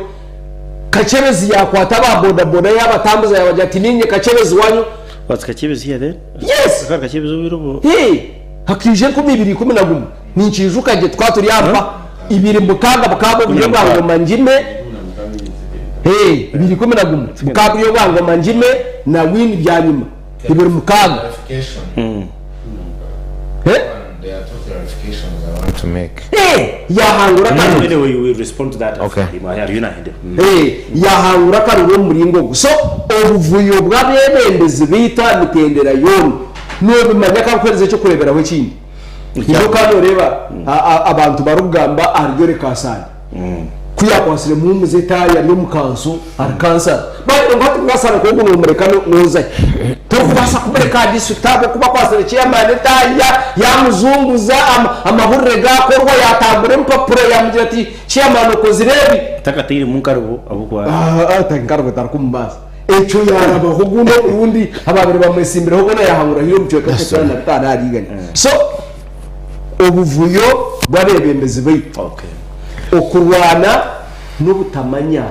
kacherezi yakwata ba boda yabatambuza yabajya ati ninye kacherezi wanyu What's Kachibi's here then? Yes. Kachibi's over. Hey, hakije 2011 ninchijuka je twaturi hapa ibiri mukanga bakabo byo bango manjime. Hey, 2011 bukabo byo bango manjime na win byanyuma. Ibiri mukanga. There are two clarifications I want to make. Hey, yahangura kandi anyway you will respond to that. Okay. Hey, yahangura kandi muringo. So obuvuyo bwabebembezi bita mitendera yone. Nobimanya kankweze cyo kurebera we kindi. Iyo kandi ureba abantu barugamba aryo kasani. Kuyakwasire mu muzitaya yo mukanso arkansa. Bari ngati ngasana ko ngo murekano noza. Tokubasa kumereka disutabo kuba kwasire chairman taya yamuzunguza amahurre gakorwa yatambure mpapuro yamugira ati chairman ukozirebi takatiri munkarubo abukwa tankarubo tarkumbaza echo yaraba huguno undi ababere bamesimbira huguno yahangura hiyo mchweka cyane natana ariganya so obuvuyo bwabebembezi baitu okurwana n'ubutamanya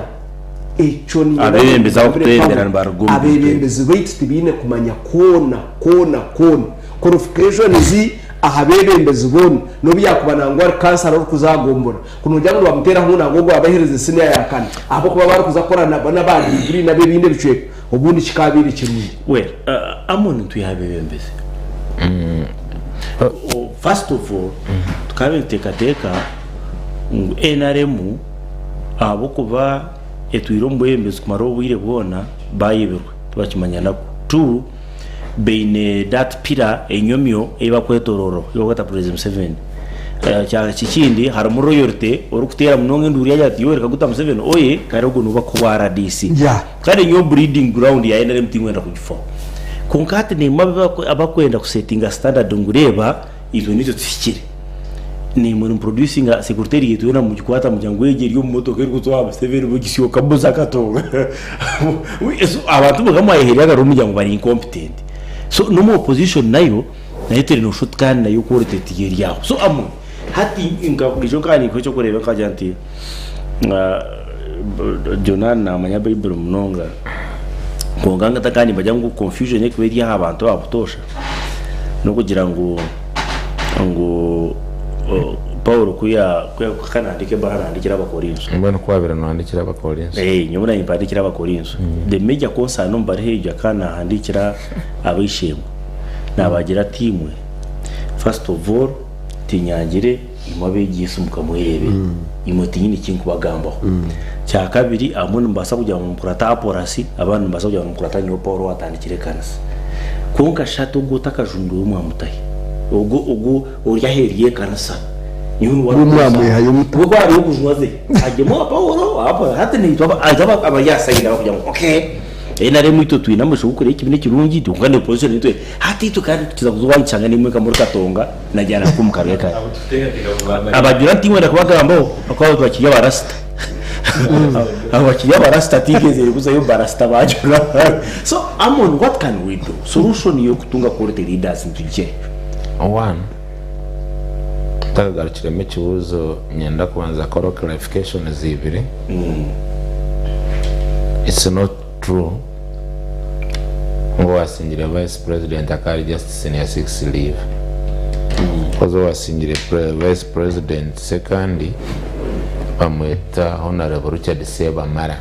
echo ni abebembezi abakutemberana barugumbi abebembezi baitu tibine kumanya kona qualification zi ahabebembezi bone no byakubanangwa cancer ro kuzagombora kunujya ngo bamutera huna ngo abahereze senior yakane abo kuba bari kuzakorana n'abandi degree nabe binde bicwe ubundi kikabiri kirundi we amoni tuyabebembezi first of all tukabiteka NRM abo kuba etwirombo yembezi kumaro bwire bwona bayibirwe tubakimanyana tu beine that pira enyomyo eba kwetororo yogata president 7 cya kikindi hari mu royorte orukutera munonge nduri yati yoreka guta mu 7 oye karogo nuba kuba RDC kandi nyo breeding ground ya NRM tingwenda kugifo konkate ne mababa abakwenda kusettinga standard ngureba izo nizo tfikire ni mu producing secretary yetu yona mu kwata mu jango yegeri yo moto keri kutoa 7 bugisiyo kabuza katonga abantu bagama yeheriyaga ro mu jango bari incompetent so no more opposition nayo nayitere no shotkan nayo ko retetiye yaho so amu hati inga kujo kani ko cyo kureba kajanti Jonan na manya bible munonga konganga takani bajangu confusion yeke beri ya abantu abutosha no kugira ngo Paulo kuya kana ndike bahara ndikira abakorinso mbona kwabira no handikira abakorinso nyobona impandikira abakorinso the major concern number heja kana handikira abishemo nabagira timwe first of all tinyangire imabe gisumuka muhebe imoti nyine kintu bagambaho cya kabiri amuntu mbasa kujya mu kurata aporasi abantu mbasa kujya mu kurata nyo Paulo atandikire kanasa konka shato gutakajundu umwamutaye ugo urya heriye kanasa nyunu wa umwamwe hayo muto bari ukuzwaze ajemo Paulo apa hata ni toba ajaba abayasayira kujya okay NRM ito twinamusho gukora ikibine kirungi dungane position ito hati ito kandi tuzakuzubancyanga nimwe kamuri katonga najyana kumukabye kare abajura ntimwe nakubagamba akwaho twakiye barasta abakiye barasta tigeze kuzayo barasta bajura so amon what can we do solution yo kutunga quality leaders ntuje one tagarukire mu kibuzo nyenda kubanza koro clarification zibiri it's not true ngo wasingire vice president akari just senior 6 leave kozo wasingire vice president second amweta honorable Richard Sebamara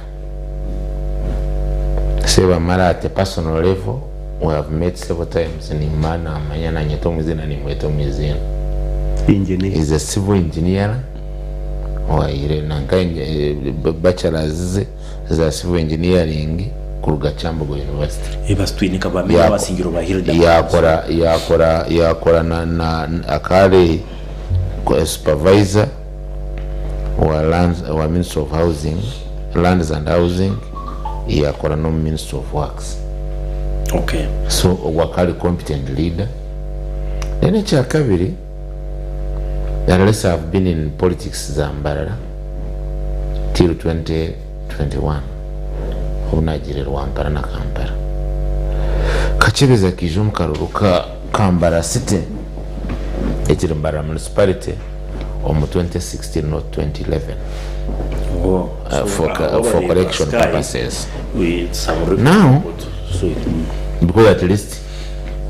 at a personal level we have met several times ni mana amanyana nyeto muzina ni mweto muzina engineer is a civil engineer waire nangaye bachelors za civil engineering kuruga Chambogo University ibastwinika bamenya abasingiro bahirda yakora na akare supervisor wa Minister of Housing, Lands and Housing, yakora no Minister of Works. Okay. So wakali competent leader. Then cha kabiri, unless I've been in politics Zambarara till 2021. Unajire Rwampara na Kampala. Kachibeza kijum karuruka Kambara City. Ejirimbara municipality on 2016 not 2011. For correction purposes. We now because at least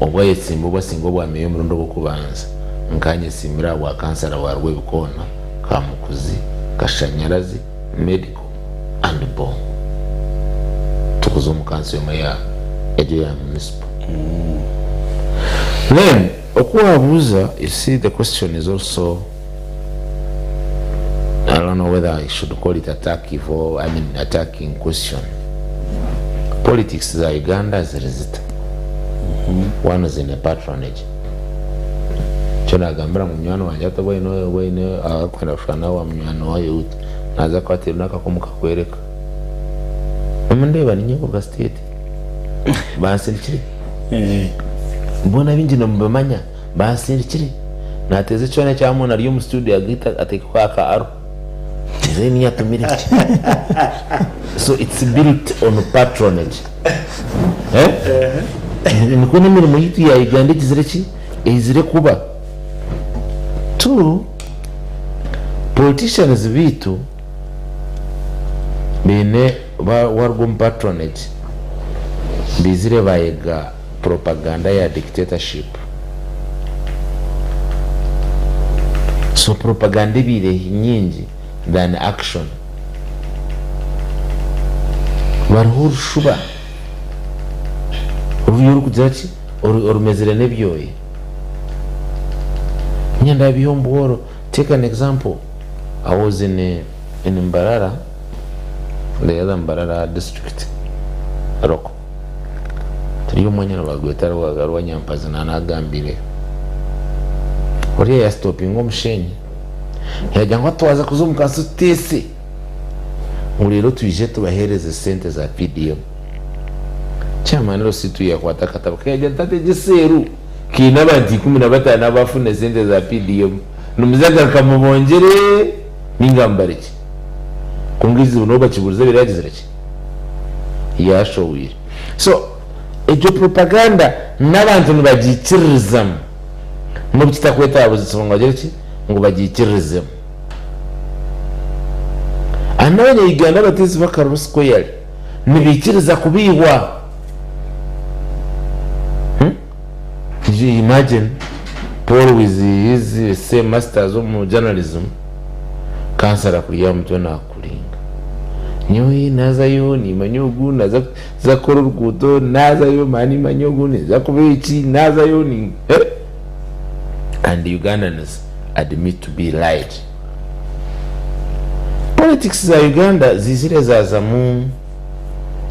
obwa yesimba obwa singa obwa meyo murundo gokubanza nkanye simira wa kansara warwe bikona kamukuzi kashanyarazi medical and bone tukuzo mukansi ya ejo ya municipal. Then okuwabuza, you see the question is also, I don't know whether I should call it attacking or attacking question. Politics za Uganda zirizita. One is in a patronage. Chona gambira munywano wanje atoboye no akwenda fana wa munywano wa youth naza kwatira nakakomuka kwereka. Ndeba ninyo ku state. Bansirikire. Mbona bingi no mbamanya bansirikire. Nateze cyone cya muntu ari mu studio agita atekwaka aro. Zeni yatumire. So it's built on patronage. Nikone mirimo yitu ya Uganda izireki izire kuba. Two, politicians bitu bene warwo patronage bizire bayega propaganda ya dictatorship. So propaganda bire nyingi than action. Barhur shuba uruyuru kujaki orumezere nebyoye nyanda biyombo. Take an example. I was in Mbarara, the other Mbarara district, Roko. Turiyo mwanya bagwetara wagarwa nyampaza nanagambire. Ori ya stopping omushenyi. Yajangwa twaza kuzumuka sutese. Muliro tuje tubahereze sente za PDM. Chamaniro situ ya kwataka tabakaje tate giseru. Kina badi 15 abafune sente za PDM. Numuzaga kamubongere ningambariki. Kungizi unoba kiburuze biragizireki. Yashowire. So ejo propaganda n'abantu nibagikirizamu. No bitakweta abuzitsonga gereki ngo bagikirizamu. Anabanye Uganda batezi bakarusko yali. Nibikiriza kubibwa. You imagine Paul with his same masters of journalism kansara kuliya mutwe nakulinga nyoyi nazayo ni manyogu naza zakora rugudo nazayo mani manyogu ni zakubichi nazayo ni and Ugandans admit to be lied. Politics za Uganda zizire zazamu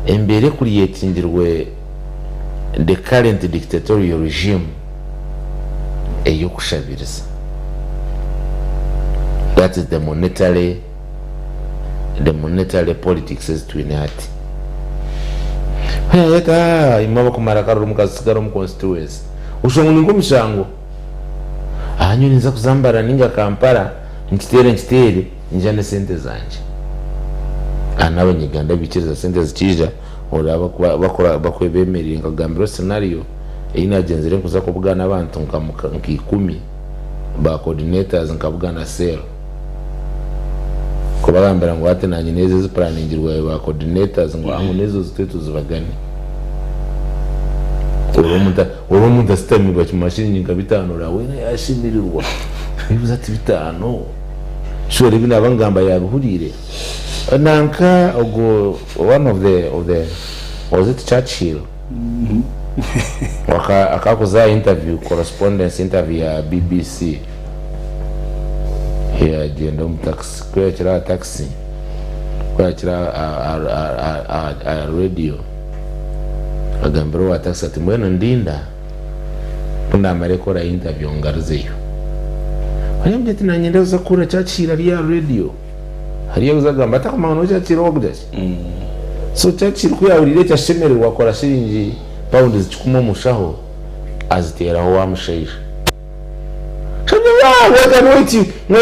embere creatingirwe the current dictatorial regime eyokushabiriza. That is the monetary politics is to inati. Yeka imaba kumara karo mukasigaro mu constituency. Ushongo ningo mishango. Anyo niza kuzambara ninga Kampala nkitere njane sente zanje. Anabanyiganda bikiriza sente zikija oraba bakora bakwebemerera ngagambiro scenario inagenzere kuza kubugana abantu nk'ikumi ba coordinators nkabugana sel kubagambira ngo ate nanye neze planning ba coordinators ngo aho nezo zitetu zibagane urumunta system ba machine ngabitanura we yashimirirwa bivuze ati bitano shore bina bangamba yaruhurire nanka ogo one of the was it Churchill akakoza interview correspondence interview ya BBC ya genda mu taxi kwekira taxi kwekira a radio agambiro wa taxi ati mwene ndinda punda marekora interview ngarzeyo ayambye ati nanyenda za kura Churchill ali ya radio hariyo uzagamba atakamano Churchill wogdash so Churchill kuyawurire cyashemererwa akora shiringi pound zikuma mushaho aziteraho wa mushaisha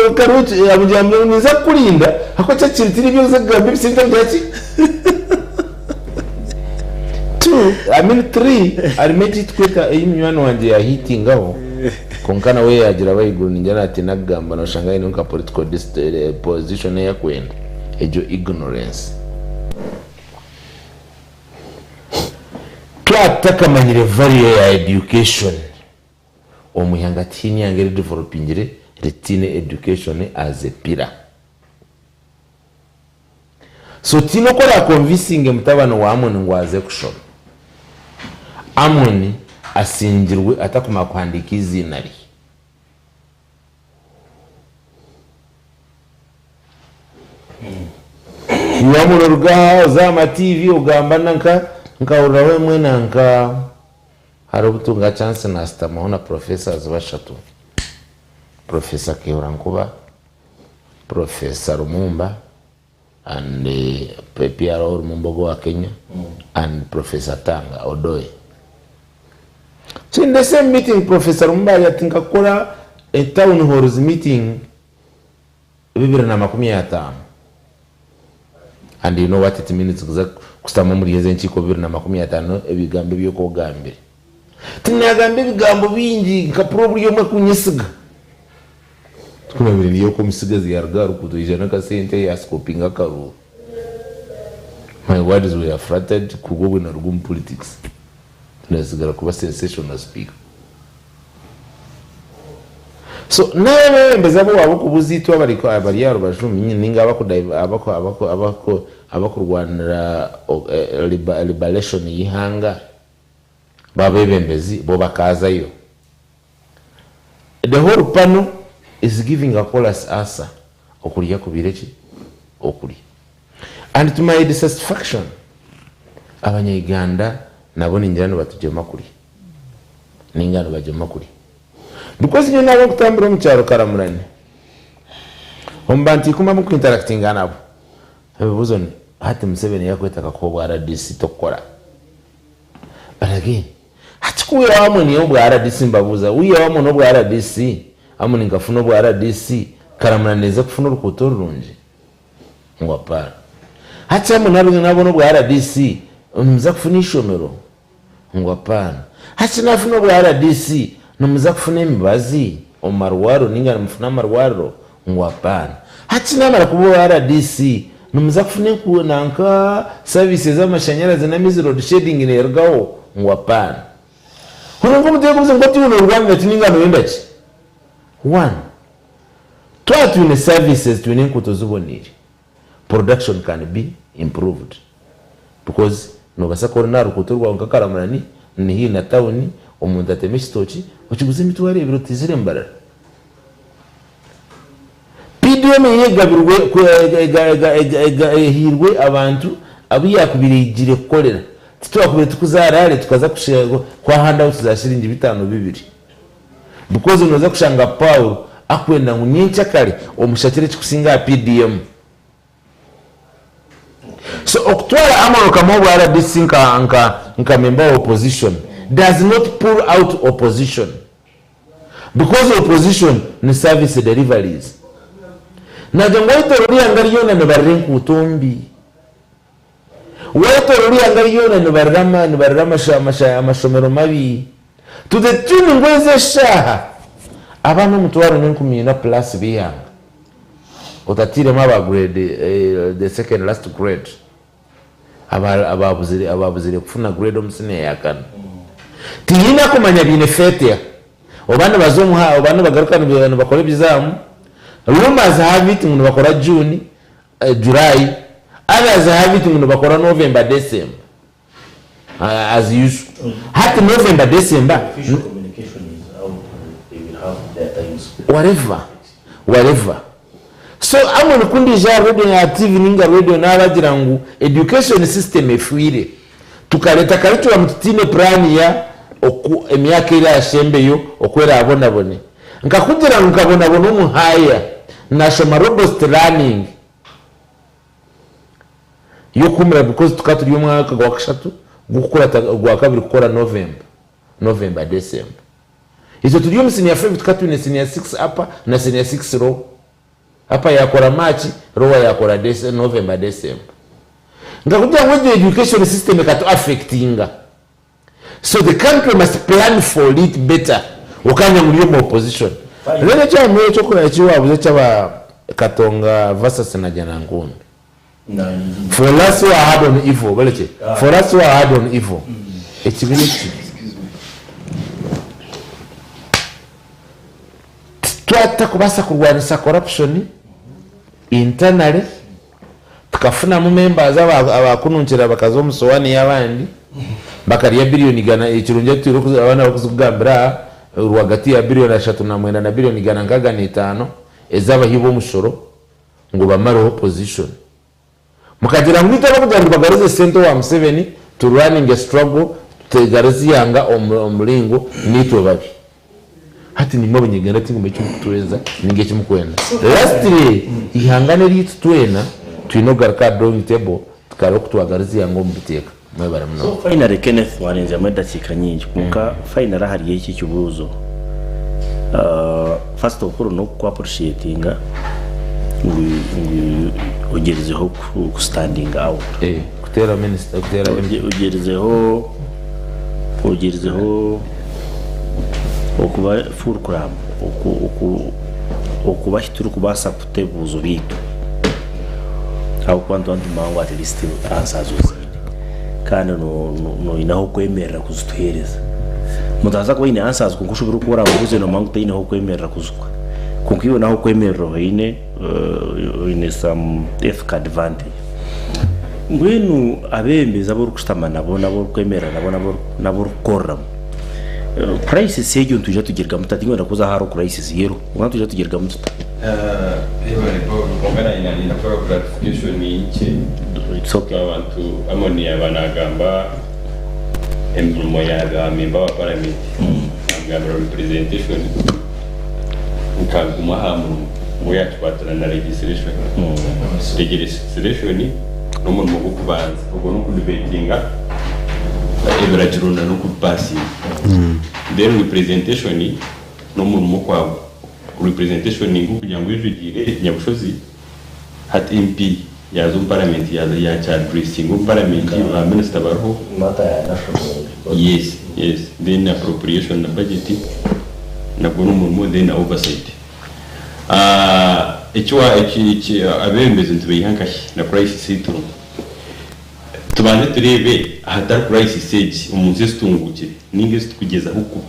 wakaroti abujambo niza kurinda ako Churchill tiri byo zagamba bisinta byaki 3 arimeti tweka imyano wanje ya hitingaho konkana we yagira bayiguru ninjana ati nagamba no shangaye nka political position ya kwenda ejo ignorance atakamanyire value ya education omuyanga tini yangere developingire retine education as a pillar. So tino kola convincing mutabano wa Amoni ngwaze kushoma. Amoni asinjirwe atakuma kwandika izina rye. Yamuruga za TV ugamba nka urawe mwena nka harubutunga chance na stamona professors bashatu. Professor Keurankuba, Professor Rumumba, and PPRO Rumumbogo wa Kenya, and Professor Tanga Odoe. So in the same meeting, Professor Rumumba yatinka a town hall meeting bibiri na 15. And you know what it means kusitama muri yeze nchiko 2015 ebigambo byoko gambire. Tinagambe bigambo bingi nka problem yo makunyisiga. Tukuna biri yo komisigazi yargaru kutojana ka sente ya scopinga karu. My words were flattered kugogo na rugum politics. Tunasigara kuba sensational speaker. So nawe mbezabo wabo kubuzitwa bariko abari yaro bajumi ninga abakurwanira liberation yihanga babebembezi bo bakazayo. The whole panel is giving a chorus answer okuliya kubireki okuli. And to my dissatisfaction abanyayiganda nabo ninjano batujema kuli ningano bajema kuli because you nabo kutambira mu cyaro karamurane ombanti kuma mu interacting nabo ebibuzo ni hati Museveni yakwetaka ko bwa RDC tokora but again hatikuye Amoni yo bwa RDC mbabuza uye Amoni bwa RDC Amoni ngafuna bwa RDC karamuraneza kufuna urukuto runje ngwapara hati Amoni nabo bwa RDC umza kufuna ishomero ngwapara hati nafuna bwa RDC numuza kufuna imibazi omarwaro ninga mfuna marwaro ngwapana hati namara kubo RDC numuza kufuna kunanka services z'amashanyarazi na mizero shading nergaho ngwapana hono ngo mutego ngo tuno Rwanda tininga no endaki one twatu ne services twine kutozubonire production can be improved because no basakora na rukuturwa ngakaramarani ni hii na town omuntu atemeshitoki ukiguze mitware ibiro tizire mbarara PDM yegabirwe hirwe abantu abiyakubirigire korera titwakubire tukuzarare tukaza kushego kwa handout za shiringi 5 because unoza kushanga Paul akwenda ngunyencha kale omushakire kikusinga PDM. So oktwala Amoni kama bwa RDC nka member opposition does not pull out opposition because opposition ni service deliveries na jango itorori angariona ne barrenku utombi watorori angariona ne barrama amashomero mabi to the tune ngweze shaha abana mutwaro n'inkumina plus biyanga utatire maba grade the second last grade ababuzire kufuna grade omusine yakana tiyina kumanya benefit obana bazomuha obana bagaruka n'ibintu bakora bizamu rumors have it ngo bakora June July others have it ngo bakora November December as usual hata November December official communication is how they will have their times whatever. So Amoni kundi ja radio na TV ninga radio na abagira ngu education system efuire tukaleta kalitu wa mtutine plan ya emyaka ila ashembe yo okwera abonabone nkakugira nkabona bono muhaya national robust learning yo kumira because tukaturi yo mwaka gwa kashatu gukora gwa kabiri gukora November December izo turiyo msini ya 5 tukatune senior 6 hapa na senior 6 row hapa yakora March row yakora November December ngakugira ngo education system kato affectinga. So the country must plan for it better. Ukanya muri mu opposition. Rero cyane cyo kora kiwabuze cyaba Katonga versus na Janangondo. For us who are hard on evil, for us who are hard on evil. ekibino twatakubasa kurwanisa corruption internally tukafunamu members abakununkyira bakaza omusowani y'abandi bakarya biliyoni gana ekirungi turi abana bakuzugambira rwagati ya biliyoni 3.9 na biliyoni gana 5 ezabahibo omusoro ngo bamareho opposition mukagira ngo itara kugira ngo bagaruze sente wa Museveni to running a struggle tegarazi yanga omulingo nitwe babi hati nimwe banyegera tingumbe cy'umutuweza ninge kimukwenda lastly ihangane litwena twinogaruka drawing table tukaro kutwagarizi yanga ombiteka mwebara mno. So finally Kenneth warenze amadakika nyinshi kuka finally hari iki cyubuzo first of all no ku appreciatinga ugerezeho ku standing out kutera minister kutera ugerezeho okuba full club okuba hituru kubasa kutebuzo bitu au kwantu antu mangu at least answers kandi no inaho kwemerera kuzitwereza mutaza ko ine answers kungushobora ukora ubuze no mangu tayinaho kwemerera kuzukwa kunkiyo naho kwemerera ine some ethical advantage ngwenu abembeza bo kustamana nabo kwemera nabo korram crisis yejo tujya tugirga mutatingo ndakuza haro crisis yero mwana tujya tugirga muta kongana ina for clarification ni iki it's okay abantu amoni abanagamba embumo ya member wa parliament ngamba representation nkaguma hamu uyatwatana na registration registration n'umuntu mu kubanza ubwo no kudebatinga ebrajiruna no kupasi then representation n'umuntu mu kwa representation ningu kugira ngo yujugire nyabushozi hat MP yazo parliament ya cha addressing parliament wa minister Abaho mata ya national yes then appropriation na budget na bono mu then oversight iki abembeze ntubihankashi na crisis situru tubanze turebe ahadar crisis stage umunsi stungukire ninge kugeza huko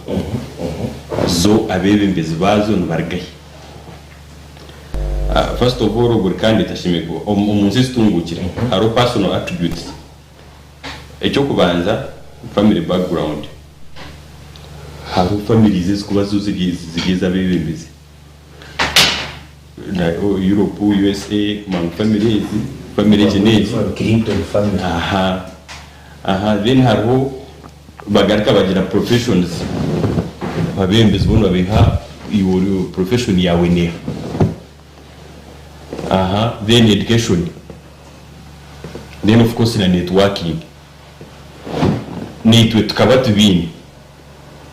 zo abembeze bazo nbargaye first of all buri kandi tashimego umunsi stungukire haro personal attributes icyo kubanza family background haro families kubazo zigiza abembeze na Europe USA man family genes Clinton family then haro bagarika bagira professions babembeze bono babiha iyo profession yawe ne then education then of course na networking nitwe tukaba tubini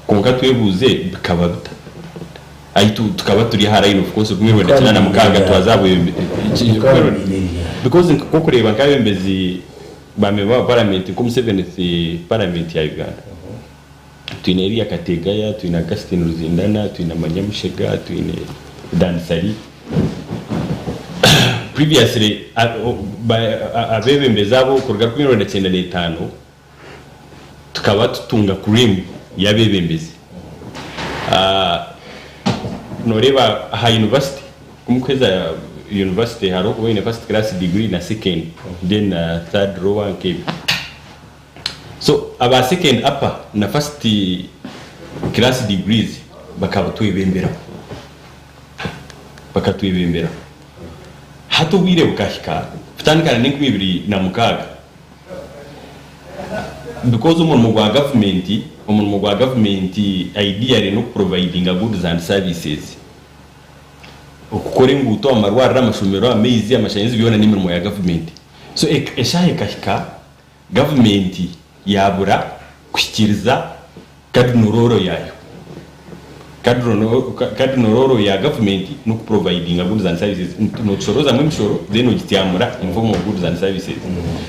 konka twebuze bikaba aitu tukaba turi haraino of course kumwe wenda na mukaga twazabuye because ko kureba nkabembezi bameba parliament comme 7th parliament ya Uganda twine area kategaya twina Gastin Ruzindana twina Manyamushega twine Dansari previously abebembeza abo kurga ku 1995 tukaba tutunga kurim yabebembezi noreba ha university kumkweza university haro ko ine first class degree na second then third row and came so aba second upper na first class degrees bakaba twebembera hato wire bukashika futandikana ni 2006 because umuntu gwa government idea reno providing goods and services ukukora inguto amarwara amashomero amezi amashanyarazi bibona n'imirimo ya government so eshahe kashika government yabura kwikiriza kadnororo yayo kadnororo ya government no providing goods and services no choroza mwimshoro then ugitiamura inform of goods and services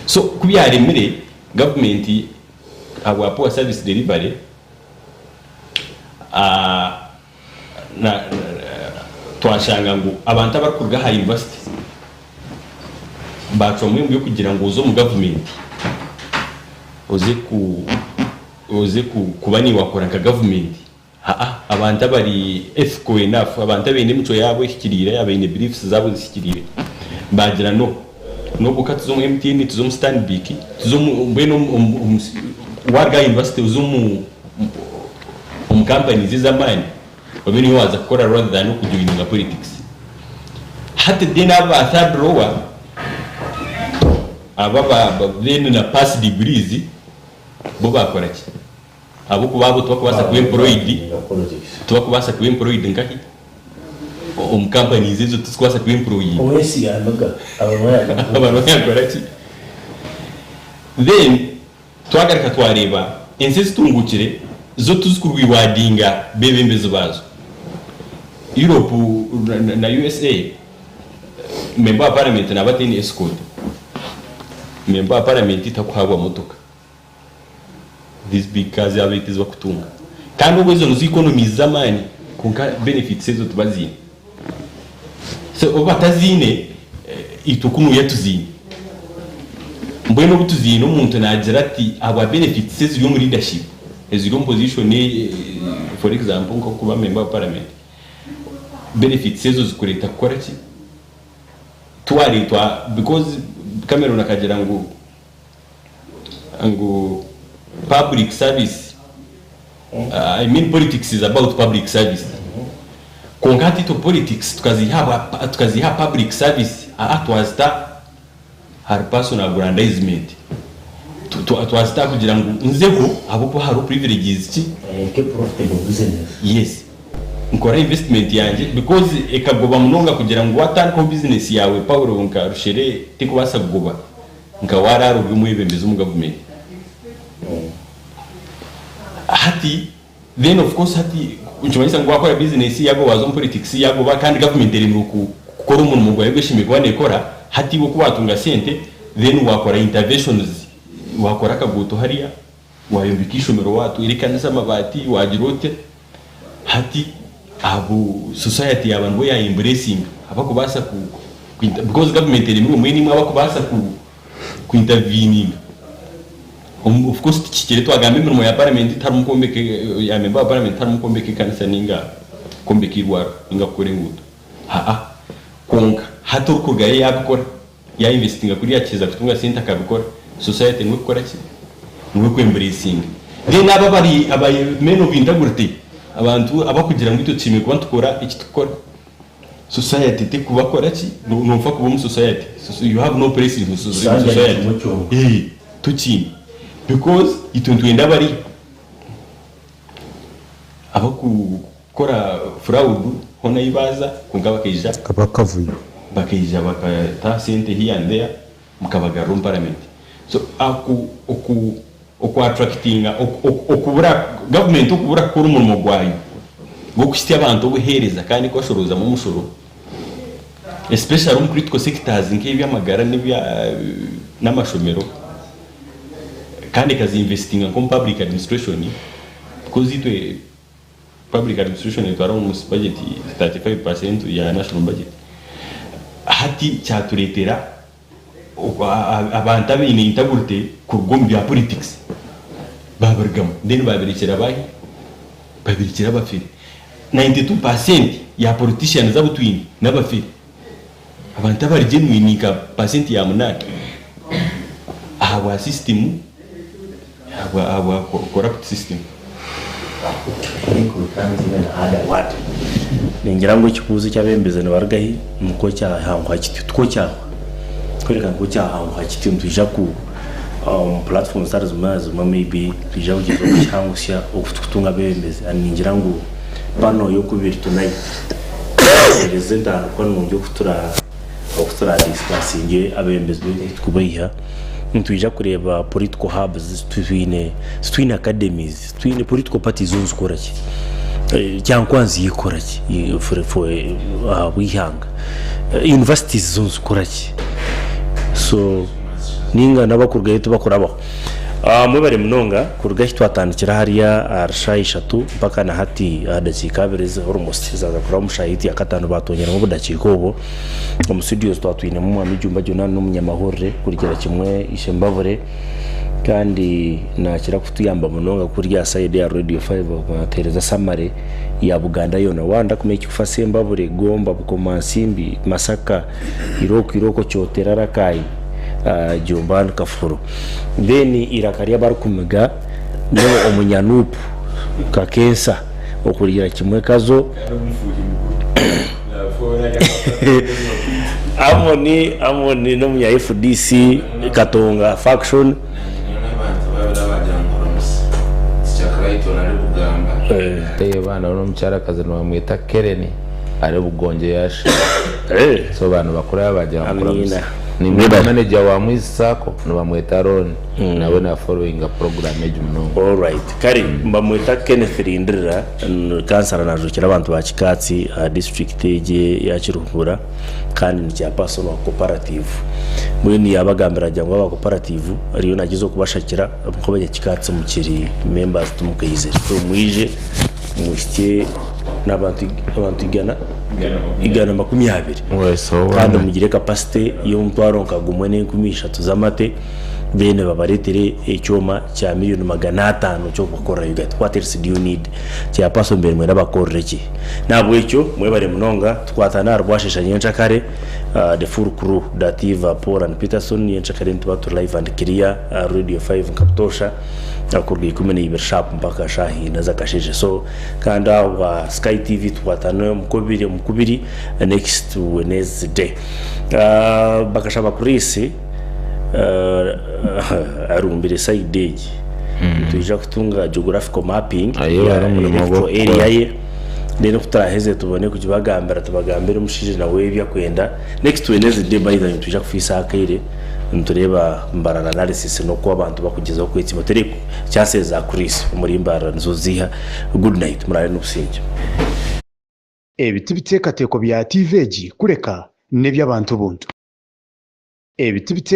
so kubyaremire government awapo service delivery twashanga ngo abantu abakurga ha university bacomwe mu kugira ngo uzo mu government uze uze kuba ni wakora nka government abantu abari ethical enough abantu abene muco yabo ikirire abene beliefs zabo zikirire bagira no gukata zo mu MTN tuzo mu Stanbic tuzo mbeno warga university uzo mu companies z'amani babini waza gukora rather than kujoininga politics hata dena aba third rower aba bene na pass degrees bo bakora ki abo kubabo twakubasa ku employed twakubasa ku employed ngaki companies izo twakubasa ku employed OS yamaga abantu yakora ki then twagarika twareba insist tungukire zo tuzikurwiwadinga bebembezo bazo Europe na USA member parliament na batini escort member parliament itakuhabwa motoka this because abitizo kutunga kandi ubwo izo economy zamani kunka benefits ezo tubazine so obatazine itukunu yatuzine mbweno butuzine umuntu nagira ati aba benefits ezo yo muri leadership ezo position for example nko kuba member parliament benefits ezo zikureta gukora ki twaritwa because Cameroon akagira ngo public service I mean politics is about public service konkati to politics tukaziha public service atwazita har personal aggrandizement twazita kugira ngo nzeho abo hari privileges ki profitable business yes nkora investment yanje because ekagoba munonga kugira ngo watanko business yawe Paulo nka rushere tikubasa kugoba nka wararo bimwebembeza mu government hati then of course hati unchumanyisa ngo wakora business yago wazo politics yago bakandi government eri muku gukora umuntu mu gwaye gwishimye kwane ikora hati bo kubatunga sente then wakora interventions wakora kaguto hariya wayombikisha umero watu irikanisa mabati wagirote hati abo society abantu ya embracing abakubasa ku because government eri mu abakubasa ku intervening of course tikire twagambe mu ya parliament tarumukombeke ya member parliament tarumukombeke kanisa ninga kombekirwa inga kore nguto konka hato kugaye yabikora ya investinga kuri yakiza kutunga center kabikora society ngwe gukora ki ngwe ku embracing then aba bari men of integrity abantu abakugira ngo ito time kuba tukora iki tukora society te kubakora ki no fa kuba mu society so you have no place in society tuchini because itundwenda bari abakukora fraud hona ibaza kungaba keja kabakavuyo bakeja bakata sente here and there mukabagara parliament so oku attracting okubura government okubura kuri umuntu gwayo go kushiti abantu obuhereza kandi ko shoroza mu mushoro especially mu critical sectors nk'ibya amagara n'ibya n'amashomero kandi kazi investing in public administration because it public administration is around budget 35% ya national budget hati cyaturetera abantu abine integrity ku gombi ya politics babargam then babirikira bafiri 92% ya politicians zabutwini n'abafiri abantu abari genuine ka percent ya munaki aba system aba corrupt system ningira ngo kikuzi cyabembeze n'abargahi nuko cyahangwa kitutwo cyaho kwereka ngo cyahangwa kitinduje ku platforms zari zumaze maybe kija ugize cyangwa okutunga bembeze ningira ngo bano yo kubiri tonight representa kwa nunjo kutura discussing abembeze twubayiha ntujya kureba political hubs twine academies twine political parties zikora ki cyangwa zikora ki wihanga universities zikora ki so ninga nabakurgaye tubakorabaho mubare munonga kurgaye twatandikira hariya arsha 3 mpaka na hati adakika bereze almost zaza kura mushahidi ya katano batonyera mu budakiko ubo mu studios twatwine mu mwami jumba jona no munyamahorre kurigera kimwe ishembavure kandi nakira kutuyamba munonga kuri ya side ya Radio 5 batereza samare ya Buganda yona wanda kumeki kufasemba bure Gomba Bukomansimbi Masaka iroko cyoterara kai Jomban Kafuru then irakaria barukumiga no omunyanupu kakensa okurira kimwe kazo amoni no munya FDC Katonga faction bana no mchara kazi no bamwita Kereni ari bugonje yashe so bana bakora bajya bakora ni manager wa Mwisako no bamwita Ron nawe na following a program ejo muno. All right kari mbamwita Kenneth Rindira kansara najukira abantu ba Kikatsi district eje ya Kiruhura kandi ni cya personal cooperative mwini yabagambira jya ngo cooperative ariyo nagizo kubashakira ko bajya Kikatsi mu kiri members tumukayize so mwije mushye n'abantu igana 20 kandi mugire capacity yo mutwaro nkagumwe n'inkumisha tuzamate bene babaretere ecyoma cya $500,000 cyo gukora you get what else do you need cya paso mbere mwe nabakorreki nabwo icyo mwe bare munonga twatana rwashesha nyencha kare the full crew dativa Paul and Peterson nyencha kare ntwatu live and clear Radio 5 kaptosha akurwi kumene ibersharp mpaka shahi naza kasheje so kanda wa Sky TV twatana mukubiri next Wednesday bakashaba kurisi arumbire side tuja kutunga geographical mapping ya area ye nene kutaraheze tubone kujibagambira tubagambira umushije nawe byakwenda next Wednesday by the tuja kufisa akaire ntureba mbarana analysis no ko abantu bakugezaho kwitsi motereko cyase za Chris muri mbara nzoziha good night murare n'ubusinge ebiti bitekateko bya TVG kureka ne by'abantu buntu ebiti